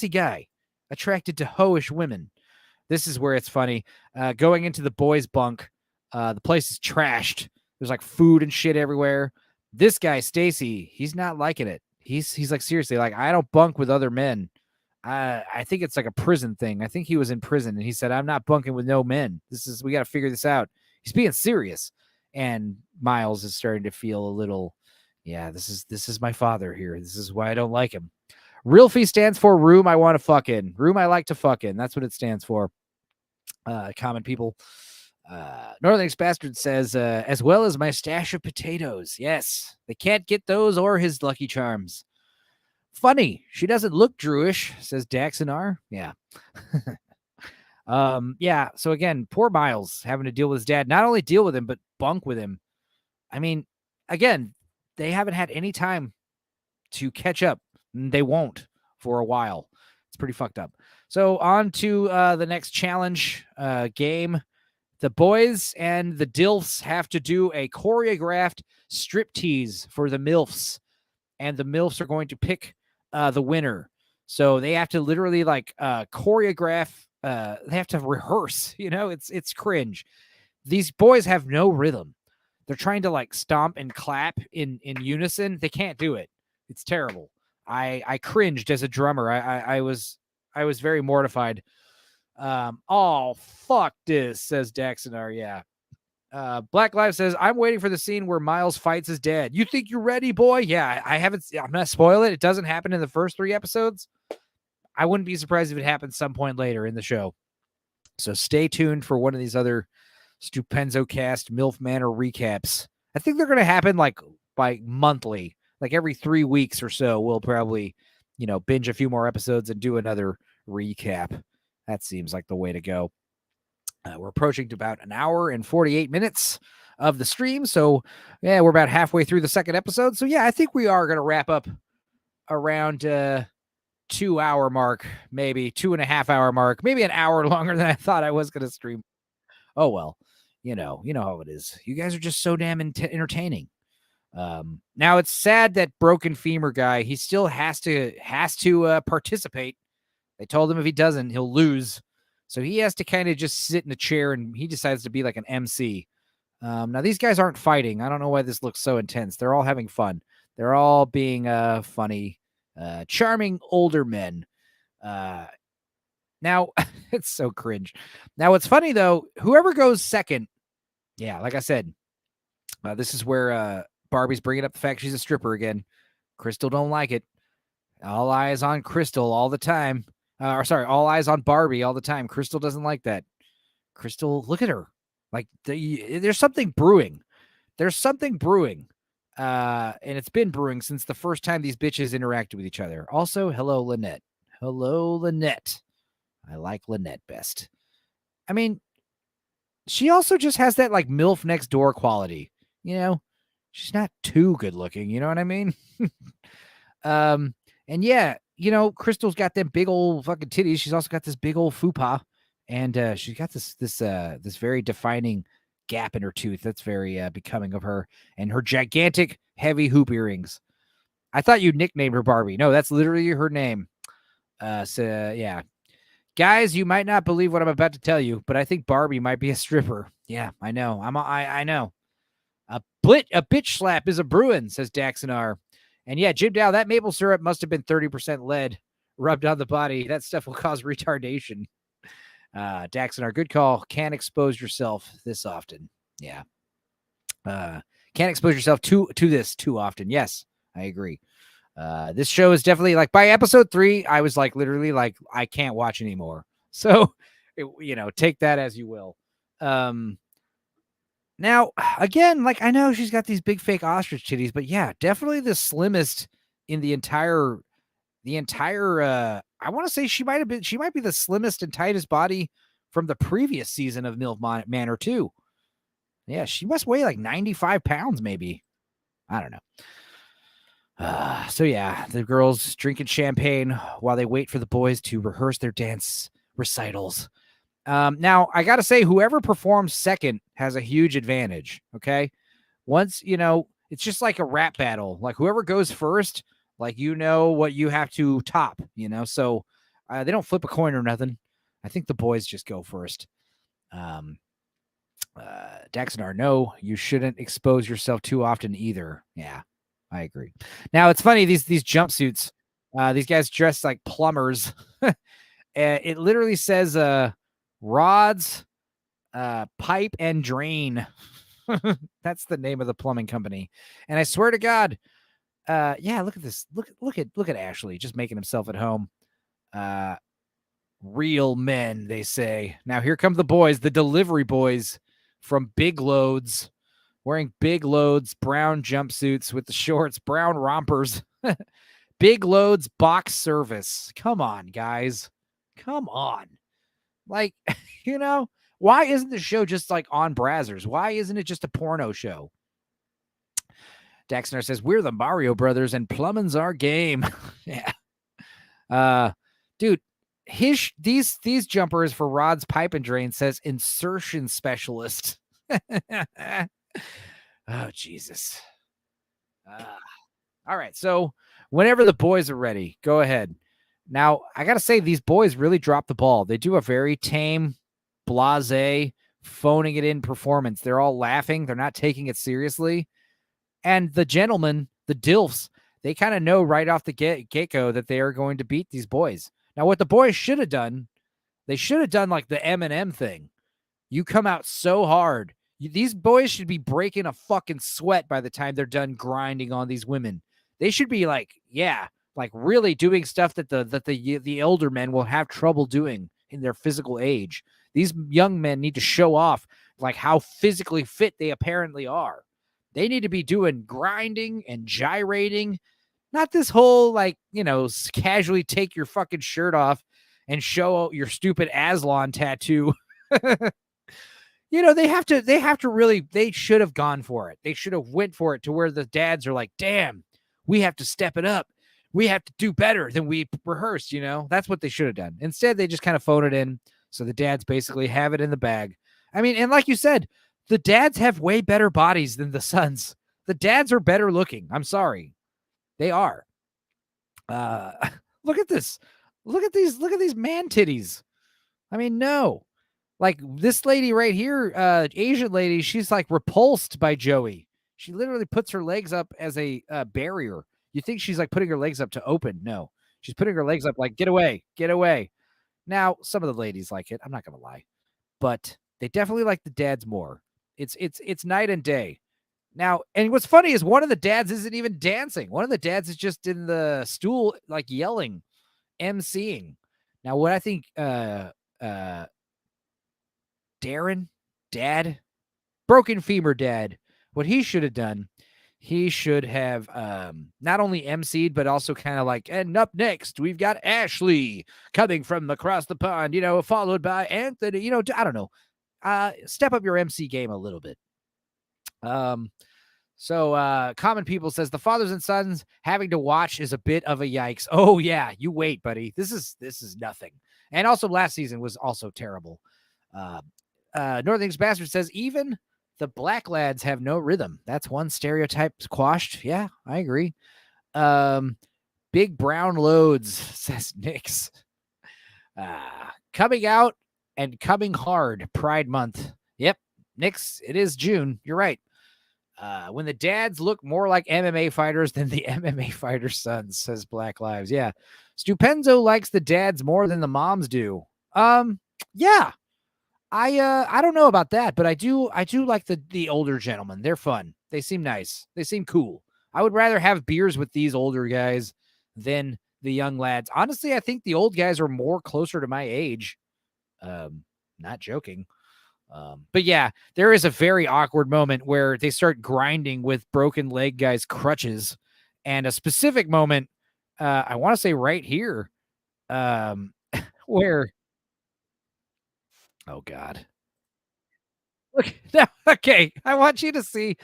guy, attracted to hoish women. This is where it's funny. Going into the boys' bunk, the place is trashed. There's like food and shit everywhere. This guy, Stacy, he's not liking it. He's like, seriously, like, I don't bunk with other men. I think it's like a prison thing. I think he was in prison and he said, I'm not bunking with no men. We got to figure this out. He's being serious. And Miles is starting to feel a little, yeah, this is my father here. This is why I don't like him. Realfie stands for room I want to fuck in. Room I like to fuck in. That's what it stands for. Common people. Northern Bastard says, as well as my stash of potatoes. Yes, they can't get those or his Lucky Charms. Funny, she doesn't look Jewish, says Daxinar. Yeah. Yeah, so again, poor Miles having to deal with his dad. Not only deal with him, but bunk with him. I mean, again, they haven't had any time to catch up. They won't for a while. It's pretty fucked up. So on to the next challenge game. The boys and the Dilfs have to do a choreographed striptease for the Milfs, and the Milfs are going to pick the winner. So they have to literally like choreograph. They have to rehearse. You know, it's cringe. These boys have no rhythm. They're trying to like stomp and clap in unison. They can't do it. It's terrible. I cringed as a drummer. I was very mortified. Oh, fuck this, says Daxinar. Yeah. Black Lives says, I'm waiting for the scene where Miles fights his dad. You think you're ready, boy? Yeah, I'm going to spoil it. It doesn't happen in the first 3 episodes. I wouldn't be surprised if it happens some point later in the show. So stay tuned for one of these other Stupenzocast Milf Manor recaps. I think they're going to happen like by monthly, like every 3 weeks or so. We'll probably, binge a few more episodes and do another recap. That seems like the way to go. We're approaching to about an hour and 48 minutes of the stream. So, yeah, we're about halfway through the second episode. So, yeah, I think we are going to wrap up around 2 hour mark, maybe 2.5 hour mark, maybe an hour longer than I thought I was going to stream. Oh, well, you know how it is. You guys are just so damn entertaining. Now it's sad that Broken Femur guy, he still has to participate. They told him if he doesn't, he'll lose. So he has to kind of just sit in a chair, and he decides to be like an MC. Now, these guys aren't fighting. I don't know why this looks so intense. They're all having fun. They're all being funny, charming older men. Now, it's so cringe. Now, what's funny, though, whoever goes second, yeah, like I said, this is where Barbie's bringing up the fact she's a stripper again. Crystal don't like it. All eyes on Crystal all the time. All eyes on Barbie all the time. Crystal doesn't like that. Crystal, look at her. Like, there's something brewing. There's something brewing. And it's been brewing since the first time these bitches interacted with each other. Also, hello, Lynette. Hello, Lynette. I like Lynette best. I mean, she also just has that, like, MILF next door quality. She's not too good looking. You know what I mean? And yeah, Crystal's got them big old fucking titties. She's also got this big old fupa, and she's got this very defining gap in her tooth that's very becoming of her, and her gigantic heavy hoop earrings. I thought you nicknamed her Barbie. No, that's literally her name. So yeah, guys, you might not believe what I'm about to tell you, but I think Barbie might be a stripper. Yeah, I know. I know. A bitch slap is a brewing, says Daxinar. And yeah, Jim Dow, that maple syrup must have been 30% lead rubbed on the body. That stuff will cause retardation. Daxinar, good call. Can't expose yourself this often. Yeah. Can't expose yourself to this too often. Yes, I agree. This show is definitely, like, by episode 3, I was like, literally, like, I can't watch anymore. So, take that as you will. Now, again, like, I know she's got these big fake ostrich titties, but yeah, definitely the slimmest in the entire, I want to say she might be the slimmest and tightest body from the previous season of Milf Manor too. Yeah, she must weigh like 95 pounds, maybe. I don't know. So yeah, the girls drinking champagne while they wait for the boys to rehearse their dance recitals. Now, I got to say, whoever performs second has a huge advantage, okay? Once, it's just like a rap battle. Like, whoever goes first, like, what you have to top, So they don't flip a coin or nothing. I think the boys just go first. Daxinar, no, you shouldn't expose yourself too often either. Yeah, I agree. Now, it's funny, these jumpsuits, these guys dress like plumbers. It literally says, rods, pipe, and drain. That's the name of the plumbing company. And I swear to God, yeah, look at this. Look at Ashley just making himself at home. Real men, they say. Now here come the boys, the delivery boys. from Big Loads, wearing Big Loads, brown jumpsuits with the shorts, brown rompers. Big Loads box service. Come on, guys. Come on. Like, why isn't the show just like on Brazzers? Why isn't it just a porno show? Daxner says, we're the Mario Brothers and plumbing's our game. Yeah. Dude, these jumpers for Rod's pipe and drain says insertion specialist. Oh, Jesus. All right. So whenever the boys are ready, go ahead. Now, I got to say, these boys really drop the ball. They do a very tame, blasé, phoning it in performance. They're all laughing. They're not taking it seriously. And the gentlemen, the DILFs, they kind of know right off the get-go that they are going to beat these boys. Now, what the boys should have done, they should have done like the Eminem thing. You come out so hard. These boys should be breaking a fucking sweat by the time they're done grinding on these women. They should be like, like really doing stuff that the elder men will have trouble doing in their physical age. These young men need to show off like how physically fit they apparently are. They need to be doing grinding and gyrating, not this whole like, casually take your fucking shirt off and show your stupid Aslan tattoo. They should have gone for it. They should have went for it to where the dads are like, damn, we have to step it up. We have to do better than we rehearsed, That's what they should have done. Instead, they just kind of phone it in. So the dads basically have it in the bag. I mean, and like you said, the dads have way better bodies than the sons. The dads are better looking. I'm sorry. They are. Look at this. Look at these man titties. I mean, no. Like this lady right here, Asian lady, she's like repulsed by Joey. She literally puts her legs up as a barrier. You think she's like putting her legs up to open. No, she's putting her legs up like, get away, get away. Now, some of the ladies like it. I'm not going to lie, but they definitely like the dads more. It's night and day. Now, and what's funny is one of the dads isn't even dancing. One of the dads is just in the stool, like yelling, emceeing. Now, what I think, Darren, dad, broken femur dad, what he should have done, he should have not only emceed, but also kind of like, and up next, we've got Ashley coming from across the pond, followed by Anthony, I don't know. Step up your MC game a little bit. So Common People says the fathers and sons having to watch is a bit of a yikes. Oh yeah, you wait, buddy. This is nothing. And also last season was also terrible. Northing's Bastard says even the black lads have no rhythm. That's one stereotype quashed. Yeah, I agree. Big brown loads says Nix. Coming out and coming hard Pride Month. Yep, Nix, it is June. You're right. When the dads look more like MMA fighters than the MMA fighter sons, says Black Lives. Yeah. Stupenzo likes the dads more than the moms do. Yeah. I don't know about that, but I do like the older gentlemen. They're fun. They seem nice. They seem cool. I would rather have beers with these older guys than the young lads. Honestly, I think the old guys are more closer to my age. Not joking. But yeah, there is a very awkward moment where they start grinding with broken leg guys' crutches, and a specific moment, I want to say right here, where, oh God, look, okay, I want you to see,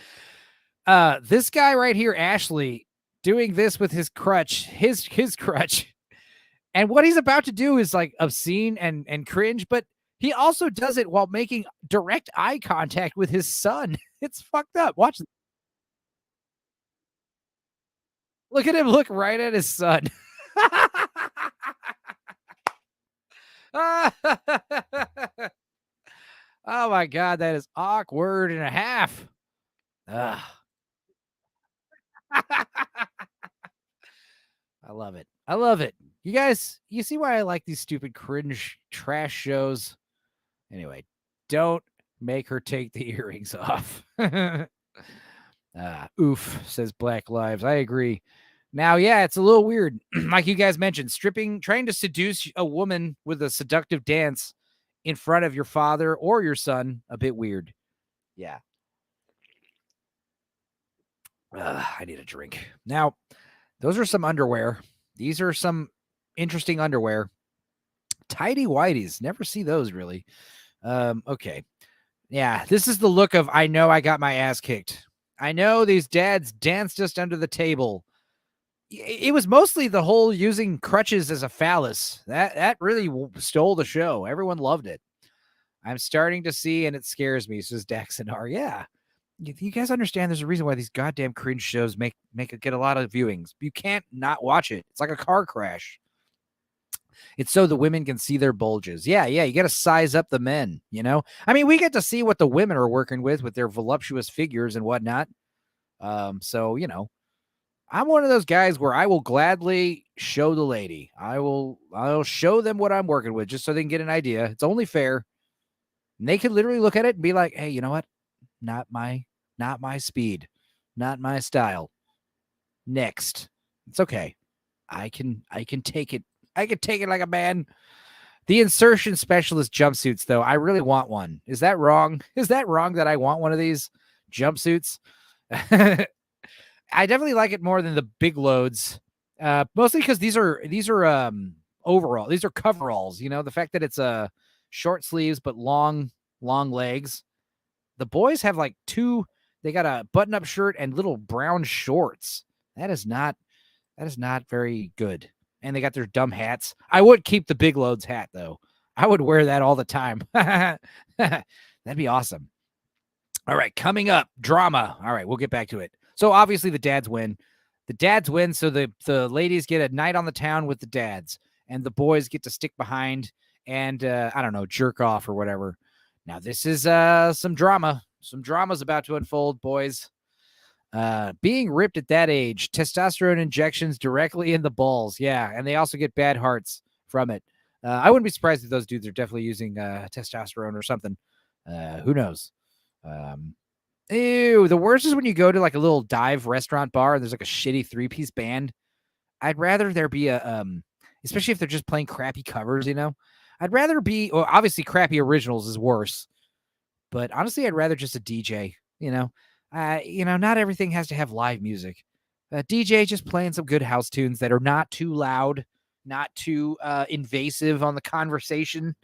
this guy right here, Ashley, doing this with his crutch, his crutch, and what he's about to do is like obscene and cringe, but he also does it while making direct eye contact with his son. It's fucked up. Watch. Look at him look right at his son. Oh my God, that is awkward and a half. I love it. I love it. You guys, you see why I like these stupid cringe trash shows? Anyway, don't make her take the earrings off. Oof, says Black Lives. I agree. Now, yeah, it's a little weird. Like you guys mentioned, trying to seduce a woman with a seductive dance in front of your father or your son, a bit weird. Yeah. I need a drink. Now, those are some underwear. These are some interesting underwear. Tidy whities. Never see those really. Okay. Yeah, this is the look of I know I got my ass kicked. I know these dads danced us under the table. It was mostly the whole using crutches as a phallus. That really stole the show. Everyone loved it. I'm starting to see, and it scares me, says Daxonar. Yeah. You guys understand there's a reason why these goddamn cringe shows get a lot of viewings. You can't not watch it. It's like a car crash. It's so the women can see their bulges. Yeah, you got to size up the men, you know? I mean, we get to see what the women are working with their voluptuous figures and whatnot. So, you know, I'm one of those guys where I will gladly show the lady. I'll show them what I'm working with just so they can get an idea. It's only fair. And they could literally look at it and be like, hey, you know what? Not my speed, not my style. Next. It's okay. I can take it. I can take it like a man. The insertion specialist jumpsuits, though, I really want one. Is that wrong? Is that wrong that I want one of these jumpsuits? I definitely like it more than the big loads. Mostly because these are overall. These are coveralls, you know, the fact that it's short sleeves but long legs. The boys have like they got a button-up shirt and little brown shorts. That is not very good. And they got their dumb hats. I would keep the big loads hat though. I would wear that all the time. That'd be awesome. All right, coming up, drama. All right, we'll get back to it. So obviously the dads win. So the ladies get a night on the town with the dads, and the boys get to stick behind and I don't know, jerk off or whatever. Now this is some drama. Some drama's about to unfold, boys. Being ripped at that age, testosterone injections directly in the balls. Yeah, and they also get bad hearts from it. I wouldn't be surprised if those dudes are definitely using testosterone or something. Who knows? Ew, the worst is when you go to like a little dive restaurant bar and there's like a shitty 3-piece band. I'd rather there be especially if they're just playing crappy covers, you know? I'd rather well, obviously crappy originals is worse, but honestly, I'd rather just a DJ, you know? Not everything has to have live music. DJ just playing some good house tunes that are not too loud, not too invasive on the conversation.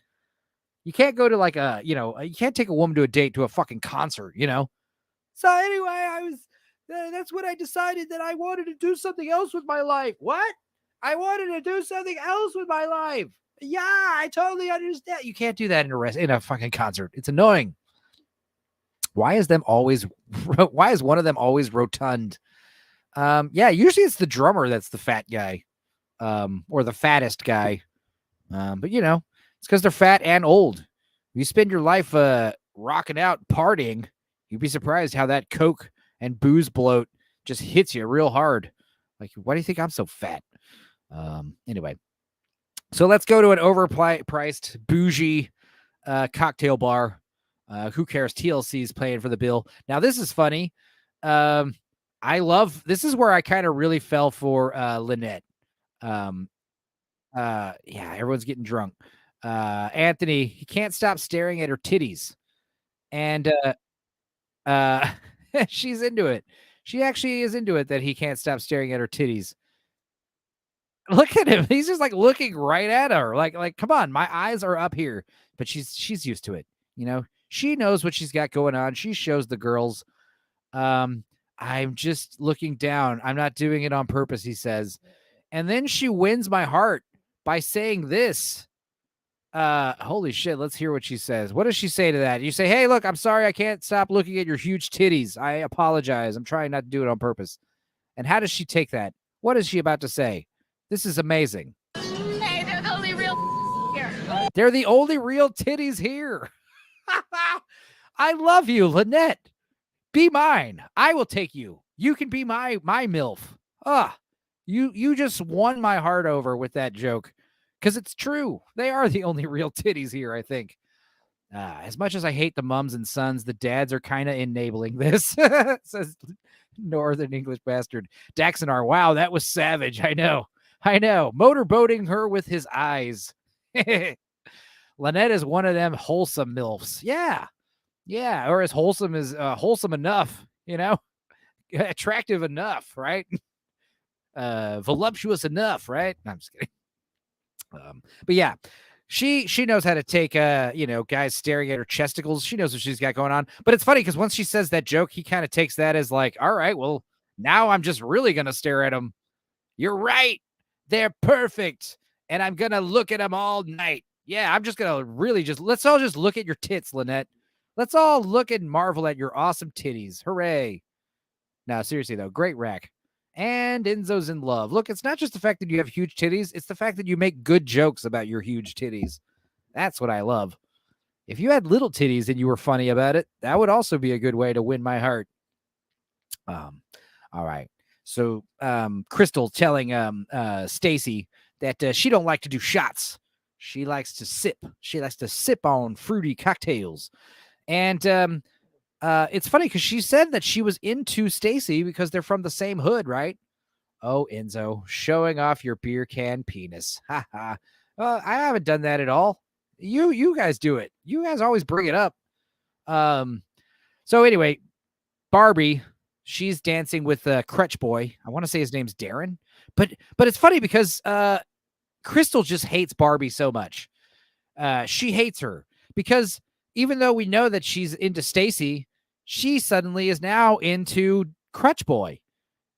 You can't go to you can't take a woman to a date to a fucking concert, you know? So anyway, that's when I decided that I wanted to do something else with my life. What? I wanted to do something else with my life. Yeah, I totally understand. You can't do that in a fucking concert. It's annoying. Why is one of them always rotund? Yeah, usually it's the drummer that's the fat guy, or the fattest guy. But you know, it's because they're fat and old. If you spend your life rocking out, partying, you'd be surprised how that coke and booze bloat just hits you real hard. Like, why do you think I'm so fat? Anyway, so let's go to an overpriced, bougie cocktail bar. Who cares? TLC's playing for the bill. Now, this is funny. This is where I kind of really fell for Lynette. Yeah, everyone's getting drunk. Anthony, he can't stop staring at her titties. And she's into it. She actually is into it that he can't stop staring at her titties. Look at him. He's just like looking right at her. Like, come on, my eyes are up here. But she's used to it. You know, she knows what she's got going on. She shows the girls. I'm just looking down. I'm not doing it on purpose, he says. And then she wins my heart by saying this. Holy shit, let's hear what she says. What does she say to that? You say, hey, look, I'm sorry, I can't stop looking at your huge titties. I apologize. I'm trying not to do it on purpose. And how does she take that? What is she about to say? This is amazing. Hey, they're the only real here. They're the only real titties here. I love you, Lynette. Be mine. I will take you. You can be my Milf. You just won my heart over with that joke. Because it's true. They are the only real titties here, I think. As much as I hate the mums and sons, the dads are kind of enabling this, says Northern English bastard. Daxonar, wow, that was savage. I know. Motorboating her with his eyes. Lynette is one of them wholesome MILFs. Yeah. Yeah, or as wholesome enough, attractive enough, right? Voluptuous enough, right? No, I'm just kidding. But yeah, she knows how to take guys staring at her chesticles. She knows what she's got going on. But it's funny because once she says that joke, he kind of takes that as like, all right, well, now I'm just really gonna stare at them. You're right. They're perfect. And I'm gonna look at them all night. Yeah, I'm just gonna really let's all just look at your tits, Lynette. Let's all look and marvel at your awesome titties. Hooray. No, seriously though, great rack. And Enzo's in love. Look, it's not just the fact that you have huge titties, it's the fact that you make good jokes about your huge titties. That's what I love. If you had little titties and you were funny about it, that would also be a good way to win my heart. All right. So Crystal telling Stacy that she don't like to do shots. She likes to sip. She likes to sip on fruity cocktails. And it's funny because she said that she was into Stacy because they're from the same hood, right? Oh, Enzo, showing off your beer can penis. Ha ha. I haven't done that at all. You guys do it. You guys always bring it up. So anyway, Barbie, she's dancing with Crutch Boy. I want to say his name's Darren, but it's funny because Crystal just hates Barbie so much. She hates her because even though we know that she's into Stacy, she suddenly is now into Crutch Boy.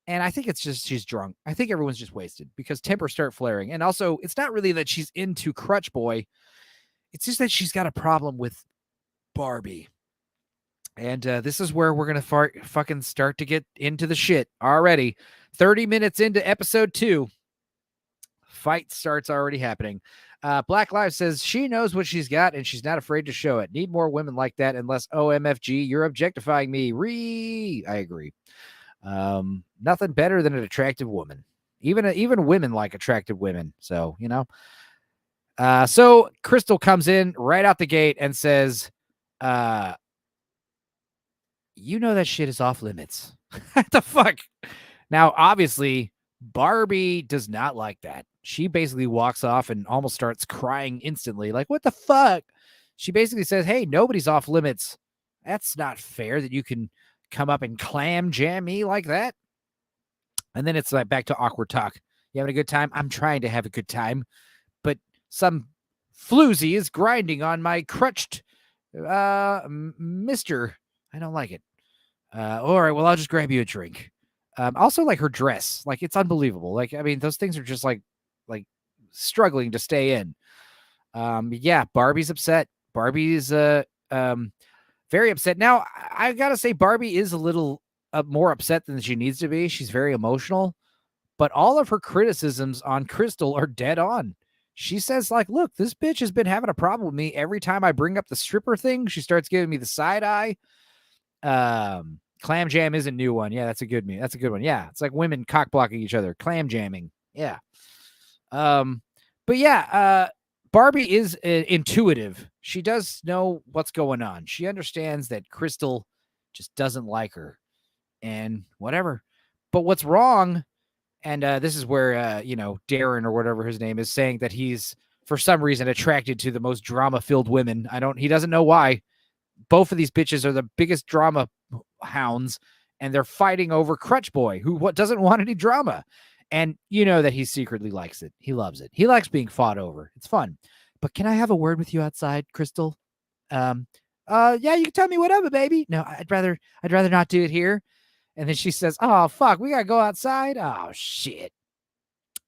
And I think it's just she's drunk. I think everyone's just wasted because tempers start flaring. And also, it's not really that she's into Crutch Boy. It's just that she's got a problem with Barbie. And this is where we're going to fucking start to get into the shit already. 30 minutes into episode 2. Fight starts already happening. Black Lives says she knows what she's got and she's not afraid to show it. Need more women like that unless OMFG, you're objectifying me. I agree. Nothing better than an attractive woman. Even women like attractive women. So, so Crystal comes in right out the gate and says, you know that shit is off limits. What the fuck? Now, obviously, Barbie does not like that. She basically walks off and almost starts crying instantly. Like, what the fuck? She basically says, hey, nobody's off limits. That's not fair that you can come up and clam jam me like that. And then it's like back to awkward talk. You having a good time? I'm trying to have a good time, but some floozy is grinding on my crutched mister. I don't like it. All right, well, I'll just grab you a drink. Also, like her dress, like it's unbelievable. Like, I mean, those things are just like struggling to stay in. Yeah, Barbie's upset. Barbie's very upset. Now, I gotta say, Barbie is a little more upset than she needs to be. She's very emotional, but all of her criticisms on Crystal are dead on. She says, like, look, this bitch has been having a problem with me. Every time I bring up the stripper thing, she starts giving me the side eye. Clam jam is a new one. Yeah, that's a good one. Yeah, it's like women cock blocking each other. Clam jamming. Yeah. But yeah, Barbie is intuitive. She does know what's going on. She understands that Crystal just doesn't like her and whatever. But what's wrong, and this is where, Darren or whatever his name is saying that he's, for some reason, attracted to the most drama-filled women. He doesn't know why. Both of these bitches are the biggest drama hounds, and they're fighting over Crutch Boy, who doesn't want any drama. And you know that he secretly likes it. He loves it. He likes being fought over. It's fun. But can I have a word with you outside, Crystal? Yeah, you can tell me whatever, baby. No, I'd rather not do it here. And then she says, oh, fuck, we gotta go outside. Oh, shit.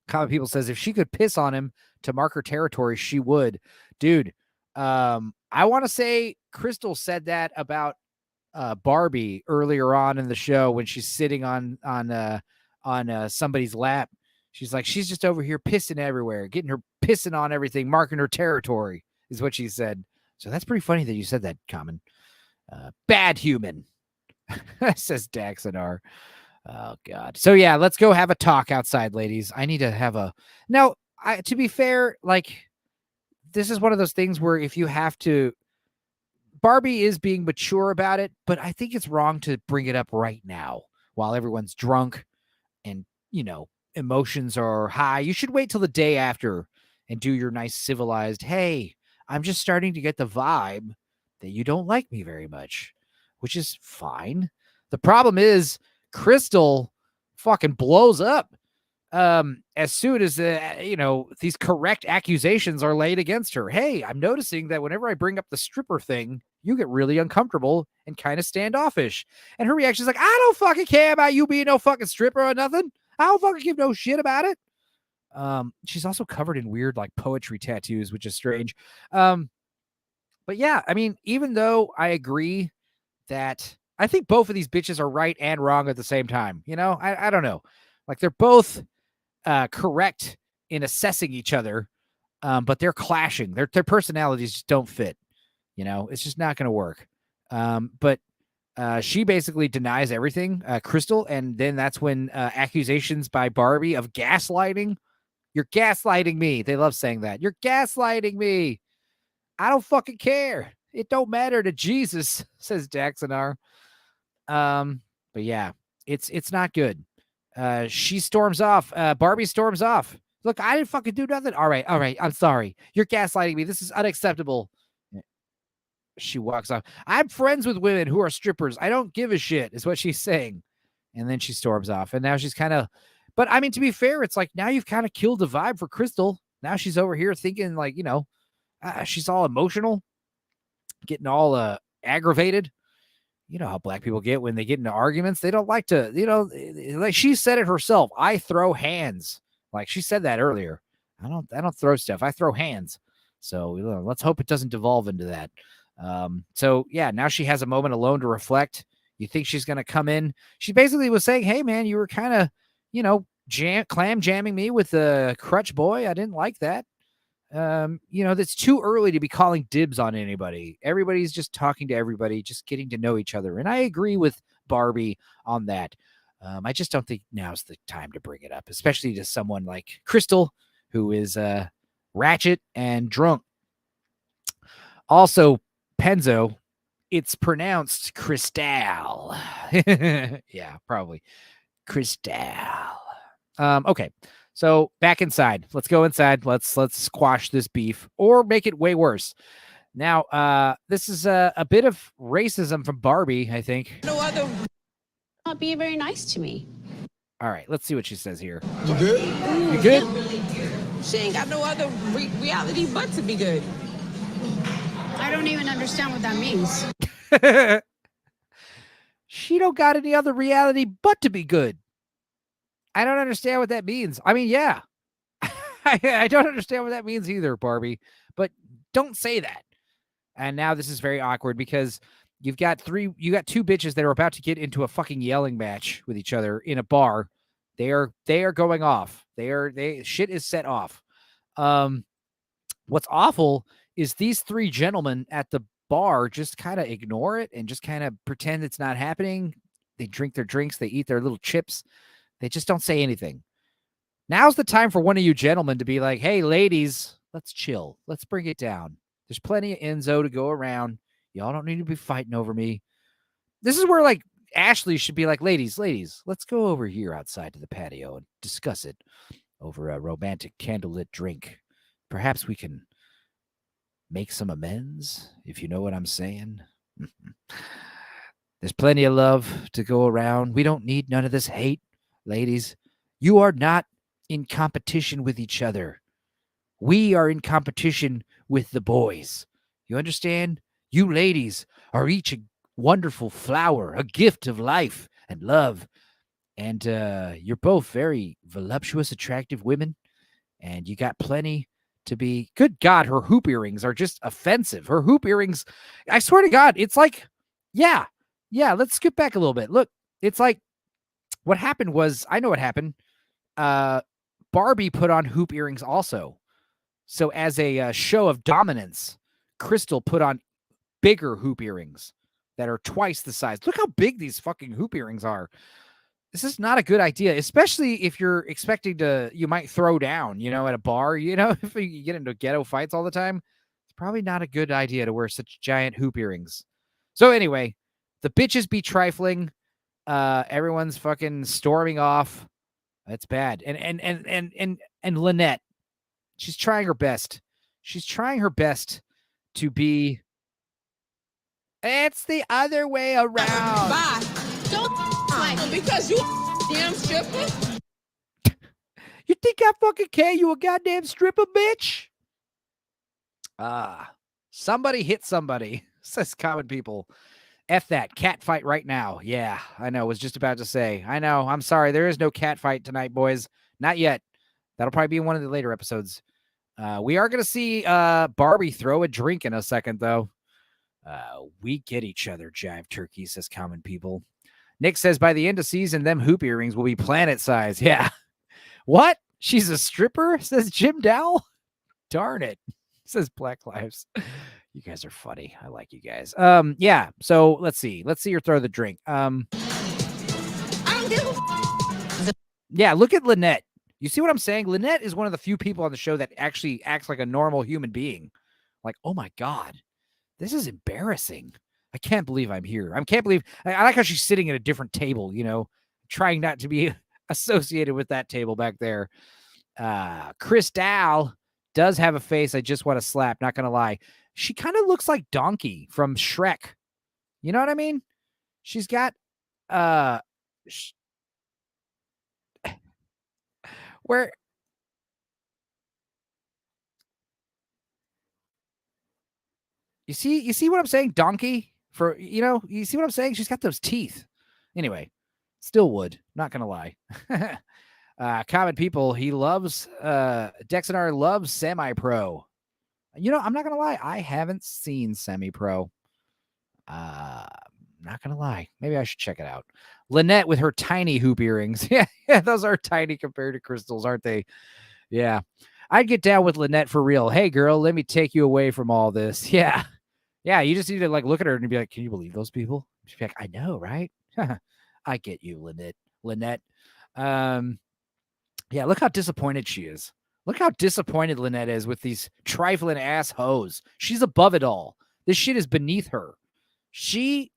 Common People says if she could piss on him to mark her territory, she would. Dude, I want to say Crystal said that about Barbie earlier on in the show when she's sitting on somebody's lap. She's like, she's just over here pissing everywhere, getting her pissing on everything, marking her territory, is what she said. So that's pretty funny that you said that, Common. Bad human, says Daxonar. Oh, God. So, yeah, let's go have a talk outside, ladies. I need to have a... Now, to be fair, like, this is one of those things where if you have to... Barbie is being mature about it, but I think it's wrong to bring it up right now while everyone's drunk and, emotions are high. You should wait till the day after and do your nice civilized, hey, I'm just starting to get the vibe that you don't like me very much, which is fine. The problem is Crystal fucking blows up as soon as these correct accusations are laid against her. Hey, I'm noticing that whenever I bring up the stripper thing, you get really uncomfortable and kind of standoffish. And her reaction is like, I don't fucking care about you being no fucking stripper or nothing. I don't fucking give no shit about it. She's also covered in weird like poetry tattoos, which is strange. But yeah, I mean, even though I agree that I think both of these bitches are right and wrong at the same time, I don't know. Like they're both correct in assessing each other, but they're clashing. Their personalities just don't fit. It's just not going to work. But she basically denies everything, Crystal, and then that's when accusations by Barbie of gaslighting. You're gaslighting me. They love saying that. You're gaslighting me. I don't fucking care. It don't matter to Jesus, says Daxonar. But yeah, it's not good. She storms off. Barbie storms off. Look, I didn't fucking do nothing. All right. I'm sorry. You're gaslighting me. This is unacceptable. She walks off. I'm friends with women who are strippers. I don't give a shit, is what she's saying. And then she storms off. And now she's kind of, but I mean, to be fair, it's like now you've kind of killed the vibe for Crystal. Now she's over here thinking like, she's all emotional, getting all aggravated. You know how black people get when they get into arguments. They don't like to, like she said it herself. I throw hands. Like she said that earlier. I don't throw stuff. I throw hands. So let's hope it doesn't devolve into that. So yeah, now she has a moment alone to reflect. You think she's going to come in. She basically was saying, hey man, you were kind of, clam jamming me with the crutch boy. I didn't like that. That's too early to be calling dibs on anybody. Everybody's just talking to everybody, just getting to know each other. And I agree with Barbie on that. I just don't think now's the time to bring it up, especially to someone like Crystal, who is ratchet and drunk. Also, Penzo, it's pronounced Cristal. Yeah, probably. Cristal. Okay. So back inside. Let's go inside. Let's squash this beef or make it way worse. Now, this is a bit of racism from Barbie, I think. No other. Not being very nice to me. All right, let's see what she says here. You good? You good? She ain't got no other reality but to be good. I don't even understand what that means. She don't got any other reality but to be good. I don't understand what that means. I mean, yeah. I don't understand what that means either, Barbie. But don't say that. And now this is very awkward because you got two bitches that are about to get into a fucking yelling match with each other in a bar. They are going off. Shit is set off. What's awful is these three gentlemen at the bar just kind of ignore it and just kind of pretend it's not happening. They drink their drinks. They eat their little chips. They just don't say anything. Now's the time for one of you gentlemen to be like, hey, ladies, let's chill. Let's bring it down. There's plenty of Enzo to go around. Y'all don't need to be fighting over me. This is where like Ashley should be like, ladies, let's go over here outside to the patio and discuss it over a romantic candlelit drink. Perhaps we can make some amends, if you know what I'm saying. There's plenty of love to go around. We don't need none of this hate, ladies. You are not in competition with each other. We are in competition with the boys. You understand? You ladies are each a wonderful flower, a gift of life and love. And you're both very voluptuous, attractive women. And you got plenty to be. Good God, her hoop earrings are just offensive. Her hoop earrings, I swear to God, it's like, yeah, let's skip back a little bit. Look, it's like what happened was, I know what happened. Barbie put on hoop earrings also. So as a show of dominance, Crystal put on bigger hoop earrings that are twice the size. Look how big these fucking hoop earrings are. This is not a good idea, especially if you're expecting you might throw down, at a bar, if you get into ghetto fights all the time. It's probably not a good idea to wear such giant hoop earrings. So anyway, the bitches be trifling. Everyone's fucking storming off. That's bad. And Lynette, she's trying her best. She's trying her best to be It's the other way around. Bye. Don't like Because you damn stripper. You think I fucking care? You a goddamn stripper, bitch? Somebody hit somebody, says Common People. F that. Cat fight right now. Yeah, I know. Was just about to say. I know. I'm sorry. There is no cat fight tonight, boys. Not yet. That'll probably be in one of the later episodes. We are going to see Barbie throw a drink in a second, though. We get each other, Jive Turkey, says Common People. Nick says by the end of season, them hoop earrings will be planet size. Yeah. What? She's a stripper, says Jim Dowell. Darn it, says Black Lives. You guys are funny. I like you guys. Yeah. So let's see her throw the drink. I don't give a Yeah. Look at Lynette. You see what I'm saying? Lynette is one of the few people on the show that actually acts like a normal human being. Like, oh my God, this is embarrassing. I can't believe I'm here. I like how she's sitting at a different table, trying not to be associated with that table back there. Chris Dow does have a face I just want to slap, not gonna lie. She kind of looks like Donkey from Shrek. You know what I mean? She's got where you see what I'm saying? Donkey you see what I'm saying? She's got those teeth. Anyway, still would, not gonna lie. Common People, he loves Dexinar loves semi-pro. I'm not gonna lie, I haven't seen semi-pro. Not gonna lie, maybe I should check it out. Lynette with her tiny hoop earrings. Yeah, those are tiny compared to Crystal's, aren't they? Yeah, I'd get down with Lynette for real. Hey girl, let me take you away from all this. Yeah, you just need to look at her and be like, can you believe those people? She'd be like, I know, right? I get you, Lynette. Yeah, look how disappointed she is. Look how disappointed Lynette is with these trifling ass hoes. She's above it all. This shit is beneath her. She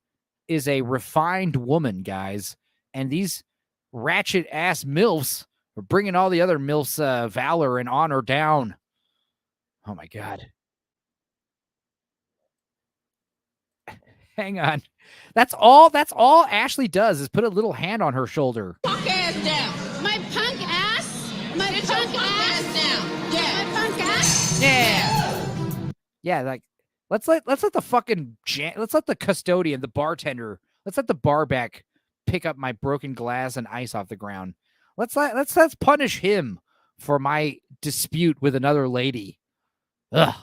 is a refined woman, guys. And these ratchet ass MILFs are bringing all the other MILFs' valor and honor down. Oh my God. Hang on. That's all Ashley does is put a little hand on her shoulder. punk ass down. my punk ass. My Get your punk punk ass. ass down. Yeah. My punk ass. Yeah. Yeah, like let's let the custodian, the bartender, let's let the barback pick up my broken glass and ice off the ground. Let's punish him for my dispute with another lady. Ugh.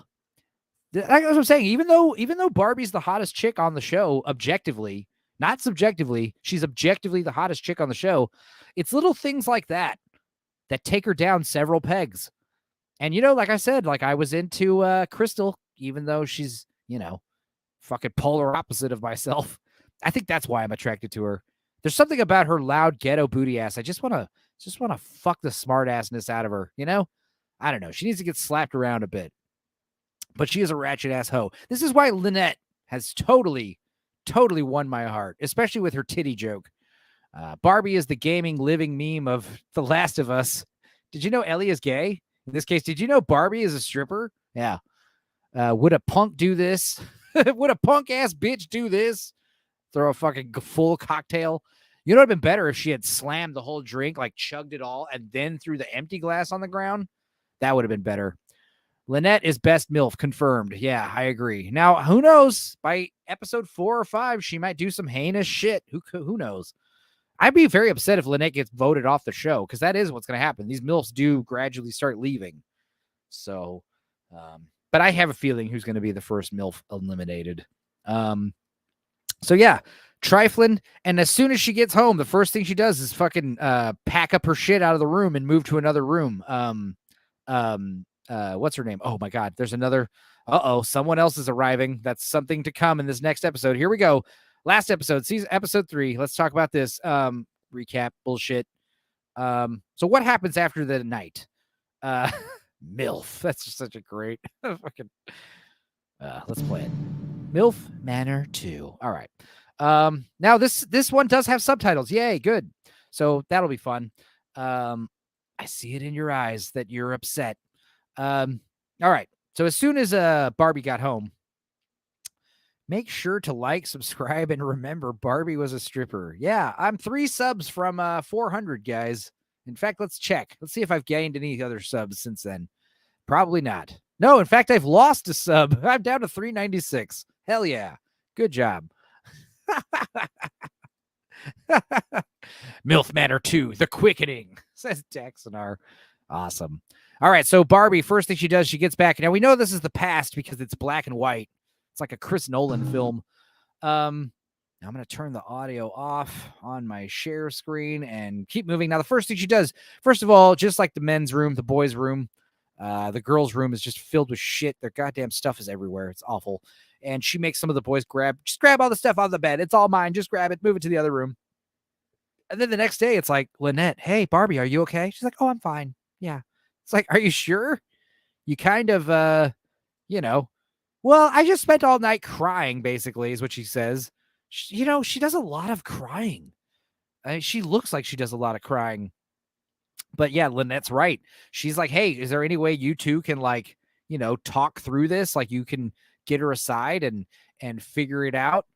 That's what I'm saying. Even though Barbie's the hottest chick on the show, objectively, not subjectively, she's objectively the hottest chick on the show. It's little things like that take her down several pegs. And like I said, I was into Crystal, even though she's fucking polar opposite of myself. I think that's why I'm attracted to her. There's something about her loud ghetto booty ass. I just want to fuck the smart assness out of her. I don't know. She needs to get slapped around a bit. But she is a ratchet ass hoe. This is why Lynette has totally won my heart, especially with her titty joke. Barbie is the gaming living meme of The Last of Us. Did you know Ellie is gay? In this case, did you know Barbie is a stripper? Yeah. Would a punk do this? Would a punk ass bitch do this? Throw a fucking full cocktail. It would have been better if she had slammed the whole drink, chugged it all, and then threw the empty glass on the ground. That would have been better. Lynette is best MILF, confirmed. Yeah, I agree. Now, who knows? By episode 4 or 5, she might do some heinous shit. Who knows? I'd be very upset if Lynette gets voted off the show, because that is what's going to happen. These MILFs do gradually start leaving. So, but I have a feeling who's going to be the first MILF eliminated. So yeah, trifling. And as soon as she gets home, the first thing she does is fucking pack up her shit out of the room and move to another room. What's her name? Oh my God, there's another. Someone else is arriving. That's something to come in this next episode. Here we go. Last episode, episode 3. Let's talk about this. Recap bullshit. So what happens after the night? MILF. That's just such a great fucking. Let's play it. MILF Manor 2. All right. Now this one does have subtitles. Yay, good. So that'll be fun. I see it in your eyes that you're upset. All right. So as soon as Barbie got home, Make sure to like, subscribe, and remember Barbie was a stripper. Yeah, I'm 3 subs from 400, guys. In fact, let's check. Let's see if I've gained any other subs since then. Probably not. No, in fact, I've lost a sub. I'm down to 396. Hell yeah. Good job. Milf Manor 2, The Quickening, says Daxonar. Awesome. All right, so Barbie, first thing she does, she gets back. Now, we know this is the past because it's black and white. It's like a Chris Nolan film. I'm going to turn the audio off on my share screen and keep moving. Now, the first thing she does, first of all, just like the men's room, the boys' room, the girls' room is just filled with shit. Their goddamn stuff is everywhere. It's awful. And she makes some of the boys grab all the stuff out of the bed. It's all mine. Just grab it, move it to the other room. And then the next day, it's like, Lynette, hey, Barbie, are you okay? She's like, oh, I'm fine. Yeah. It's like, are you sure? You kind of, well, I just spent all night crying, basically, is what she says. She does a lot of crying. She looks like she does a lot of crying. But yeah, Lynette's right. She's like, hey, is there any way you two can, like, talk through this? Like, you can get her aside and figure it out.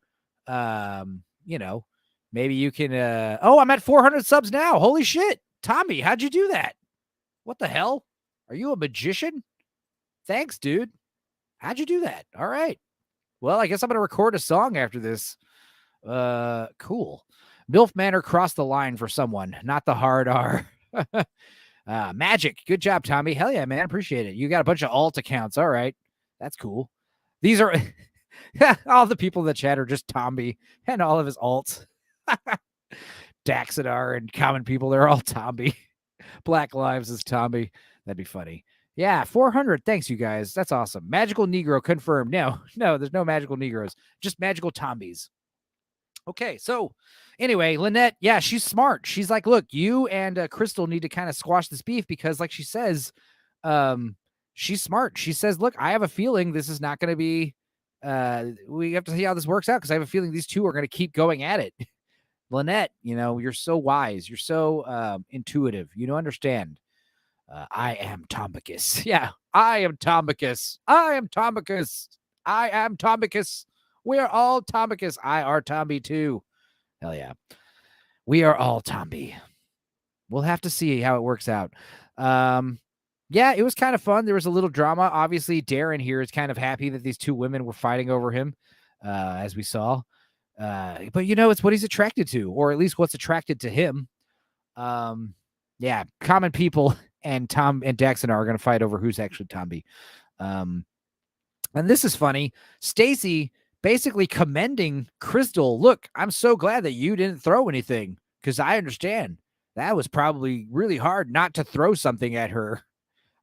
Maybe you can, I'm at 400 subs now. Holy shit. Tommy, how'd you do that? What the hell? Are you a magician? Thanks, dude. How'd you do that? All right. Well, I guess I'm going to record a song after this. Cool. Milf Manor crossed the line for someone, not the hard R. Magic. Good job, Tommy. Hell yeah, man. Appreciate it. You got a bunch of alt accounts. All right. That's cool. These are all the people in the chat are just Tommy and all of his alts. Daxidar and common people, they're all Tommy. Black Lives is Tommy. That'd be funny. Yeah, 400. Thanks, you guys. That's awesome. Magical Negro confirmed. No, there's no magical Negroes. Just magical Tombies. Okay, so anyway, Lynette, yeah, she's smart. She's like, look, you and Crystal need to kind of squash this beef because, like she says, she's smart. She says, look, I have a feeling this is not going to be, we have to see how this works out because I have a feeling these two are going to keep going at it. Lynette, you're so wise. You're so intuitive. You don't understand. I am Tombicus. Yeah, I am Tombicus. I am Tombicus. I am Tombicus. We are all Tombicus. I are Tomby too. Hell yeah. We are all Tomby. We'll have to see how it works out. Yeah, it was kind of fun. There was a little drama. Obviously, Darren here is kind of happy that these two women were fighting over him, as we saw. But it's what he's attracted to, or at least what's attracted to him. Yeah, common people and Tom and Daxon are going to fight over who's actually Tomby. And this is funny. Stacy basically commending Crystal. Look, I'm so glad that you didn't throw anything because I understand that was probably really hard not to throw something at her.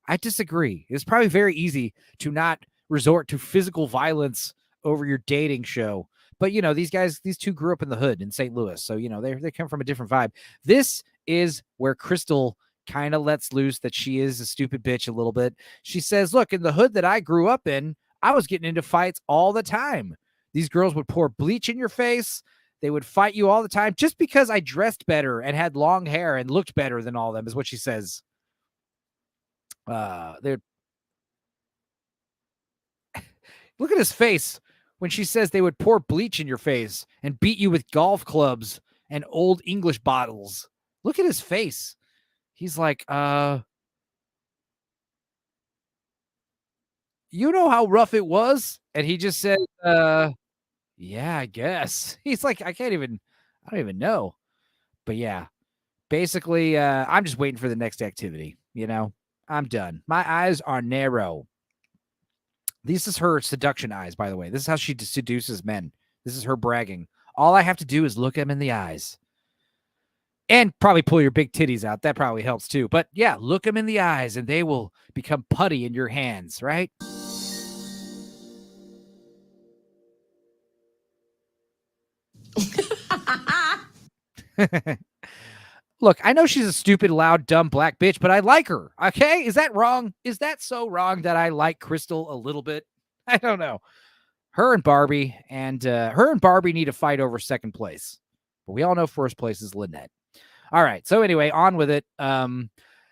I disagree. It's probably very easy to not resort to physical violence over your dating show. But, these two grew up in the hood in St. Louis. So, they come from a different vibe. This is where Crystal kind of lets loose that she is a stupid bitch a little bit. She says, look, in the hood that I grew up in, I was getting into fights all the time. These girls would pour bleach in your face. They would fight you all the time just because I dressed better and had long hair and looked better than all of them is what she says. Look at his face when she says they would pour bleach in your face and beat you with golf clubs and old English bottles. Look at his face. He's like, you know how rough it was? And he just said, yeah, I guess. He's like, I don't even know. But yeah, basically, I'm just waiting for the next activity. I'm done. My eyes are narrow. This is her seduction eyes, by the way. This is how she seduces men. This is her bragging. All I have to do is look them in the eyes. And probably pull your big titties out. That probably helps too. But yeah, look them in the eyes and they will become putty in your hands, right? Look, I know she's a stupid, loud, dumb black bitch, but I like her. Okay? Is that wrong? Is that so wrong that I like Crystal a little bit? I don't know. Her and Barbie need to fight over second place. But we all know first place is Lynette. All right. So anyway, on with it.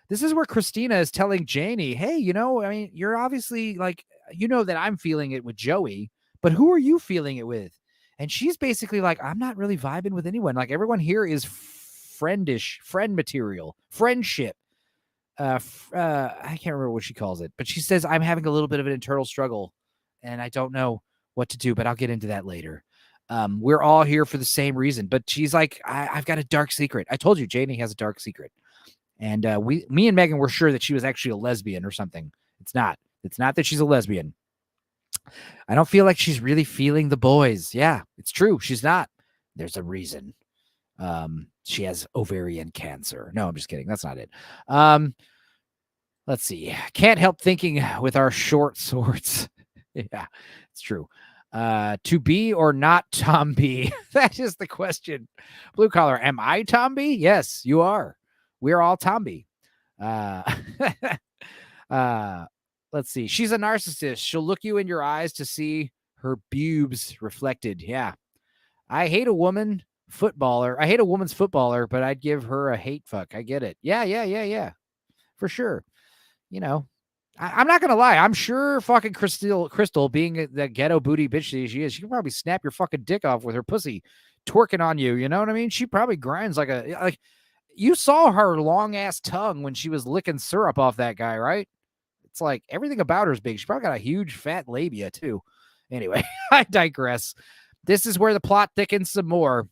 This is where Christina is telling Janie, hey, you're obviously like, that I'm feeling it with Joey, but who are you feeling it with? And she's basically like, I'm not really vibing with anyone. Like everyone here is friend material, friendship. I can't remember what she calls it, but she says, I'm having a little bit of an internal struggle and I don't know what to do, but I'll get into that later. We're all here for the same reason, but she's like, I've got a dark secret. I told you Janie has a dark secret. And me and Megan were sure that she was actually a lesbian or something. It's not that she's a lesbian. I don't feel like she's really feeling the boys. Yeah, it's true. She's not. There's a reason. She has ovarian cancer. No, I'm just kidding. That's not it. Let's see. Can't help thinking with our short swords. Yeah, it's true. To be or not Tom B? That is the question. Blue collar. Am I Tom B? Yes, you are. We're all Tom B. Let's see. She's a narcissist. She'll look you in your eyes to see her boobs reflected. Yeah. I hate a woman's footballer, but I'd give her a hate fuck. I get it. Yeah. For sure. You know, I'm not going to lie. I'm sure fucking Crystal being the ghetto booty bitch she is, she can probably snap your fucking dick off with her pussy twerking on you. You know what I mean? She probably grinds like you saw her long ass tongue when she was licking syrup off that guy, right? It's like everything about her is big. She probably got a huge fat labia too. Anyway, I digress. This is where the plot thickens some more.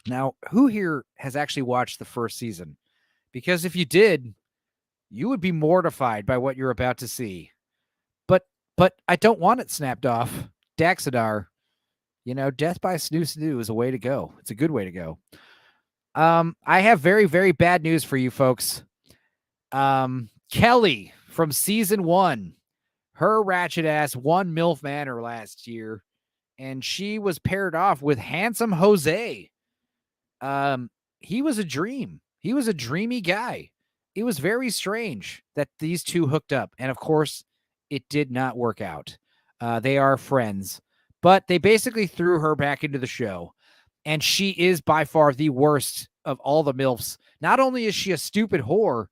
Now, who here has actually watched the first season? Because if you did, you would be mortified by what you're about to see. But I don't want it snapped off. Daxadar, death by snoo is a way to go. It's a good way to go. I have very, very bad news for you folks. Kelly from season 1, her ratchet ass won Milf Manor last year, and she was paired off with handsome Jose. He was a dream. He was a dreamy guy. It was very strange that these two hooked up. And of course, it did not work out. They are friends, but they basically threw her back into the show. And she is by far the worst of all the MILFs. Not only is she a stupid whore,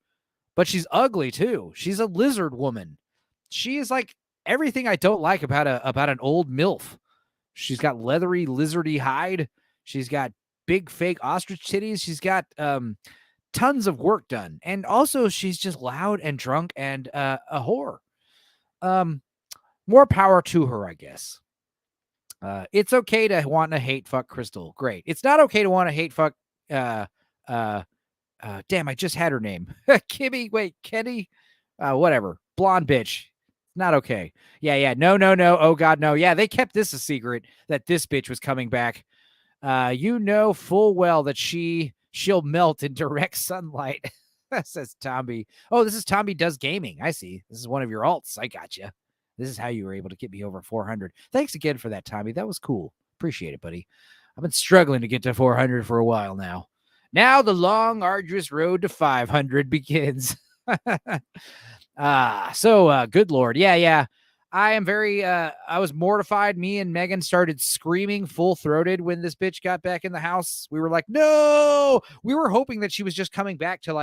but she's ugly too. She's a lizard woman. She is like everything I don't like about an old MILF. She's got leathery, lizardy hide. She's got big fake ostrich titties. She's got tons of work done. And also she's just loud and drunk and a whore. More power to her, I guess. It's okay to want to hate fuck Crystal. Great. It's not okay to want to hate fuck damn, I just had her name. Kenny. Whatever. Blonde bitch. Not okay. Yeah. No. Oh God, no. Yeah, they kept this a secret that this bitch was coming back. You know full well that she'll melt in direct sunlight. Says Tomby. Oh, this is Tomby Does Gaming. I see. This is one of your alts. I got you. This is how you were able to get me over 400. Thanks again for that, Tommy. That was cool. Appreciate it, buddy. I've been struggling to get to 400 for a while now. Now the long, arduous road to 500 begins. Good Lord. Yeah. I am very, I was mortified. Me and Megan started screaming full-throated when this bitch got back in the house. We were like, no! We were hoping that she was just coming back to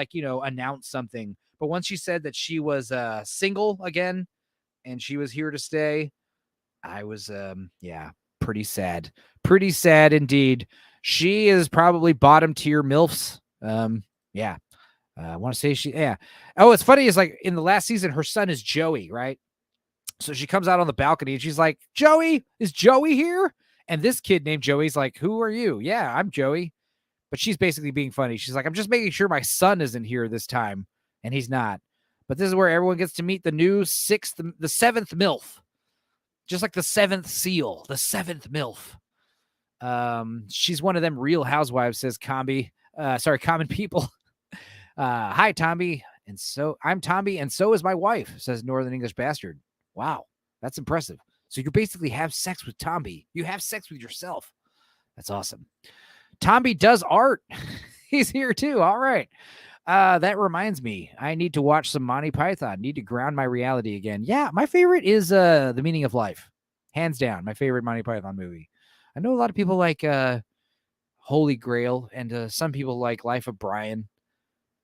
announce something. But once she said that she was single again and she was here to stay, I was, pretty sad. Pretty sad indeed. She is probably bottom tier MILFs. I want to say Oh, it's funny is like in the last season, her son is Joey, right? So she comes out on the balcony and she's like, Joey, is Joey here? And this kid named Joey's like, who are you? Yeah, I'm Joey. But she's basically being funny. She's like, I'm just making sure my son isn't here this time. And he's not. But this is where everyone gets to meet the seventh MILF. Just like the seventh seal, the seventh MILF. She's one of them Real Housewives, says Common People. Hi, Tomby. And so I'm Tomby, and so is my wife, says Northern English Bastard. Wow, that's impressive. So you basically have sex with Tomby. You have sex with yourself. That's awesome. Tomby does art. He's here too. All right. That reminds me, I need to watch some Monty Python. Need to ground my reality again. Yeah, my favorite is The Meaning of Life. Hands down, my favorite Monty Python movie. I know a lot of people like Holy Grail, and some people like Life of Brian.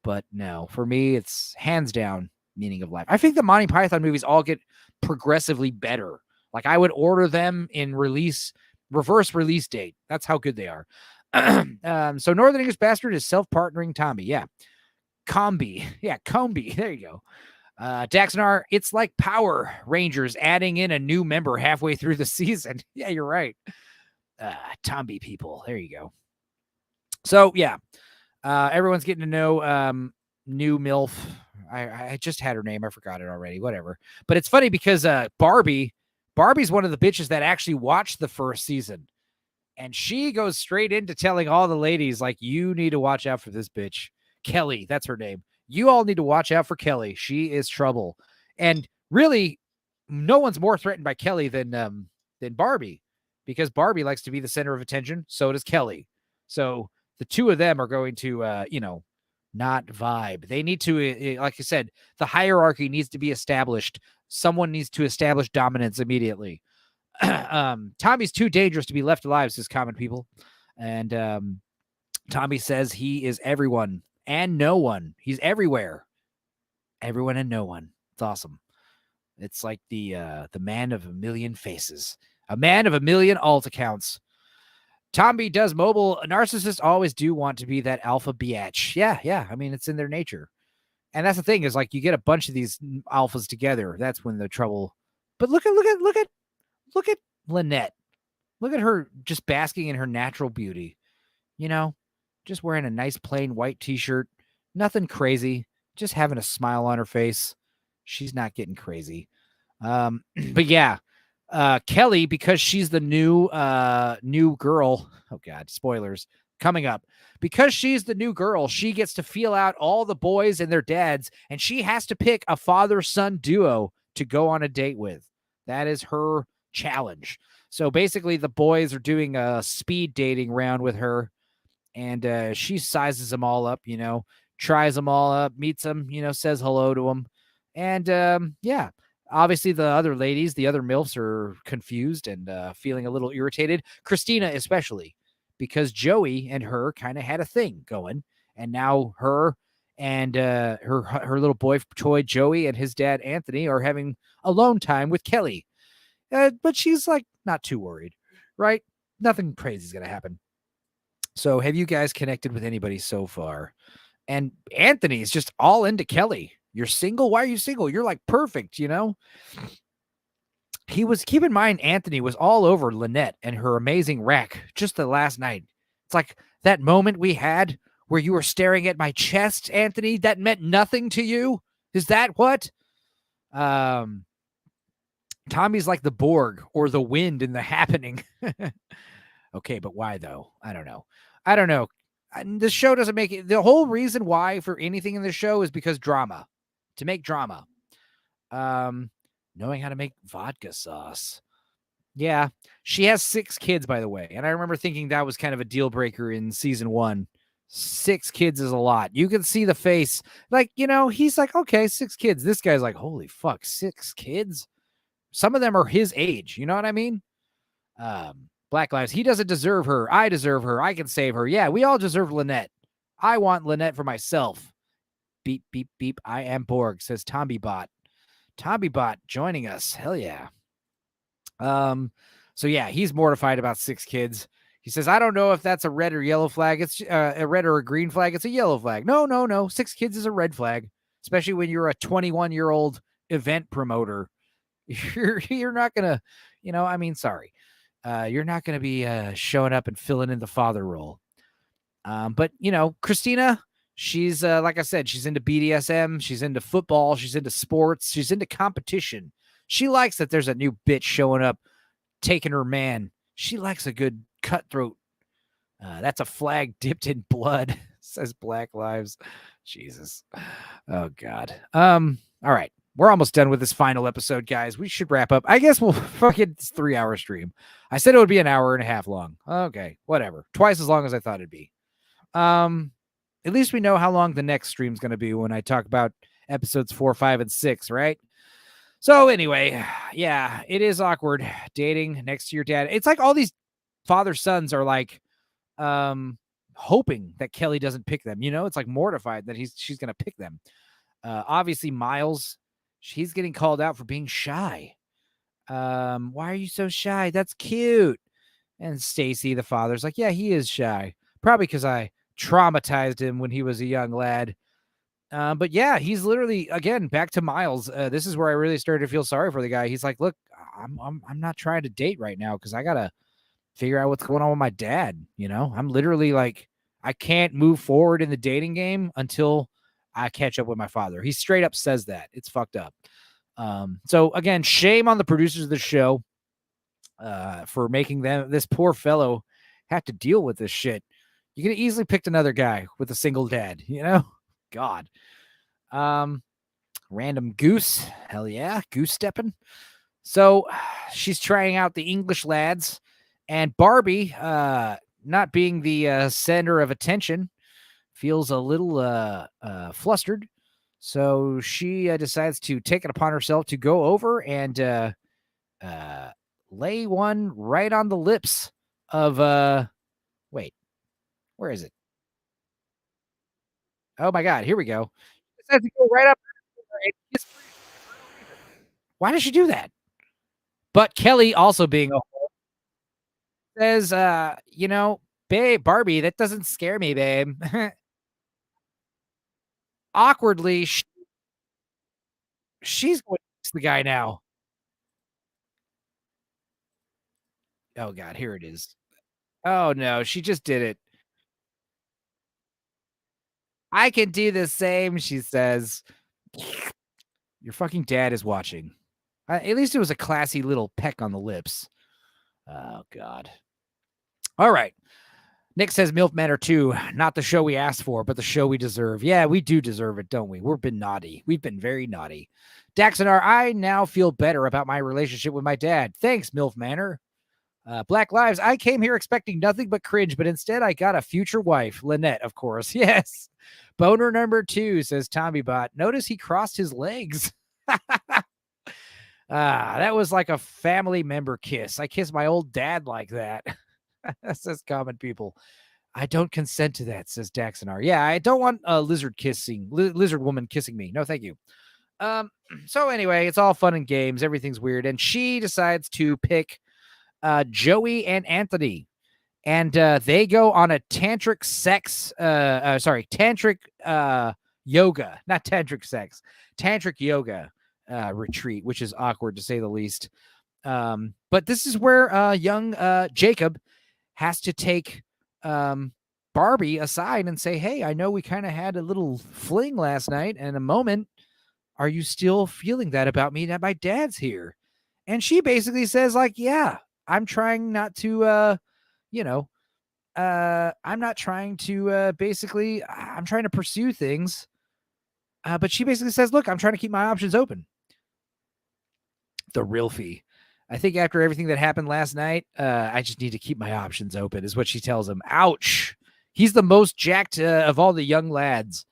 But no, for me, it's hands down Meaning of Life. I think the Monty Python movies all get progressively better Like I would order them in reverse release date. That's how good they are. So Northern English Bastard is self-partnering Tommy. Yeah. Combi. Yeah, Combi. There you go. Daxnar, it's like Power Rangers adding in a new member halfway through the season. Yeah, you're right. Tombi people. There you go. So, yeah. Everyone's getting to know new Milf. I just had her name. I forgot it already. Whatever. But it's funny because Barbie's one of the bitches that actually watched the first season. And she goes straight into telling all the ladies, like, you need to watch out for this bitch. Kelly, that's her name. You all need to watch out for Kelly. She is trouble. And really, no one's more threatened by Kelly than Barbie, because Barbie likes to be the center of attention. So does Kelly. So the two of them are going to, not vibe. They need to, like I said, the hierarchy needs to be established. Someone needs to establish dominance immediately. Tommy's too dangerous to be left alive, says Common People. And Tommy says he is everyone and no one. He's everywhere. Everyone and no one. It's awesome. It's like the man of a million faces. A man of a million alt accounts. Tommy does mobile. Narcissists always do want to be that alpha biatch. Yeah. I mean, it's in their nature. And that's the thing is, like, you get a bunch of these alphas together. That's when the trouble. But look at Lynette. Look at her just basking in her natural beauty. Just wearing a nice plain white t-shirt. Nothing crazy. Just having a smile on her face. She's not getting crazy. But yeah, Kelly, because she's the new girl. Oh God, spoilers coming up. Because she's the new girl, she gets to feel out all the boys and their dads, and she has to pick a father-son duo to go on a date with. That is her challenge. So basically, the boys are doing a speed dating round with her, and she sizes them all up, tries them all up, meets them, says hello to them. And yeah, obviously the other ladies, the other MILFs are confused and feeling a little irritated. Christina especially, because Joey and her kind of had a thing going. And now her and her little boy toy Joey and his dad Anthony are having alone time with Kelly. But she's like not too worried, right? Nothing crazy is going to happen. So have you guys connected with anybody so far? And Anthony is just all into Kelly. You're single? Why are you single? You're like perfect, He was, keep in mind, Anthony was all over Lynette and her amazing rack just the last night. It's like that moment we had where you were staring at my chest, Anthony, that meant nothing to you. Is that what? Tommy's like the Borg or the wind in The Happening. Okay, but why though? I don't know. The show doesn't make it. The whole reason why for anything in the show is because drama. To make drama. Knowing how to make vodka sauce. Yeah. She has 6 kids, by the way. And I remember thinking that was kind of a deal breaker in season 1. 6 kids is a lot. You can see the face. Like, he's like, okay, 6 kids. This guy's like, holy fuck, 6 kids? Some of them are his age. You know what I mean? Black Lives. He doesn't deserve her. I deserve her. I can save her. Yeah, we all deserve Lynette. I want Lynette for myself. Beep, beep, beep. I am Borg, says Tommy Bot. Tommy Bot joining us. Hell yeah. So yeah, he's mortified about 6 kids. He says, I don't know if that's a red or yellow flag. It's a red or a green flag. It's a yellow flag. No. 6 kids is a red flag, especially when you're a 21-year-old event promoter. You're not going to, sorry. You're not going to be showing up and filling in the father role. But, Christina, she's, like I said, she's into BDSM. She's into football. She's into sports. She's into competition. She likes that there's a new bitch showing up, taking her man. She likes a good cutthroat. That's a flag dipped in blood, says Black Lives. Jesus. Oh, God. All right. We're almost done with this final episode, guys. We should wrap up. I guess we'll fucking 3-hour stream. I said it would be an hour and a half long. Okay, whatever. Twice as long as I thought it'd be. At least we know how long the next stream's going to be when I talk about episodes 4, 5, and 6, right? So anyway, yeah, it is awkward dating next to your dad. It's like all these father-sons are like hoping that Kelly doesn't pick them. It's like mortified that she's going to pick them. Obviously, Miles, he's getting called out for being shy. Why are you so shy? That's cute. And Stacy, the father's like, yeah, he is shy. Probably because I traumatized him when he was a young lad. But yeah, he's literally, again, back to Miles. This is where I really started to feel sorry for the guy. He's like, look, I'm not trying to date right now because I gotta figure out what's going on with my dad. You know, I'm literally like, I can't move forward in the dating game until I catch up with my father. He straight up says that. It's fucked up. So again, shame on the producers of the show for making this poor fellow have to deal with this shit. You could have easily picked another guy with a single dad, you know? God. Random goose. Hell yeah. Goose stepping. So she's trying out the English lads, and Barbie, not being the center of attention, feels a little flustered. So she decides to take it upon herself to go over and lay one right on the lips of wait, where is it? Oh my god, here we go. It says to go right up. Why does she do that? But Kelly, also being a says, babe, Barbie, that doesn't scare me, babe. Awkwardly, she's going to kiss the guy now. Oh god, here it is. Oh no, she just did it. I can do the same, she says. Your fucking dad is watching. At least it was a classy little peck on the lips. Oh god. All right. Nick says Milf Manor 2, not the show we asked for, but the show we deserve. Yeah, we do deserve it, don't we? We've been naughty. We've been very naughty. Daxonar, I now feel better about my relationship with my dad. Thanks, Milf Manor. Black Lives, I came here expecting nothing but cringe, but instead I got a future wife. Lynette, of course. Yes. Boner number 2, says TommyBot. Notice he crossed his legs. That was like a family member kiss. I kissed my old dad like that. Says Common People. I don't consent to that, says Daxonar. Yeah, I don't want a lizard woman kissing me. No, thank you. So anyway, it's all fun and games. Everything's weird. And she decides to pick Joey and Anthony. And they go on a tantric yoga, not tantric sex, tantric yoga retreat, which is awkward to say the least. But this is where young Jacob has to take Barbie aside and say, hey, I know we kind of had a little fling last night and a moment. Are you still feeling that about me that my dad's here? And she basically says, like, yeah, I'm trying not to, I'm not trying to basically, I'm trying to pursue things. But she basically says, look, I'm trying to keep my options open. The real fee. I think after everything that happened last night, I just need to keep my options open, is what she tells him. Ouch. He's the most jacked of all the young lads.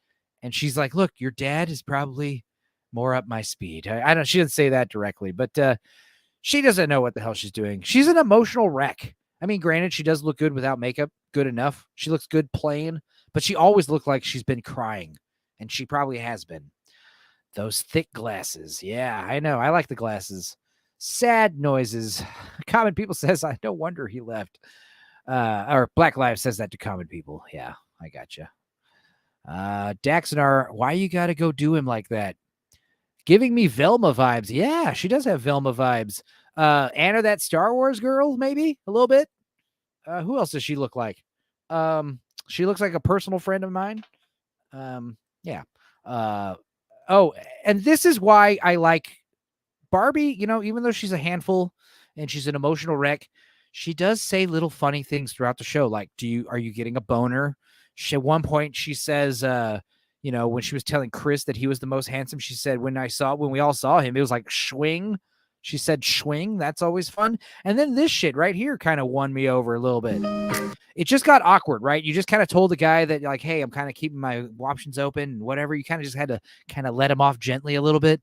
And she's like, look, your dad is probably more up my speed. I don't, she didn't say that directly, but she doesn't know what the hell she's doing. She's an emotional wreck. I mean, granted, she does look good without makeup, good enough. She looks good plain, but she always looked like she's been crying, and she probably has been. Those thick glasses. Yeah, I know. I like the glasses. Sad noises. Common People says, I no wonder he left. Or Black Lives says that to Common People. Yeah, I gotcha. Daxonar, why you got to go do him like that? Giving me Velma vibes. Yeah, she does have Velma vibes. Anna, that Star Wars girl, maybe a little bit. Who else does she look like? She looks like a personal friend of mine. Yeah. Oh, and this is why I like Barbie, even though she's a handful and she's an emotional wreck, she does say little funny things throughout the show. Like, are you getting a boner? At one point she says, when she was telling Chris that he was the most handsome, she said, when we all saw him, it was like swing. She said swing. That's always fun. And then this shit right here kind of won me over a little bit. It just got awkward, right? You just kind of told the guy that, like, hey, I'm kind of keeping my options open and whatever. You kind of just had to kind of let him off gently a little bit.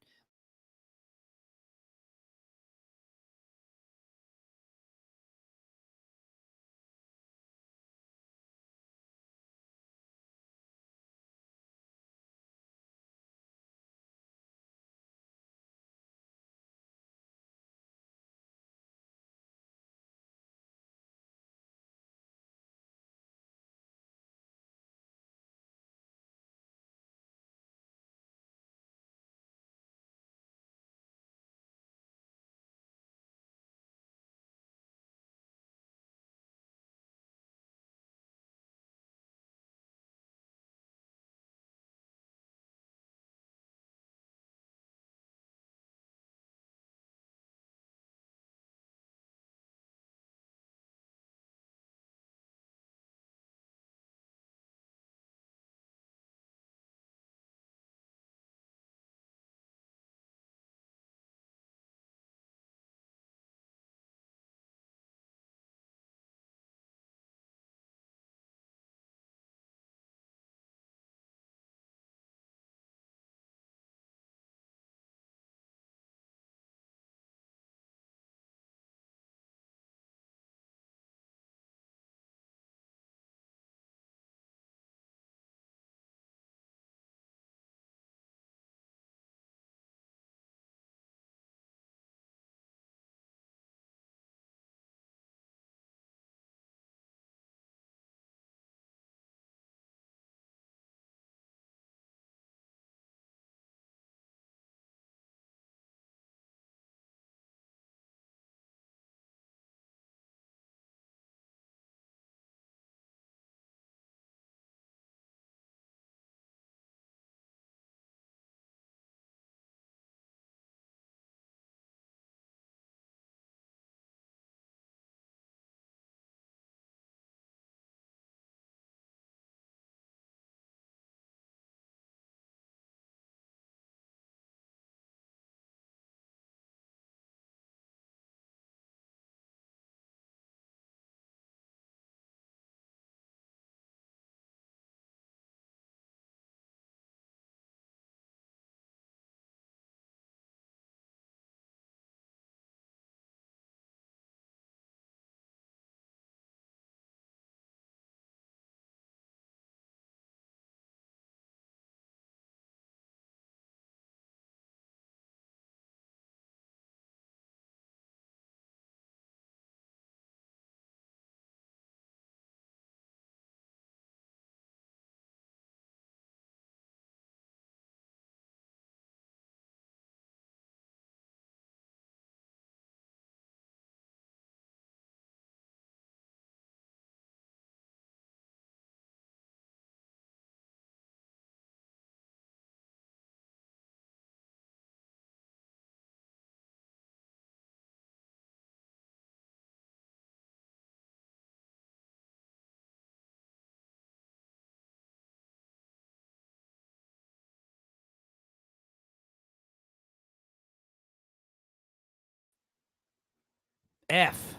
F.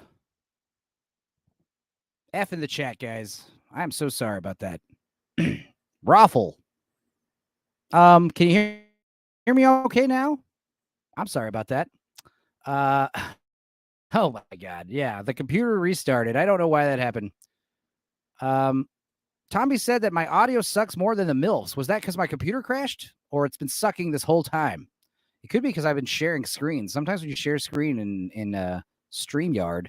F in the chat, guys. I'm so sorry about that. Raffle. Can you hear me okay now? I'm sorry about that. Oh my God. Yeah, the computer restarted. I don't know why that happened. Tommy said that my audio sucks more than the Milfs. Was that because my computer crashed, or it's been sucking this whole time? It could be because I've been sharing screens. Sometimes when you share screen in StreamYard,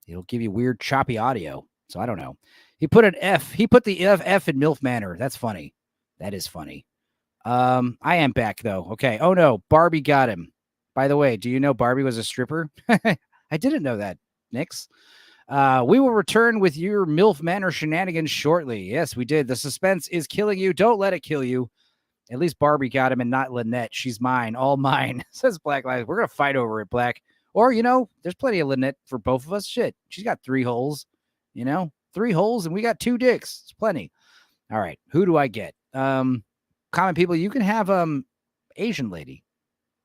it'll give you weird choppy audio. So I don't know. He put an F. He put the F in Milf Manor. That's funny. That is funny. I am back though. Okay. Oh no, Barbie got him. By the way, do you know Barbie was a stripper? I didn't know that, Nix. We will return with your Milf Manor shenanigans shortly. Yes, we did. The suspense is killing you. Don't let it kill you. At least Barbie got him and not Lynette. She's mine, all mine, says Black Lives. We're going to fight over it, Black. Or, there's plenty of Lynette for both of us. Shit, she's got 3 holes, 3 holes, and we got 2 dicks. It's plenty. All right, who do I get? Common people, you can have Asian lady.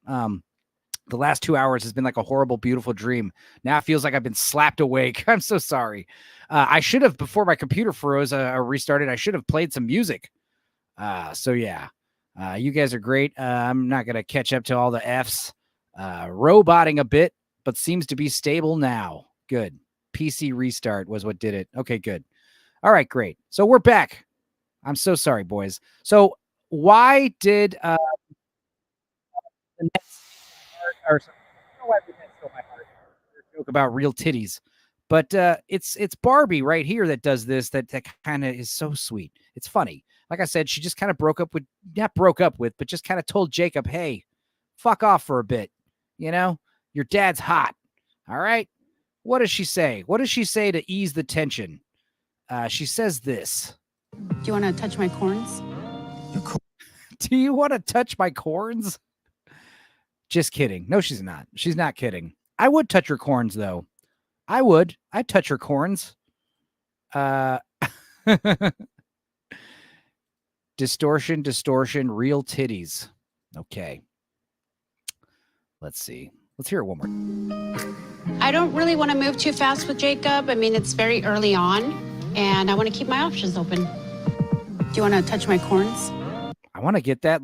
The last 2 hours has been like a horrible, beautiful dream. Now it feels like I've been slapped awake. I'm so sorry. I should have, before my computer froze or restarted, I should have played some music. So yeah, you guys are great. I'm not going to catch up to all the Fs. Roboting a bit, but seems to be stable now. Good. PC restart was what did it. Okay, good. All right, great. So we're back. I'm so sorry, boys. So why did the Nets I don't know why the Nets stole my heart. Joke about real titties, but it's Barbie right here that does this. That kind of is so sweet. It's funny. Like I said, she just kind of not broke up with, but just kind of told Jacob, "Hey, fuck off for a bit. Your dad's hot. All right." What does she say? What does she say to ease the tension? She says this. Do you want to touch my corns? Do you want to touch my corns? Just kidding. No, she's not. She's not kidding. I would touch her corns, though. I would. I'd touch her corns. Distortion, real titties. Okay. Let's see. Let's hear it one more. I don't really want to move too fast with Jacob. I mean, it's very early on, and I want to keep my options open. Do you want to touch my corns? I want to get that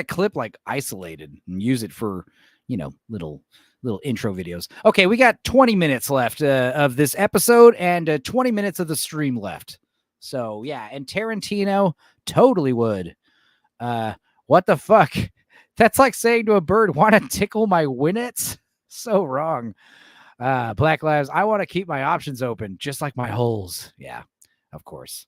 clip isolated and use it for, little intro videos. Okay, we got 20 minutes left of this episode and 20 minutes of the stream left. So yeah, and Tarantino totally would. What the fuck? That's like saying to a bird, "Want to tickle my winnets?" So wrong. Black Lives, I want to keep my options open, just like my holes. Yeah, of course.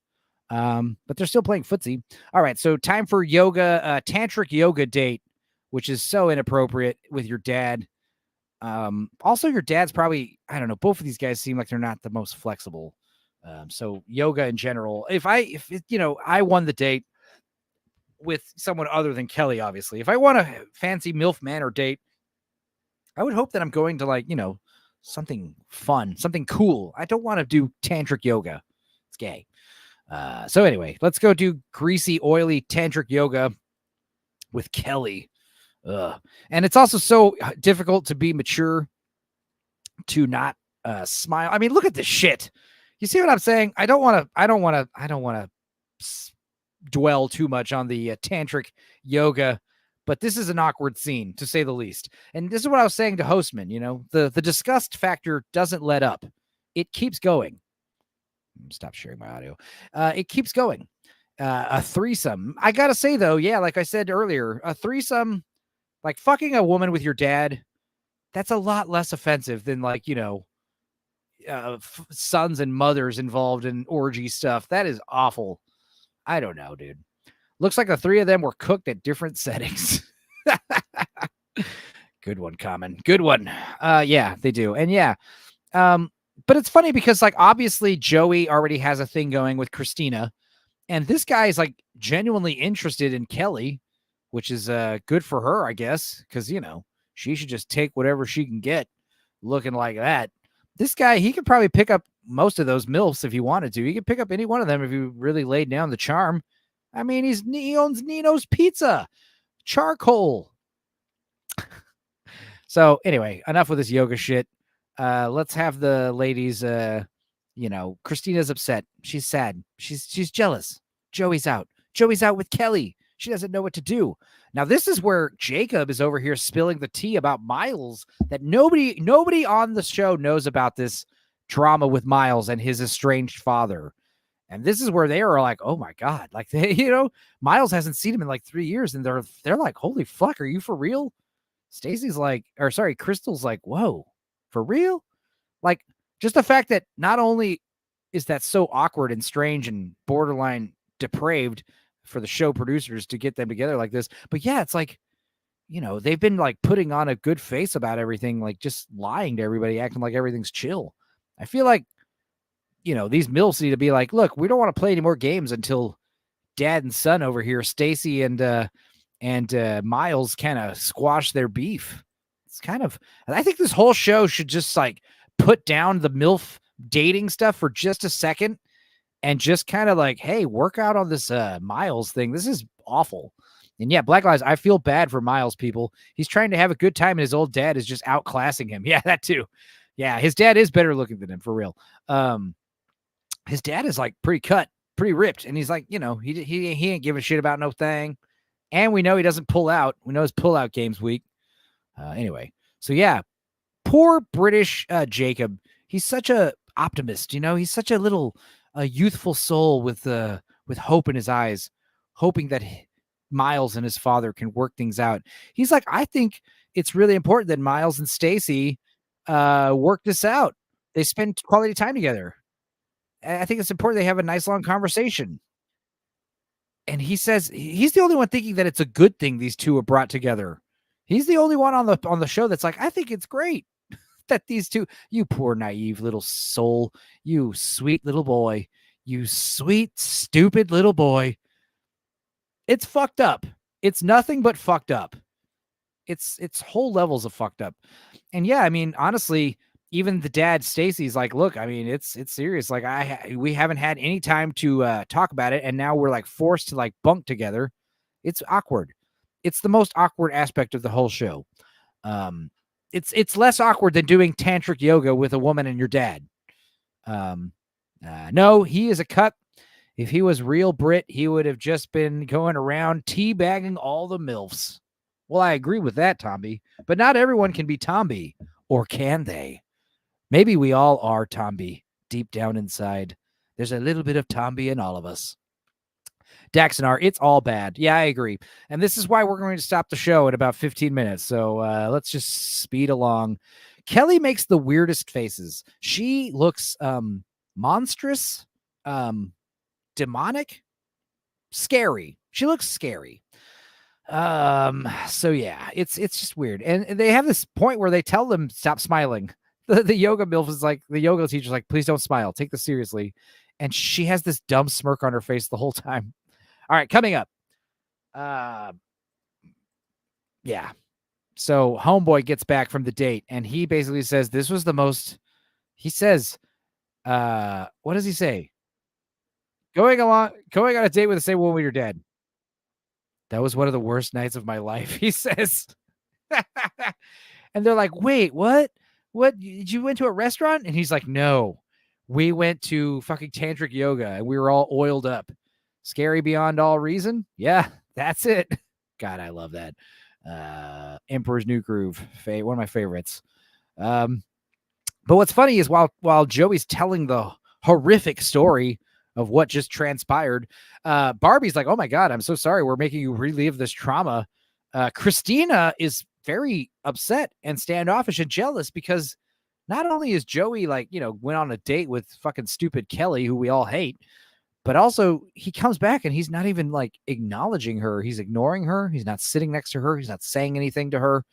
But they're still playing footsie. All right, so time for yoga, tantric yoga date, which is so inappropriate with your dad. Also, your dad's probably, I don't know, both of these guys seem like they're not the most flexible. So yoga in general, if I won the date with someone other than Kelly, obviously, if I want a fancy Milf Manor date, I would hope that I'm going to something fun, something cool. I don't want to do tantric yoga. It's gay. So anyway, let's go do greasy, oily tantric yoga with Kelly. And it's also so difficult to be mature to not smile. I mean, look at this shit. You see what I'm saying? I don't want to dwell too much on the tantric yoga, but this is an awkward scene to say the least. And this is what I was saying to Hostman, the disgust factor doesn't let up. It keeps going. Stop sharing my audio. It keeps going. A threesome. I got to say though, yeah, like I said earlier, a threesome, like fucking a woman with your dad, that's a lot less offensive than sons and mothers involved in orgy stuff. That is awful. I don't know, dude. Looks like the 3 of them were cooked at different settings. Good one, Common. Good one. Yeah, they do. And yeah. But it's funny because obviously Joey already has a thing going with Christina, and this guy is genuinely interested in Kelly, which is good for her, I guess, because she should just take whatever she can get looking like that. This guy, he could probably pick up most of those MILFs if he wanted to. He could pick up any one of them if he really laid down the charm. I mean, he owns Nino's Pizza, charcoal. So anyway, enough with this yoga shit. Let's have the ladies, Christina's upset. She's sad. She's jealous. Joey's out. Joey's out with Kelly. She doesn't know what to do. Now, this is where Jacob is over here spilling the tea about Miles, that nobody on the show knows about this drama with Miles and his estranged father. And this is where they are like, oh my God, like Miles hasn't seen him in like 3 years, and they're like, holy fuck, are you for real? Crystal's like, whoa, for real? Like, just the fact that not only is that so awkward and strange and borderline depraved for the show producers to get them together like this, but yeah, it's like, they've been like putting on a good face about everything, like just lying to everybody, acting like everything's chill. I feel like, these MILFs need to be like, look, we don't want to play any more games until dad and son over here, Stacy and Miles, kind of squash their beef. It's kind of, I think this whole show should just like put down the MILF dating stuff for just a second and just kind of like, hey, work out on this Miles thing. This is awful. And yeah, Black Lives, I feel bad for Miles, people. He's trying to have a good time and his old dad is just outclassing him. Yeah, that too. Yeah, his dad is better looking than him, for real. His dad is like pretty cut, pretty ripped. And he's like, he ain't giving a shit about no thing. And we know he doesn't pull out. We know his pull-out game's weak. Anyway, so yeah, poor British Jacob. He's such a optimist, he's such a little youthful soul with hope in his eyes, hoping that Miles and his father can work things out. He's like, I think it's really important that Miles and Stacy work this out. They spend quality time together. I think it's important they have a nice long conversation. And he says he's the only one thinking that it's a good thing these two are brought together. He's the only one on the show that's like, I think it's great that these two, you poor naive little soul, you sweet little boy, you sweet stupid little boy. It's fucked up. It's nothing but fucked up. It's whole levels of fucked up. And yeah, I mean, honestly, even the dad, Stacy's like, look, I mean, it's serious. Like we haven't had any time to talk about it. And now we're like forced to like bunk together. It's awkward. It's the most awkward aspect of the whole show. It's less awkward than doing tantric yoga with a woman and your dad. No, he is a cut. If he was real Brit, he would have just been going around teabagging all the MILFs. Well, I agree with that, Tomby, but not everyone can be Tomby, or can they? Maybe we all are Tomby deep down inside. There's a little bit of Tomby in all of us. Daxonar, it's all bad. Yeah, I agree. And this is why we're going to stop the show in about 15 minutes. So let's just speed along. Kelly makes the weirdest faces. She looks monstrous, demonic, scary. She looks scary. So yeah, it's just weird. And they have this point where they tell them stop smiling. The yoga MILF is like, the yoga teacher's like, please don't smile. Take this seriously. And she has this dumb smirk on her face the whole time. All right, coming up. Yeah. So homeboy gets back from the date and he basically says, this was the most, he says, what does he say? Going on a date with the same woman when you're dead. That was one of the worst nights of my life, he says. And they're like, wait, what? What? You went to a restaurant? And he's like, no, we went to fucking tantric yoga and we were all oiled up. Scary beyond all reason. Yeah, that's it. God, I love that. Emperor's New Groove. One of my favorites. But what's funny is while Joey's telling the horrific story of what just transpired, Barbie's like, oh my God, I'm so sorry. We're making you relive this trauma. Christina is very upset and standoffish and jealous because not only is Joey like, went on a date with fucking stupid Kelly, who we all hate, but also he comes back and he's not even like acknowledging her. He's ignoring her. He's not sitting next to her. He's not saying anything to her.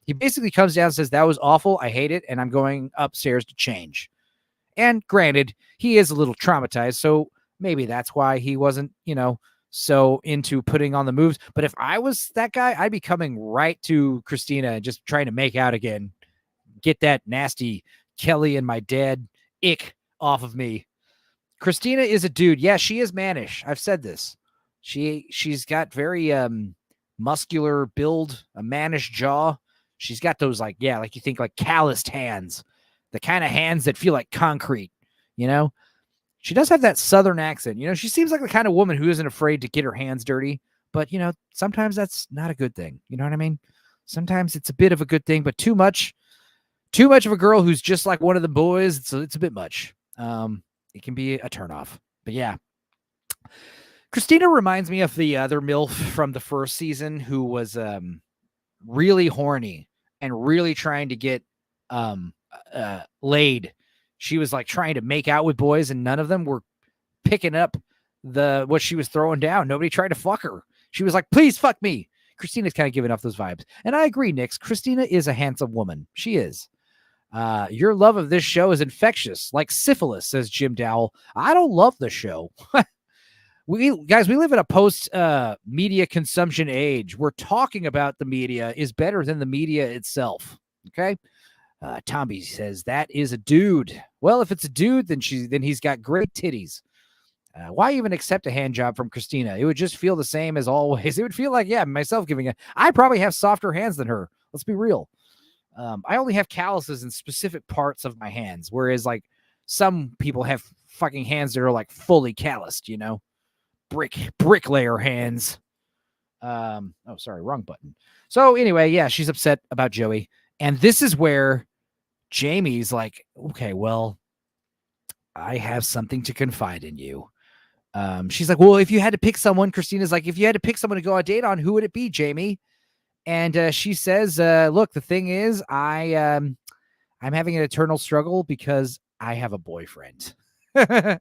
He basically comes down and says, that was awful. I hate it. And I'm going upstairs to change. And granted, he is a little traumatized. So maybe that's why he wasn't, so into putting on the moves. But if I was that guy, I'd be coming right to Christina and just trying to make out again. Get that nasty Kelly and my dad ick off of me. Christina is a dude. Yeah, she is mannish. I've said this. She's got very muscular build, a mannish jaw. She's got those like you think like calloused hands. the kind of hands that feel like concrete, you know? She does have that Southern accent. You know, she seems like the kind of woman who isn't afraid to get her hands dirty. But, you know, sometimes that's not a good thing. You know what I mean? Sometimes it's a bit of a good thing, but too much of a girl who's just like one of the boys, it's a bit much. It can be a turnoff. But yeah. Christina reminds me of the other MILF from the first season who was really horny and really trying to get laid. She was like trying to make out with boys, and none of them were picking up what she was throwing down. Nobody tried to fuck her. She was like, please fuck me. Christina's kind of giving off those vibes. And I agree, Nix. Christina is a handsome woman. She is. Your love of this show is infectious, like syphilis, says Jim Dowell. I don't love the show. We live in a post media consumption age. We're talking about the media is better than the media itself. Okay. Tomby says that is a dude. Well, if it's a dude, then he's got great titties. Why even accept a hand job from Christina? It would just feel the same as always. It would feel like, yeah, myself giving it. I probably have softer hands than her. Let's be real. I only have calluses in specific parts of my hands, whereas like some people have fucking hands that are like fully calloused, you know, bricklayer hands. Oh, sorry, wrong button. So anyway, yeah, she's upset about Joey. And this is where Jamie's like, okay, well, I have something to confide in you. She's like, well, if you had to pick someone, Christina's like, if you had to pick someone to go on a date on, who would it be, Jamie? And she says, look, the thing is, I'm having an eternal struggle because I have a boyfriend. I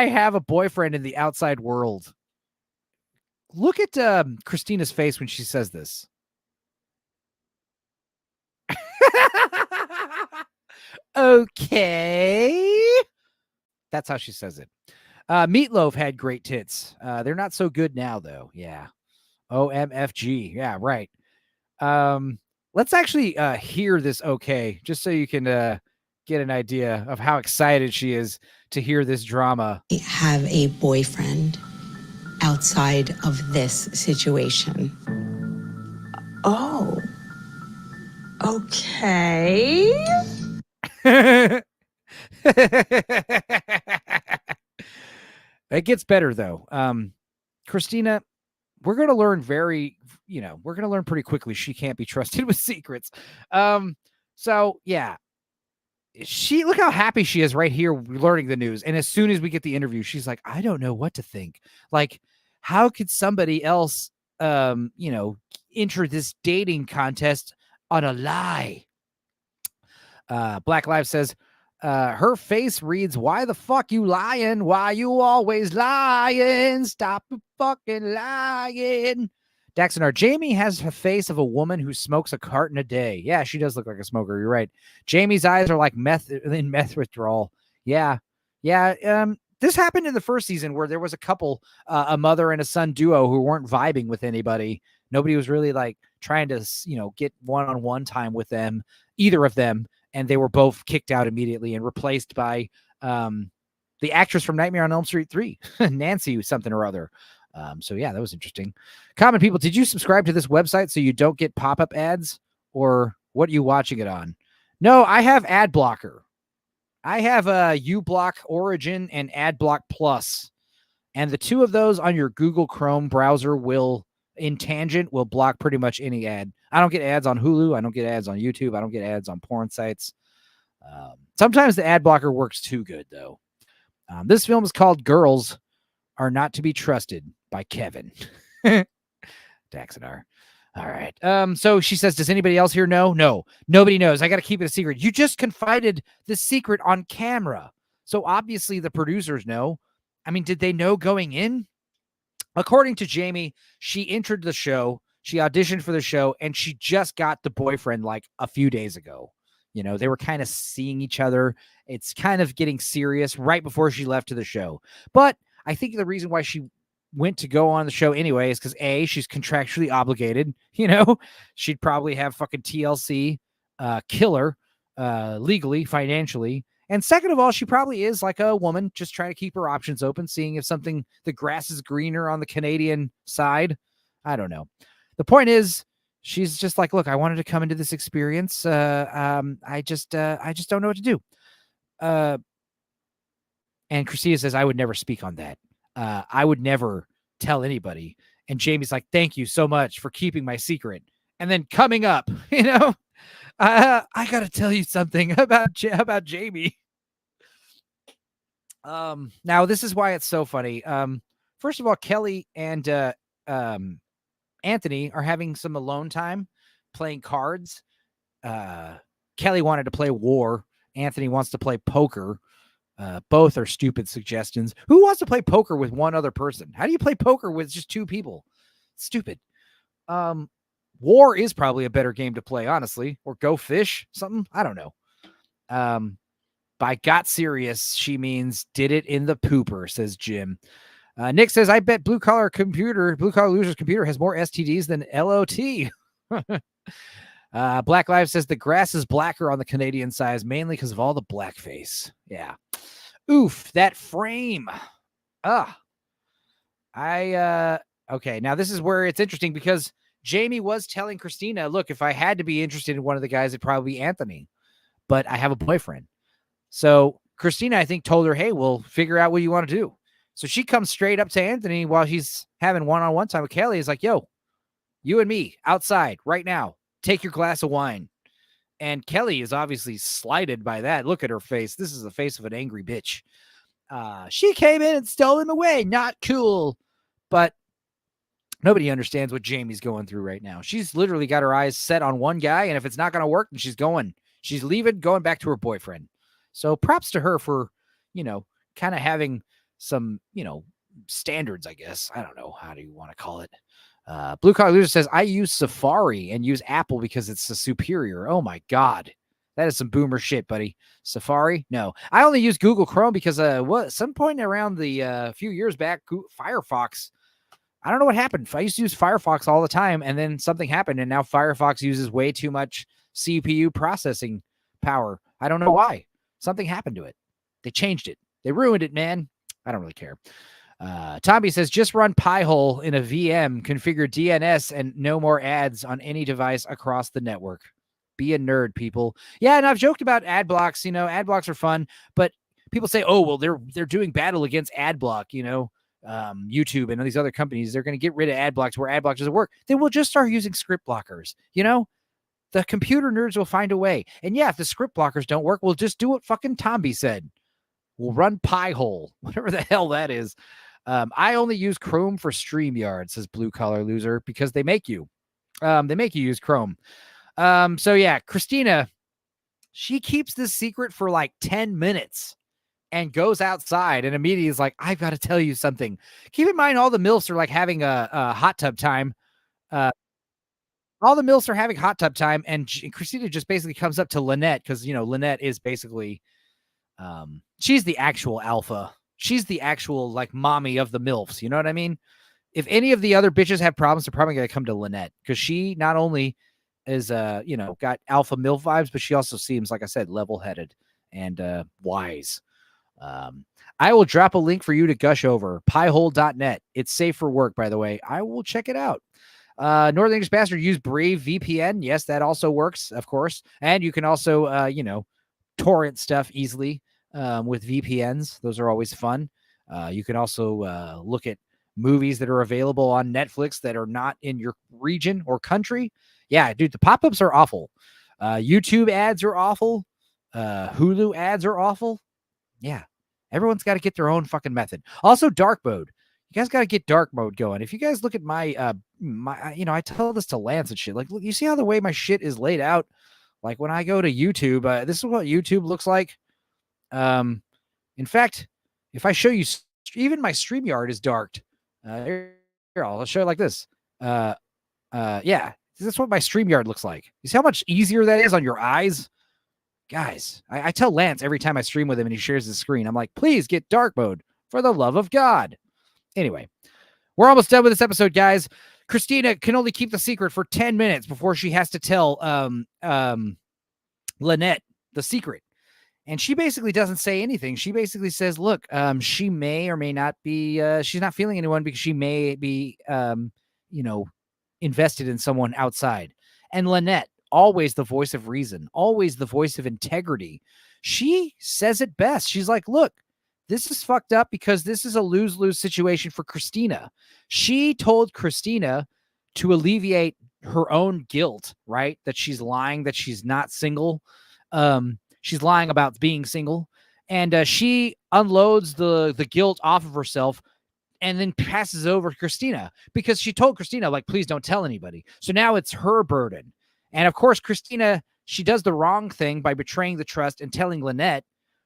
have a boyfriend in the outside world. Look at Christina's face when she says this. Okay. That's how she says it. Meatloaf had great tits. They're not so good now, though. Yeah. OMFG. Yeah, right. Let's actually hear this okay, just so you can get an idea of how excited she is to hear this drama. I have a boyfriend outside of this situation. Oh. Okay. It gets better, though. Christina, we're going to learn we're going to learn pretty quickly she can't be trusted with secrets. So, yeah. Look how happy she is right here learning the news. And as soon as we get the interview, she's like, I don't know what to think. Like, how could somebody else, enter this dating contest on a lie? Black Lives says, her face reads, why the fuck you lying? Why you always lying? Stop fucking lying. Daxonar, Jamie has the face of a woman who smokes a carton a day. Yeah, she does look like a smoker. You're right. Jamie's eyes are like meth withdrawal. Yeah. This happened in the first season where there was a couple, a mother and a son duo who weren't vibing with anybody. Nobody was really like trying to, get one-on-one time with them, either of them. And they were both kicked out immediately and replaced by the actress from Nightmare on Elm Street 3, Nancy something or other. So yeah, that was interesting. Common people, did you subscribe to this website so you don't get pop-up ads, or what are you watching it on? No, I have ad blocker. I have uBlock Origin and AdBlock Plus, and the two of those on your Google Chrome browser will block pretty much any ad. I don't get ads on Hulu. I don't get ads on YouTube. I don't get ads on porn sites. Sometimes the ad blocker works too good, though. This film is called Girls Are Not to Be Trusted by Kevin. Daxonar. All right. So she says, does anybody else here know? No, nobody knows. I got to keep it a secret. You just confided this secret on camera. So obviously the producers know. I mean, did they know going in? According to Jamie, she entered the show. She auditioned for the show, and she just got the boyfriend like a few days ago. They were kind of seeing each other. It's kind of getting serious right before she left to the show. But I think the reason why she went to go on the show anyway is because A, she's contractually obligated. She'd probably have fucking TLC killer legally, financially. And second of all, she probably is like a woman just trying to keep her options open, seeing if the grass is greener on the Canadian side. I don't know. The point is, she's just like, look, I wanted to come into this experience. I just don't know what to do. And Christina says, I would never speak on that. I would never tell anybody. And Jamie's like, thank you so much for keeping my secret. And then coming up, I got to tell you something about Jamie. Now this is why it's so funny. First of all, Kelly and Anthony are having some alone time playing cards. Kelly wanted to play war. Anthony wants to play poker. Both are stupid suggestions. Who wants to play poker with one other person? How do you play poker with just two people? Stupid. War is probably a better game to play, honestly. Or go fish, something. I don't know. By got serious, she means did it in the pooper, says Jim. Nick says, I bet blue collar loser's computer has more STDs than LOT. Black Lives says the grass is blacker on the Canadian side, mainly because of all the blackface. Yeah. Oof, that frame. Okay, now this is where it's interesting because Jamie was telling Christina, look, if I had to be interested in one of the guys, it'd probably be Anthony, but I have a boyfriend. So Christina, I think, told her, hey, we'll figure out what you want to do. So she comes straight up to Anthony while he's having one-on-one time with Kelly. He's like, yo, you and me outside right now. Take your glass of wine. And Kelly is obviously slighted by that. Look at her face. This is the face of an angry bitch. She came in and stole him away. Not cool. But nobody understands what Jamie's going through right now. She's literally got her eyes set on one guy. And if it's not going to work, then she's leaving, going back to her boyfriend. So props to her for, kind of having some, standards, I guess. I don't know. How do you want to call it? Blue Collar Loser says, I use Safari and use Apple because it's the superior. Oh my God. That is some boomer shit, buddy. Safari? No. I only use Google Chrome because some point around the few years back, Firefox, I don't know what happened. I used to use Firefox all the time and then something happened and now Firefox uses way too much CPU processing power. I don't know why. Something happened to it. They changed it. They ruined it, man. I don't really care. Tommy says, just run Pi-hole in a VM, configure DNS, and no more ads on any device across the network. Be a nerd, people. Yeah, and I've joked about ad blocks. Ad blocks are fun, but people say, oh, well, they're doing battle against ad block, YouTube and all these other companies. They're going to get rid of ad blocks where ad block doesn't work. Then we'll just start using script blockers, The computer nerds will find a way. And yeah, if the script blockers don't work, we'll just do what fucking Tomby said. We'll run Pi-hole, whatever the hell that is. I only use Chrome for StreamYard, says Blue Collar Loser, because they make you. They make you use Chrome. So yeah, Christina, she keeps this secret for like 10 minutes and goes outside and immediately is like, I've got to tell you something. Keep in mind, all the MILFs are like having a hot tub time. All the MILFs are having hot tub time, and Christina just basically comes up to Lynette because, Lynette is basically, she's the actual alpha. She's the actual, like, mommy of the MILFs. You know what I mean? If any of the other bitches have problems, they're probably going to come to Lynette because she not only is, got alpha MILF vibes, but she also seems, like I said, level-headed and wise. I will drop a link for you to gush over. Piehole.net. It's safe for work, by the way. I will check it out. Northern English Bastard, use Brave VPN. Yes, that also works, of course. And you can also, torrent stuff easily with VPNs. Those are always fun. You can also look at movies that are available on Netflix that are not in your region or country. Yeah, dude, the pop-ups are awful. YouTube ads are awful. Hulu ads are awful. Yeah, everyone's got to get their own fucking method. Also, dark mode. You guys got to get dark mode going. If you guys look at my, I tell this to Lance and shit. Like, look, you see how the way my shit is laid out? Like when I go to YouTube, this is what YouTube looks like. In fact, if I show you, even my StreamYard is darked. Here, I'll show it like this. Yeah, that's what my StreamYard looks like. You see how much easier that is on your eyes? Guys, I tell Lance every time I stream with him and he shares his screen, I'm like, please get dark mode for the love of God. Anyway, we're almost done with this episode, guys. Christina can only keep the secret for 10 minutes before she has to tell Lynette the secret. And she basically doesn't say anything. She basically says, look, she may or may not be, she's not feeling anyone because she may be, invested in someone outside. And Lynette, always the voice of reason, always the voice of integrity. She says it best. She's like, look, this is fucked up because this is a lose-lose situation for Christina. She told Christina to alleviate her own guilt, right? That she's lying, that she's not single. She's lying about being single. And she unloads the guilt off of herself and then passes over to Christina because she told Christina, like, please don't tell anybody. So now it's her burden. And of course, Christina, she does the wrong thing by betraying the trust and telling Lynette.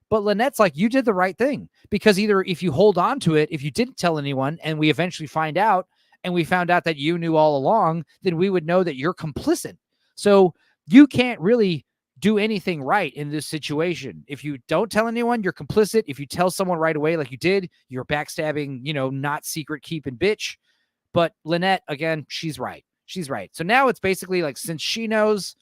But Lynette's like, you did the right thing, because either if you hold on to it, if you didn't tell anyone and we eventually find out and we found out that you knew all along, then we would know that you're complicit. So you can't really do anything right in this situation. If you don't tell anyone, you're complicit. If you tell someone right away, like you did, you're backstabbing, not secret keeping bitch. But Lynette, again, she's right. She's right. So now it's basically like, since she knows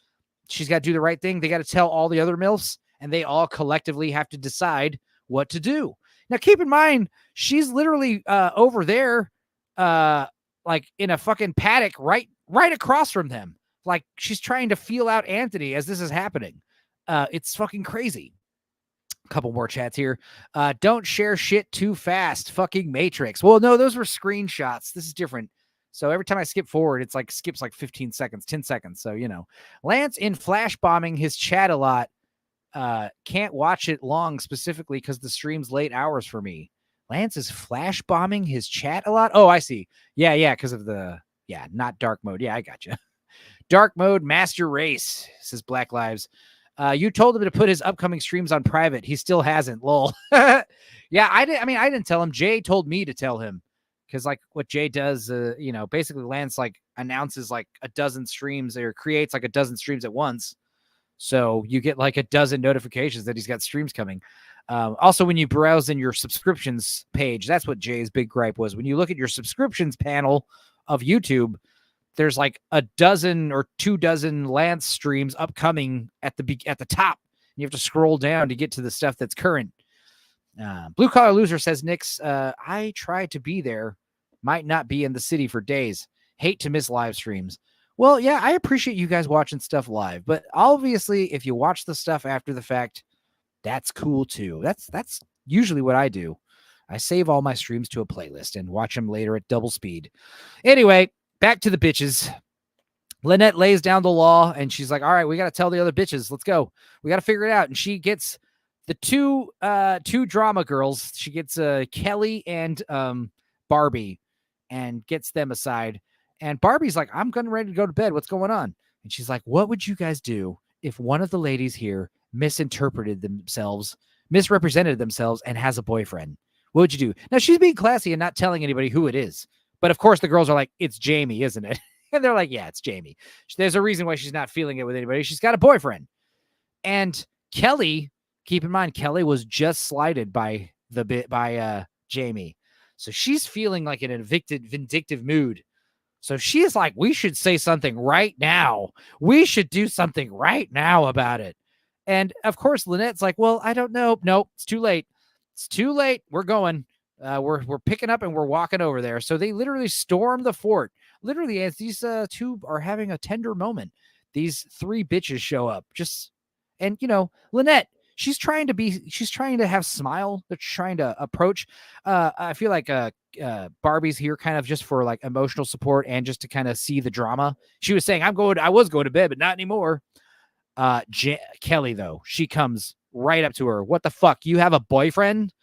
she's got to do the right thing, they got to tell all the other MILFs, and they all collectively have to decide what to do. Now, keep in mind, she's literally over there, like in a fucking paddock right across from them. Like, she's trying to feel out Anthony as this is happening. It's fucking crazy. A couple more chats here. Don't share shit too fast. Fucking Matrix. Well, no, those were screenshots. This is different. So every time I skip forward, it's like skips like 15 seconds, 10 seconds. So, Lance in flash bombing his chat a lot. Can't watch it long specifically because the stream's late hours for me. Lance is flash bombing his chat a lot. Oh, I see. Yeah. Because of not dark mode. Yeah, I got you. Dark mode master race, says Black Lives. You told him to put his upcoming streams on private. He still hasn't. Lol. Yeah, I didn't tell him. Jay told me to tell him, because like what Jay does, basically Lance like announces like a dozen streams or creates like a dozen streams at once. So you get like a dozen notifications that he's got streams coming. Also, when you browse in your subscriptions page, that's what Jay's big gripe was. When you look at your subscriptions panel of YouTube, there's like a dozen or 24 Lance streams upcoming at the top. You have to scroll down to get to the stuff that's current. Blue Collar Loser says, Nix, I tried to be there. Might not be in the city for days. Hate to miss live streams. Well, yeah, I appreciate you guys watching stuff live, but obviously if you watch the stuff after the fact, that's cool too. That's usually what I do. I save all my streams to a playlist and watch them later at double speed. Anyway, back to the bitches. Lynette lays down the law and she's like, all right, we got to tell the other bitches. Let's go. We got to figure it out. And she gets the two drama girls. She gets Kelly and Barbie and gets them aside. And Barbie's like, I'm ready to go to bed. What's going on? And she's like, what would you guys do if one of the ladies here misrepresented themselves and has a boyfriend? What would you do? Now, she's being classy and not telling anybody who it is. But of course, the girls are like, it's Jamie, isn't it? And they're like, yeah, it's Jamie. There's a reason why she's not feeling it with anybody. She's got a boyfriend. And Kelly, keep in mind, Kelly was just slighted by Jamie. So she's feeling like in a vindictive mood. So she's like, we should say something right now. We should do something right now about it. And of course, Lynette's like, well, I don't know. Nope, it's too late. It's too late. We're going. We're picking up and we're walking over there. So they literally storm the fort. Literally, as these two are having a tender moment, these three bitches show up. And Lynette, she's trying to have smile. They're trying to approach. I feel like Barbie's here kind of just for like emotional support and just to kind of see the drama. She was saying, I was going to bed, but not anymore. Kelly, though, she comes right up to her. What the fuck? You have a boyfriend?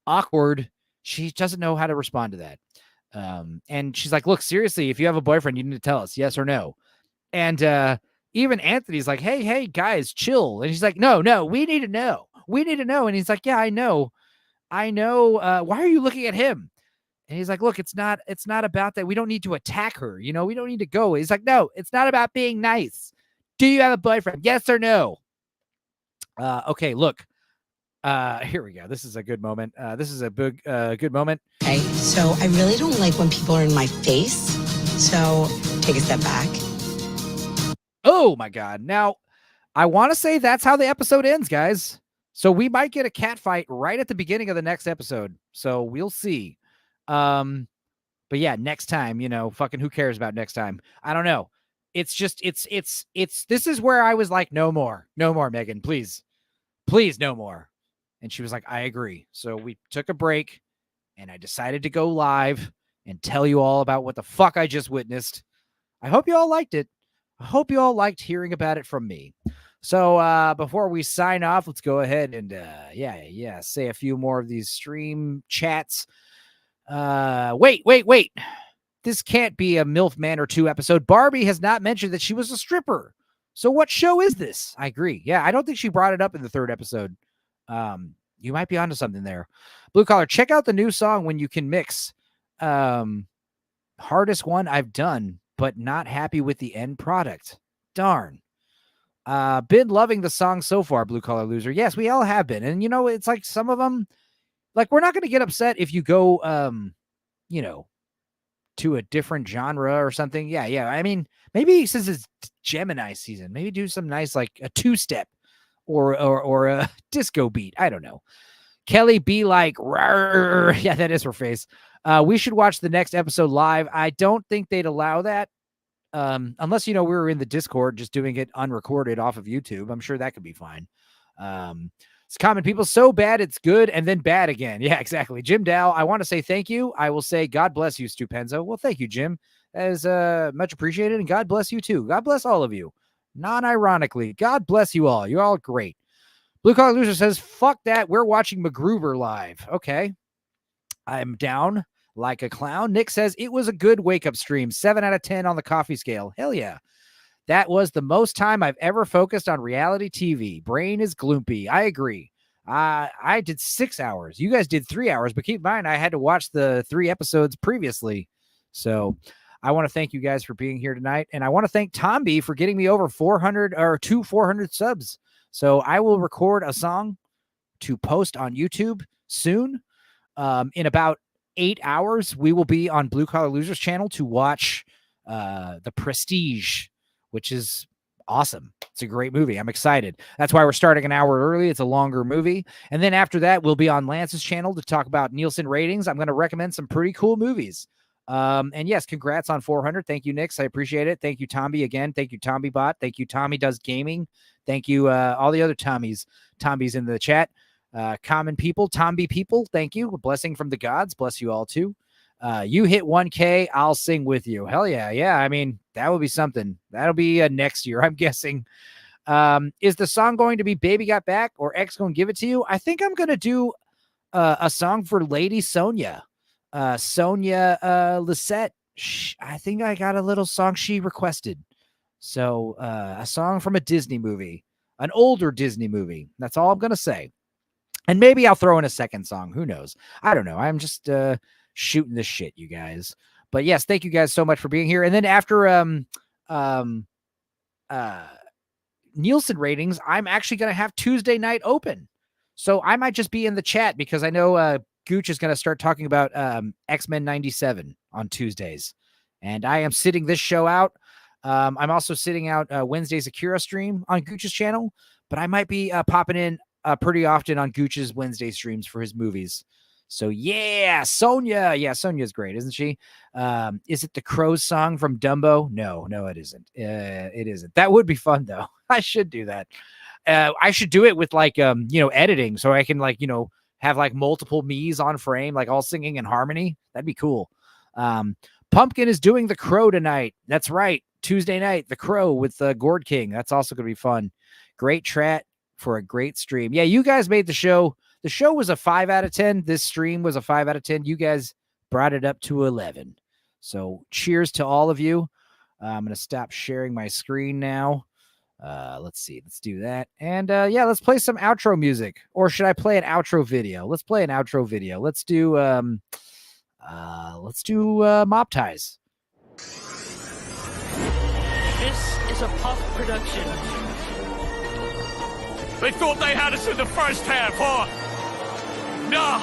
Awkward. She doesn't know how to respond to that. And she's like, look, seriously, if you have a boyfriend, you need to tell us yes or no. And even Anthony's like, hey, guys, chill. And she's like, no, we need to know. And he's like, yeah, I know. Why are you looking at him? And he's like, look, it's not about that. We don't need to attack her. We don't need to go. He's like, no, it's not about being nice. Do you have a boyfriend? Yes or no? Okay, look. Here we go. This is a good moment. This is a big, good moment. Okay, so I really don't like when people are in my face. So take a step back. Oh my God. Now, I want to say that's how the episode ends, guys. So we might get a cat fight right at the beginning of the next episode. So we'll see. But yeah, next time, fucking who cares about next time? I don't know. it's just, this is where I was like, no more, Megan, please, no more. And she was like, I agree. So we took a break and I decided to go live and tell you all about what the fuck I just witnessed. I hope you all liked it. I hope you all liked hearing about it from me. So before we sign off, let's go ahead and say a few more of these stream chats. Wait. This can't be a Milf Manor 2 episode. Barbie has not mentioned that she was a stripper. So what show is this? I agree. Yeah, I don't think she brought it up in the 3rd episode. You might be onto something there. Blue Collar, check out the new song When You Can Mix. Hardest one I've done, but not happy with the end product. Darn. Been loving the song so far, Blue Collar Loser. Yes, we all have been. And, it's like some of them, like, we're not going to get upset if you go, to a different genre or something. Yeah. I mean, maybe since it's Gemini season, maybe do some nice, like a 2-step or a disco beat. I don't know. Kelly be like, rawr. Yeah, that is her face. We should watch the next episode live. I don't think they'd allow that. Unless, we were in the Discord just doing it unrecorded off of YouTube. I'm sure that could be fine. It's common people so bad it's good and then bad again. Yeah, exactly. Jim Dow, I want to say thank you. I will say God bless you, Stupenzo. Well, thank you, Jim. That is much appreciated, and God bless you too. God bless all of you. Non-ironically, God bless you all. You're all great. Blue Collar Loser says, fuck that. We're watching MacGruber live. Okay. I'm down like a clown. Nick says, it was a good wake-up stream. 7 out of 10 on the coffee scale. Hell yeah. That was the most time I've ever focused on reality TV. Brain is gloopy. I agree. I did 6 hours. You guys did 3 hours, but keep in mind, I had to watch the 3 episodes previously. So I want to thank you guys for being here tonight. And I want to thank Tomby for getting me over 400 subs. So I will record a song to post on YouTube soon. In about 8 hours, we will be on Blue Collar Losers channel to watch The Prestige, which is awesome. It's a great movie. I'm excited. That's why we're starting an hour early. It's a longer movie. And then after that, we'll be on Lance's channel to talk about Nielsen ratings. I'm going to recommend some pretty cool movies. And yes, congrats on 400. Thank you, Nix. I appreciate it. Thank you, Tomby, again. Thank you, Tomby Bot. Thank you, Tommy Does Gaming. Thank you, all the other Tommys in the chat. Common people, Tomby people, thank you. A blessing from the gods. Bless you all too. You hit 1K, I'll sing with you. Hell yeah. Yeah. I mean, that would be something. That'll be next year, I'm guessing. Is the song going to be Baby Got Back or X Gonna Give It to You? I think I'm going to do a song for Lady Sonia. Sonia Lisette. I think I got a little song she requested. So a song from a Disney movie, an older Disney movie. That's all I'm going to say. And maybe I'll throw in a second song. Who knows? I don't know. I'm just shooting this shit, you guys. But yes, thank you guys so much for being here. And then after Nielsen ratings, I'm actually going to have Tuesday night open. So I might just be in the chat because I know Gooch is going to start talking about X-Men 97 on Tuesdays. And I am sitting this show out. I'm also sitting out Wednesday's Akira stream on Gooch's channel, but I might be popping in pretty often on Gooch's Wednesday streams for his movies. So yeah, Sonia. Yeah, Sonia's great, isn't she? Is it the Crows song from Dumbo? No, it isn't. It isn't. That would be fun though. I should do that. I should do it with like editing so I can like, have like multiple me's on frame, like all singing in harmony. That'd be cool. Pumpkin is doing The Crow tonight. That's right. Tuesday night, The Crow with Gord King. That's also going to be fun. Great chat for a great stream. Yeah, you guys made the show. The show was a 5 out of 10. This stream was a 5 out of 10. You guys brought it up to 11. So cheers to all of you. I'm going to stop sharing my screen now. Let's see. Let's do that. And yeah, let's play some outro music. Or should I play an outro video? Let's play an outro video. Let's do Mop Ties. This is a Puff production. They thought they had us in the first half, huh? Nah,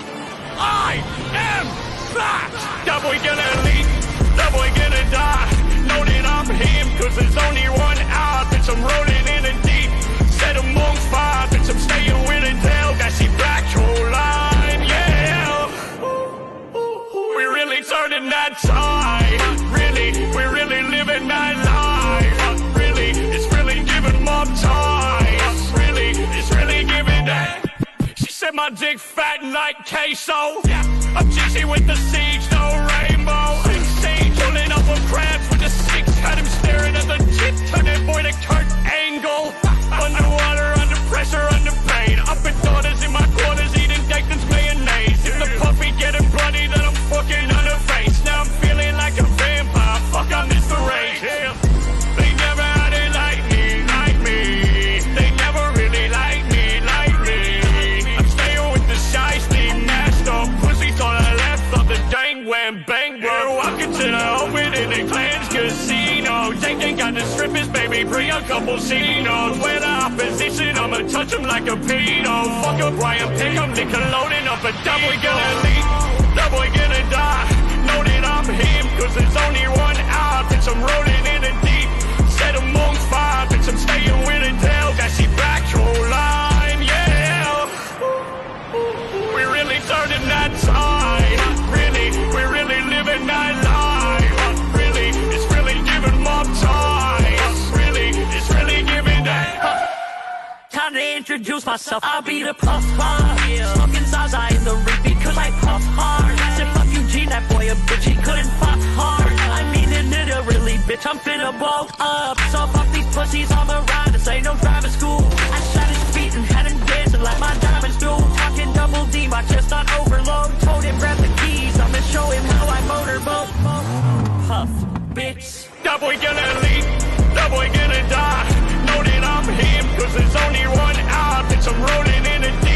I am that! That boy gonna leak, that boy gonna die. Know that I'm him, cause there's only one out. Bitch, I'm rolling in the deep. Set them on fire, bitch, I'm staying with a tail. Got she back your line, yeah. We really turning that tide. Really, we're really living that life. my dick fat like queso. I'm cheesy with the siege, no rainbow. Insane, pulling up with crabs with the six. Had him staring at the tip, turn that boy to Kurt Angle. Underwater, under pressure, under pain. Up in daughters in my quarters, eating Dayton's mayonnaise. If the puppy getting bloody, then I'm fucking on her face. Now I'm feeling like a vampire. Fuck, I miss the rage. Yeah. They never had it like me, like me. They never really like me, like me. I'm staying with the shiesty, mashed up pussy. Thought I left off the dang wham bang. We're walking to the open in the Clan's casino. Taking got the strippers, baby, bring a couple Cinos. Where the opposition, I'ma touch them like a pedo. Fuck up Ryan Pick, I'm Nickelodeon up a double gonna leak. That boy gonna die. Know that I'm him, cause there's only one out. Bitch, I'm rolling in the deep. Set them on fire, bitch, I'm staying with a tail. That she back whole line, yeah. We really turning that tide. Really, we're really living that life. Really, it's really giving more time. Really, it's really giving that. Time to introduce myself, I'll be the puff bar. Smoking Zaza in the ring because I puff hard. Said fuck Eugene, that boy a bitch, he couldn't fuck hard. I mean it literally, bitch, I'm finna blow up. So fuck these pussies on the ride, this ain't no driving school. I shot his feet and had him dancing like my diamonds do. Talking double D, my chest on overload. Told him grab the keys, I'ma show him how I motorboat. Puff, bitch. That boy gonna leak, that boy gonna die. Know that I'm him, cause there's only one out. Bitch, I'm rolling in the